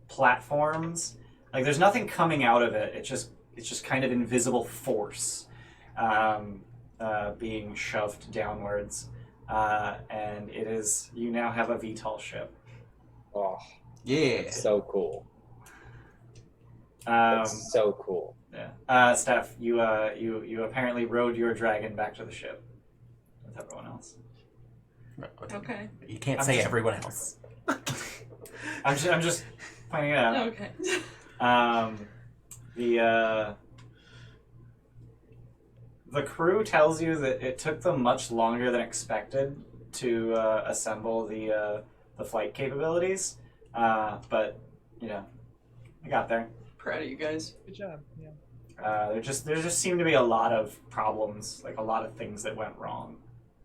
platforms. Like there's nothing coming out of it. It's just kind of invisible force being shoved downwards, and it is. You now have a VTOL ship. Oh, Yeah. so cool. It's so cool. Yeah. Steph, you apparently rode your dragon back to the ship with everyone else. Okay. You can't I'm say just- everyone else. I'm just pointing it out. Okay. The crew tells you that it took them much longer than expected to assemble the flight capabilities, but they got there. Proud of you guys. Good job. Yeah. There just seemed to be a lot of problems, like a lot of things that went wrong.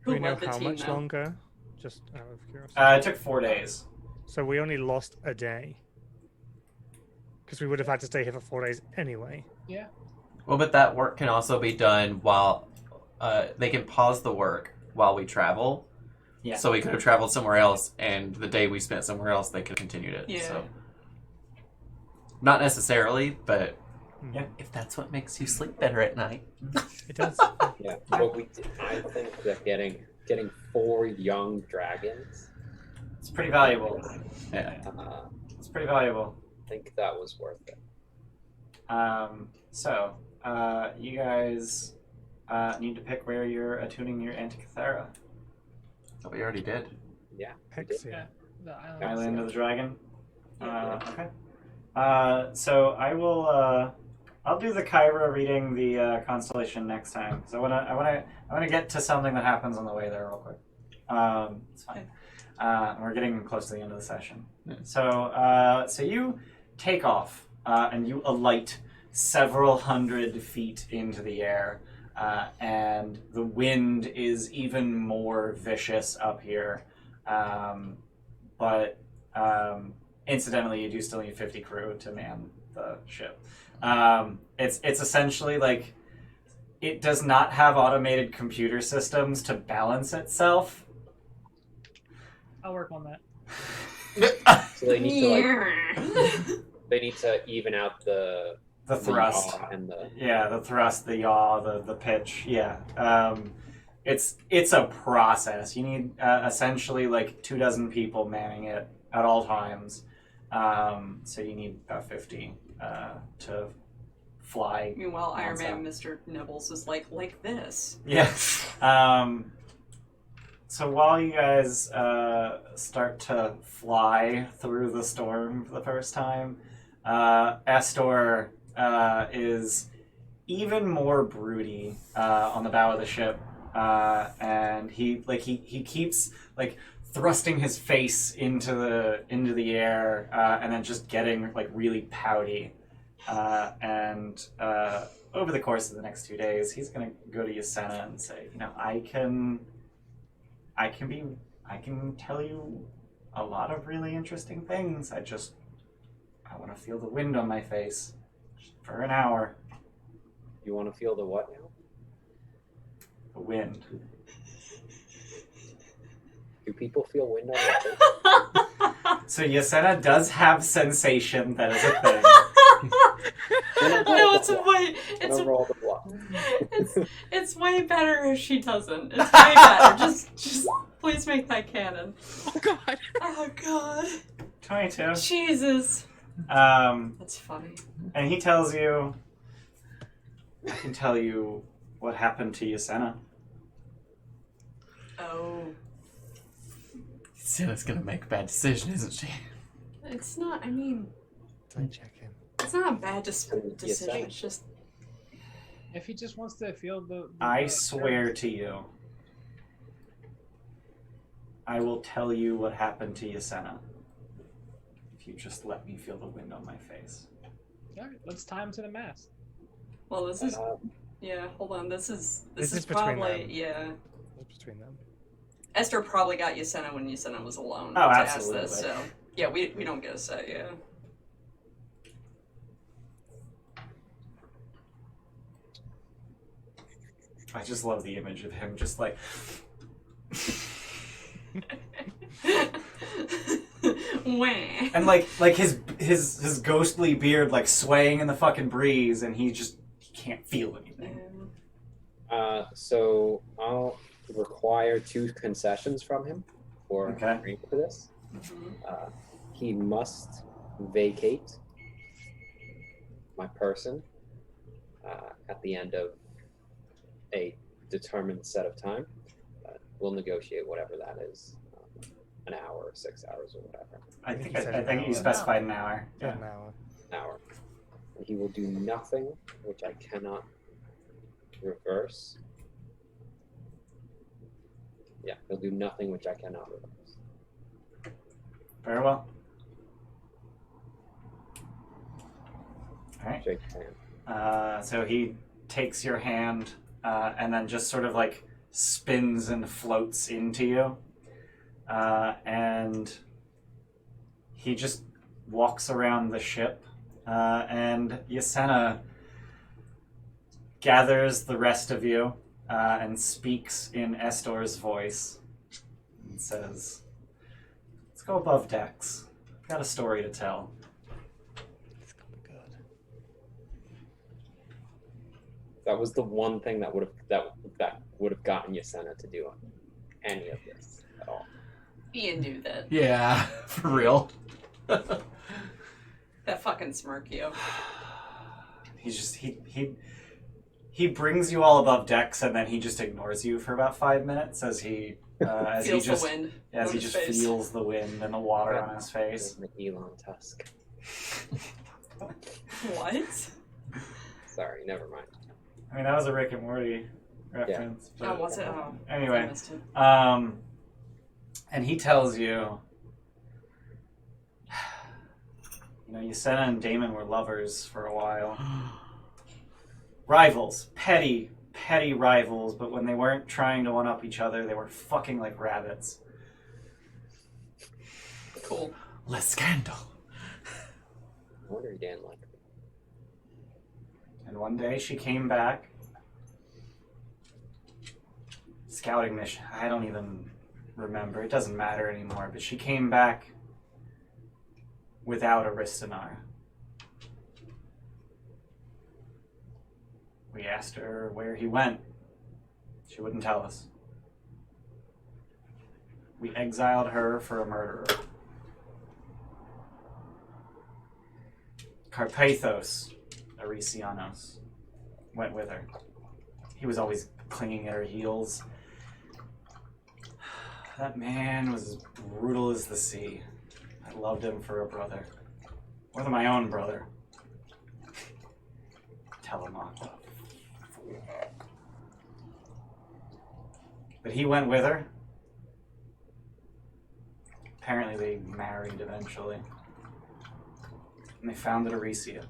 Do we Who know led the how team, much though? longer? Just out of curiosity. It took 4 days. So we only lost a day. Because we would have had to stay here for 4 days anyway. Yeah. Well, but that work can also be done while they can pause the work while we travel. Yeah. So we could have traveled somewhere else, and the day we spent somewhere else, they could have continued it. Yeah. So. Not necessarily, but Yeah. if that's what makes you sleep better at night. It does. Yeah, but I think that getting 4 young dragons, It's pretty valuable. Yeah. It's pretty valuable. I think that was worth it. So you guys need to pick where you're attuning your Antikythera. So we already did. Yeah. Hex, Yeah. yeah. The island. Island of the Dragon. Yeah. Okay. So I will. I'll do the Kyra reading the constellation next time. So I want to get to something that happens on the way there real quick. It's fine. We're getting close to the end of the session. Yeah. So you take off and you alight several hundred feet into the air, and the wind is even more vicious up here. But incidentally, you do still need 50 crew to man the ship. It's essentially like it does not have automated computer systems to balance itself. I'll work on that. So they need to they need to even out the thrust. yaw and the The thrust, the yaw, the pitch. Yeah. It's a process. You need essentially like 24 people manning it at all times. So you need about 50 to fly. Meanwhile, Iron nonstop. Man, Mr. Nibbles, is like this. Yeah. So while you guys start to fly through the storm for the first time, Astor is even more broody on the bow of the ship, and he keeps like thrusting his face into the air, and then just getting like really pouty, and over the course of the next 2 days, he's gonna go to Yasena and say, I can tell you a lot of really interesting things. I want to feel the wind on my face for an hour. You want to feel the what now? The wind. Do people feel wind on their face? So Yasena does have sensation. That is a thing. No, it's way Gonna roll the bluff. it's way better if she doesn't. It's way better. Just please make that canon. Oh god. Oh god. 22. Jesus. That's funny. And he tells you, I can tell you what happened to Yasena. Oh. Senna's gonna make a bad decision, isn't she? It's not, I mean, Don't check in. it's not a bad decision. Yasena. It's just, If he just wants to feel the I swear to you, I will tell you what happened to Yasena. If you just let me feel the wind on my face. All right, let's tie him to the mast. well, this is, yeah, hold on. This is between probably, them. yeah. What's between them? Esther probably got Yasena when Yasena was alone Oh, to absolutely. ask this, so yeah, we don't get a say, yeah. I just love the image of him just like... Wah. And like his ghostly beard like swaying in the fucking breeze, and he can't feel anything. So I'll require 2 concessions from him for Okay. agreeing to this. Mhm. He must vacate my person at the end of a determined set of time. We'll negotiate whatever that is, an hour, or 6 hours, or whatever. I think think he said I an think hour. you specified an hour. Yeah. Yeah. An hour. An hour. And he will do nothing which I cannot reverse. Yeah, he'll do nothing which I cannot reverse. Very well. All right. Shake your hand. So he takes your hand and then just sort of like spins and floats into you. And he just walks around the ship. And Yasena gathers the rest of you and speaks in Estor's voice and says, "Let's go above decks. I've got a story to tell." It's gonna be good. That was the one thing that would have gotten Yasena to do any of this at all. Ian knew that. Yeah, for real. That fucking smirk, yo. He's just he brings you all above decks, and then he just ignores you for about 5 minutes as he Feels the wind. as on he his just face. feels the wind and the water on his face. Like Elon Tusk. What? Sorry, never mind. I mean, that was a Rick and Morty reference. Oh, But was it? Oh, I anyway, missed it. and he tells you, Yasena and Damon were lovers for a while. Rivals, petty rivals, but when they weren't trying to one-up each other, they were fucking like rabbits. Cool. Le scandal. I wonder he didn't like me. And one day she came back. Scouting mission. I don't even remember. It doesn't matter anymore. But she came back without Aristanar. We asked her where he went. She wouldn't tell us. We exiled her for a murderer. Carpathos Arisianos went with her. He was always clinging at her heels. That man was as brutal as the sea. I loved him for a brother. More than my own brother. Telemach. But he went with her. Apparently they married eventually. And they founded Arisia.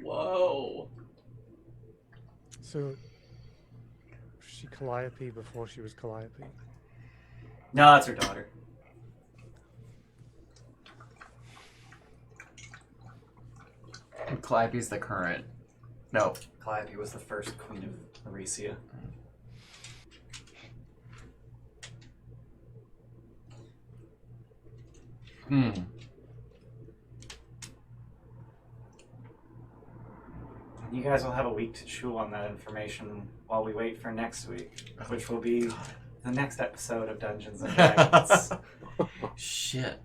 Whoa. So, was she Calliope before she was Calliope? No, that's her daughter. Calliope's the current. No. Calliope was the first queen of Arisia. Hmm. You guys will have a week to chew on that information while we wait for next week, which will be the next episode of Dungeons and Dragons. Shit.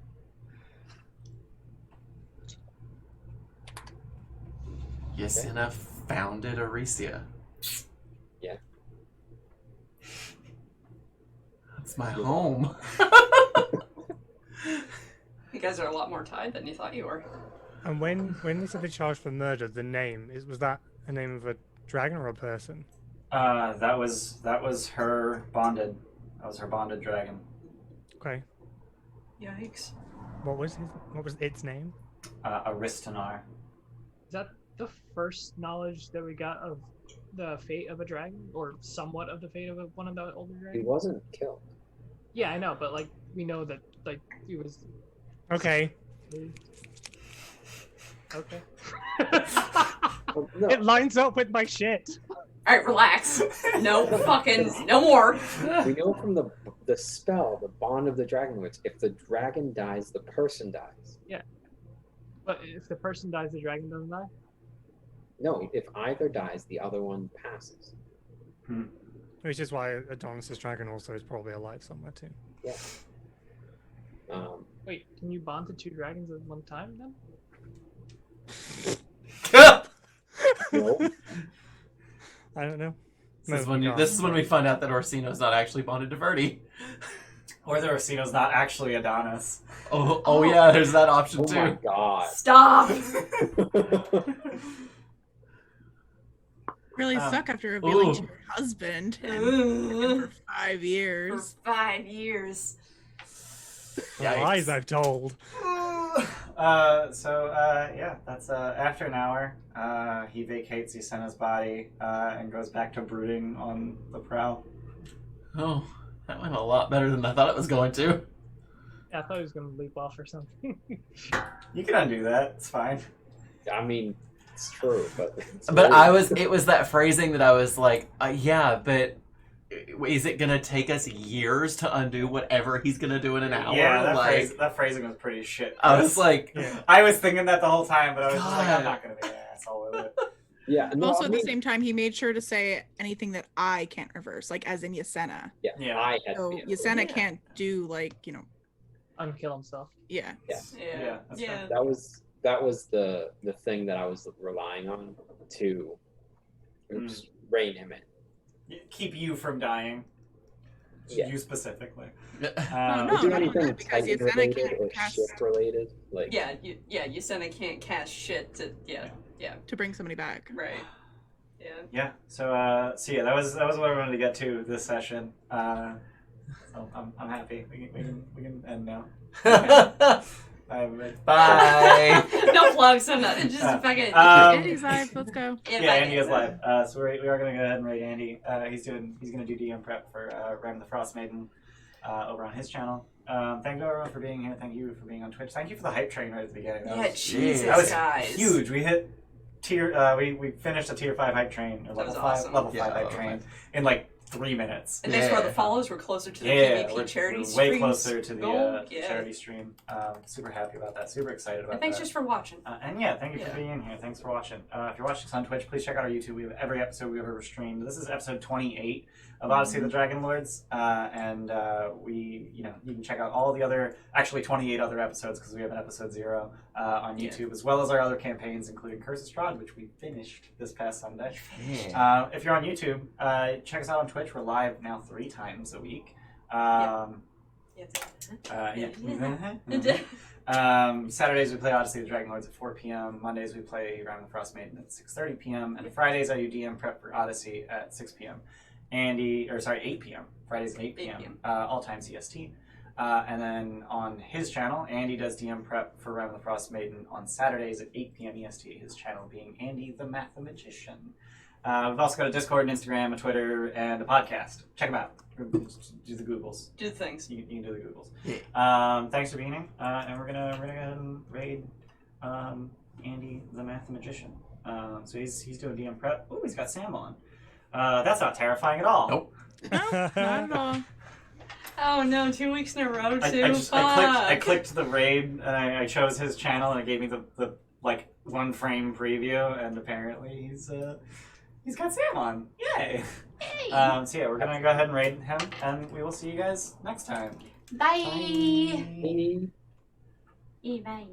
Yesena founded Odyssey. Yeah. That's my home. You guys are a lot more tied than you thought you were. And when they said they charged for murder, the name was that a name of a dragon or a person? That was her bonded. That was her bonded dragon. Okay. Yikes. What was its name? Aristanar. Is that the first knowledge that we got of the fate of a dragon, or somewhat of the fate of one of the older He dragons? wasn't killed. Yeah, I know, but like we know that like he was. Okay. Okay. Oh, no. It lines up with my shit. Alright, relax. No fucking, no more. We know from the spell, the bond of the Dragonlords, if the dragon dies, the person dies. But if the person dies, the dragon doesn't die. No, if either dies, the other one passes. Which is why Adonis' dragon also is probably alive somewhere too. Yeah. Wait, can you bond to two dragons at one time then? No. I don't know. This is when we find out that Orsino's not actually bonded to Verdi. Or the Orsino's not actually Adonis. Oh yeah, there's that option Oh too. my god. Stop! Really suck after revealing ooh. to your husband and for 5 years. For 5 years. The lies I've told. Yeah, that's after an hour. He vacates Yesena's body and goes back to brooding on the prow. Oh, that went a lot better than I thought it was going to. Yeah, I thought he was gonna leap off or something. You can undo that. It's fine. I mean, it's true, but. It was that phrasing that I was like, yeah, but is it gonna take us years to undo whatever he's gonna do in an hour? Yeah, like, that phrasing was pretty shit. I was like, Yeah. I was thinking that the whole time, but I was just like, God. I'm not gonna be an asshole with it. Yeah, no, Also, I at mean, the same time, he made sure to say anything that I can't reverse, like as in Yesena. Yeah. I had So to be Yesena Yeah. can't do like, Unkill himself. yeah. Yeah, that's Yeah. That was the thing that I was relying on to just rein him in. Keep you from dying. Yeah. You specifically. no, Would do not anything that, because Titan Yesena related can't or cast- shift related? Like, Yeah, Yesena can't cast shit to, yeah, To bring somebody back. right. Yeah. Yeah. So yeah, that was what I wanted to get to this session. So I'm happy. We can end now. bye. No plugs, no nothing. Just fucking. Andy's live. Let's go. Yeah, Andy is live. So we are going to go ahead and raid Andy. He's going to do DM prep for Ram the Frost Maiden over on his channel. Thank you everyone for being here. Thank you for being on Twitch. Thank you for the hype train right at the beginning. Yeah, Jesus, that was guys. huge. We hit tier. We finished a tier 5 hype train, or That was level 5 awesome. level 5 Yeah, hype level train 5. in like 3 minutes. And thanks for all the Yeah. follows. We're closer to the Yeah, PvP we're charity way streams. closer to the goal. Yeah. charity stream. Super happy about that. Super excited about And thanks that. just for watching. And yeah, thank you for Yeah. being here. Thanks for watching. If you're watching us on Twitch, please check out our YouTube. We have every episode we've ever streamed. This is episode 28 of Odyssey of the Dragonlords, and you can check out all the other, actually 28 other episodes because we have an episode 0 on YouTube, as well as our other campaigns, including Curse of Strahd, which we finished this past Sunday. Yeah. If you're on YouTube, check us out on Twitch. We're live now 3 times a week. Saturdays we play Odyssey of the Dragonlords at 4 p.m. Mondays we play Round the Frost Maiden at 6:30 p.m. And Fridays I do DM prep for Odyssey at 6 p.m. 8 p.m. Fridays at 8 p.m. 8 p.m. All times EST. And then on his channel, Andy does DM prep for Round the Frost Maiden on Saturdays at 8 p.m. EST. His channel being Andy the Mathematician. We've also got a Discord, an Instagram, a Twitter, and a podcast. Check them out. Do the Googles. Do the things. You can do the Googles. Yeah. Thanks for being here, and we're gonna go ahead and raid Andy the Mathematician. So he's doing DM prep. Ooh, he's got Sam on. That's not terrifying at all. Nope. No, not at all. Oh no, 2 weeks in a row too. I clicked the raid and I chose his channel and it gave me the like 1 frame preview, and apparently he's got Sam on. Yay! Hey. So yeah, we're gonna go ahead and raid him, and we will see you guys next time. Bye. Maybe. Bye.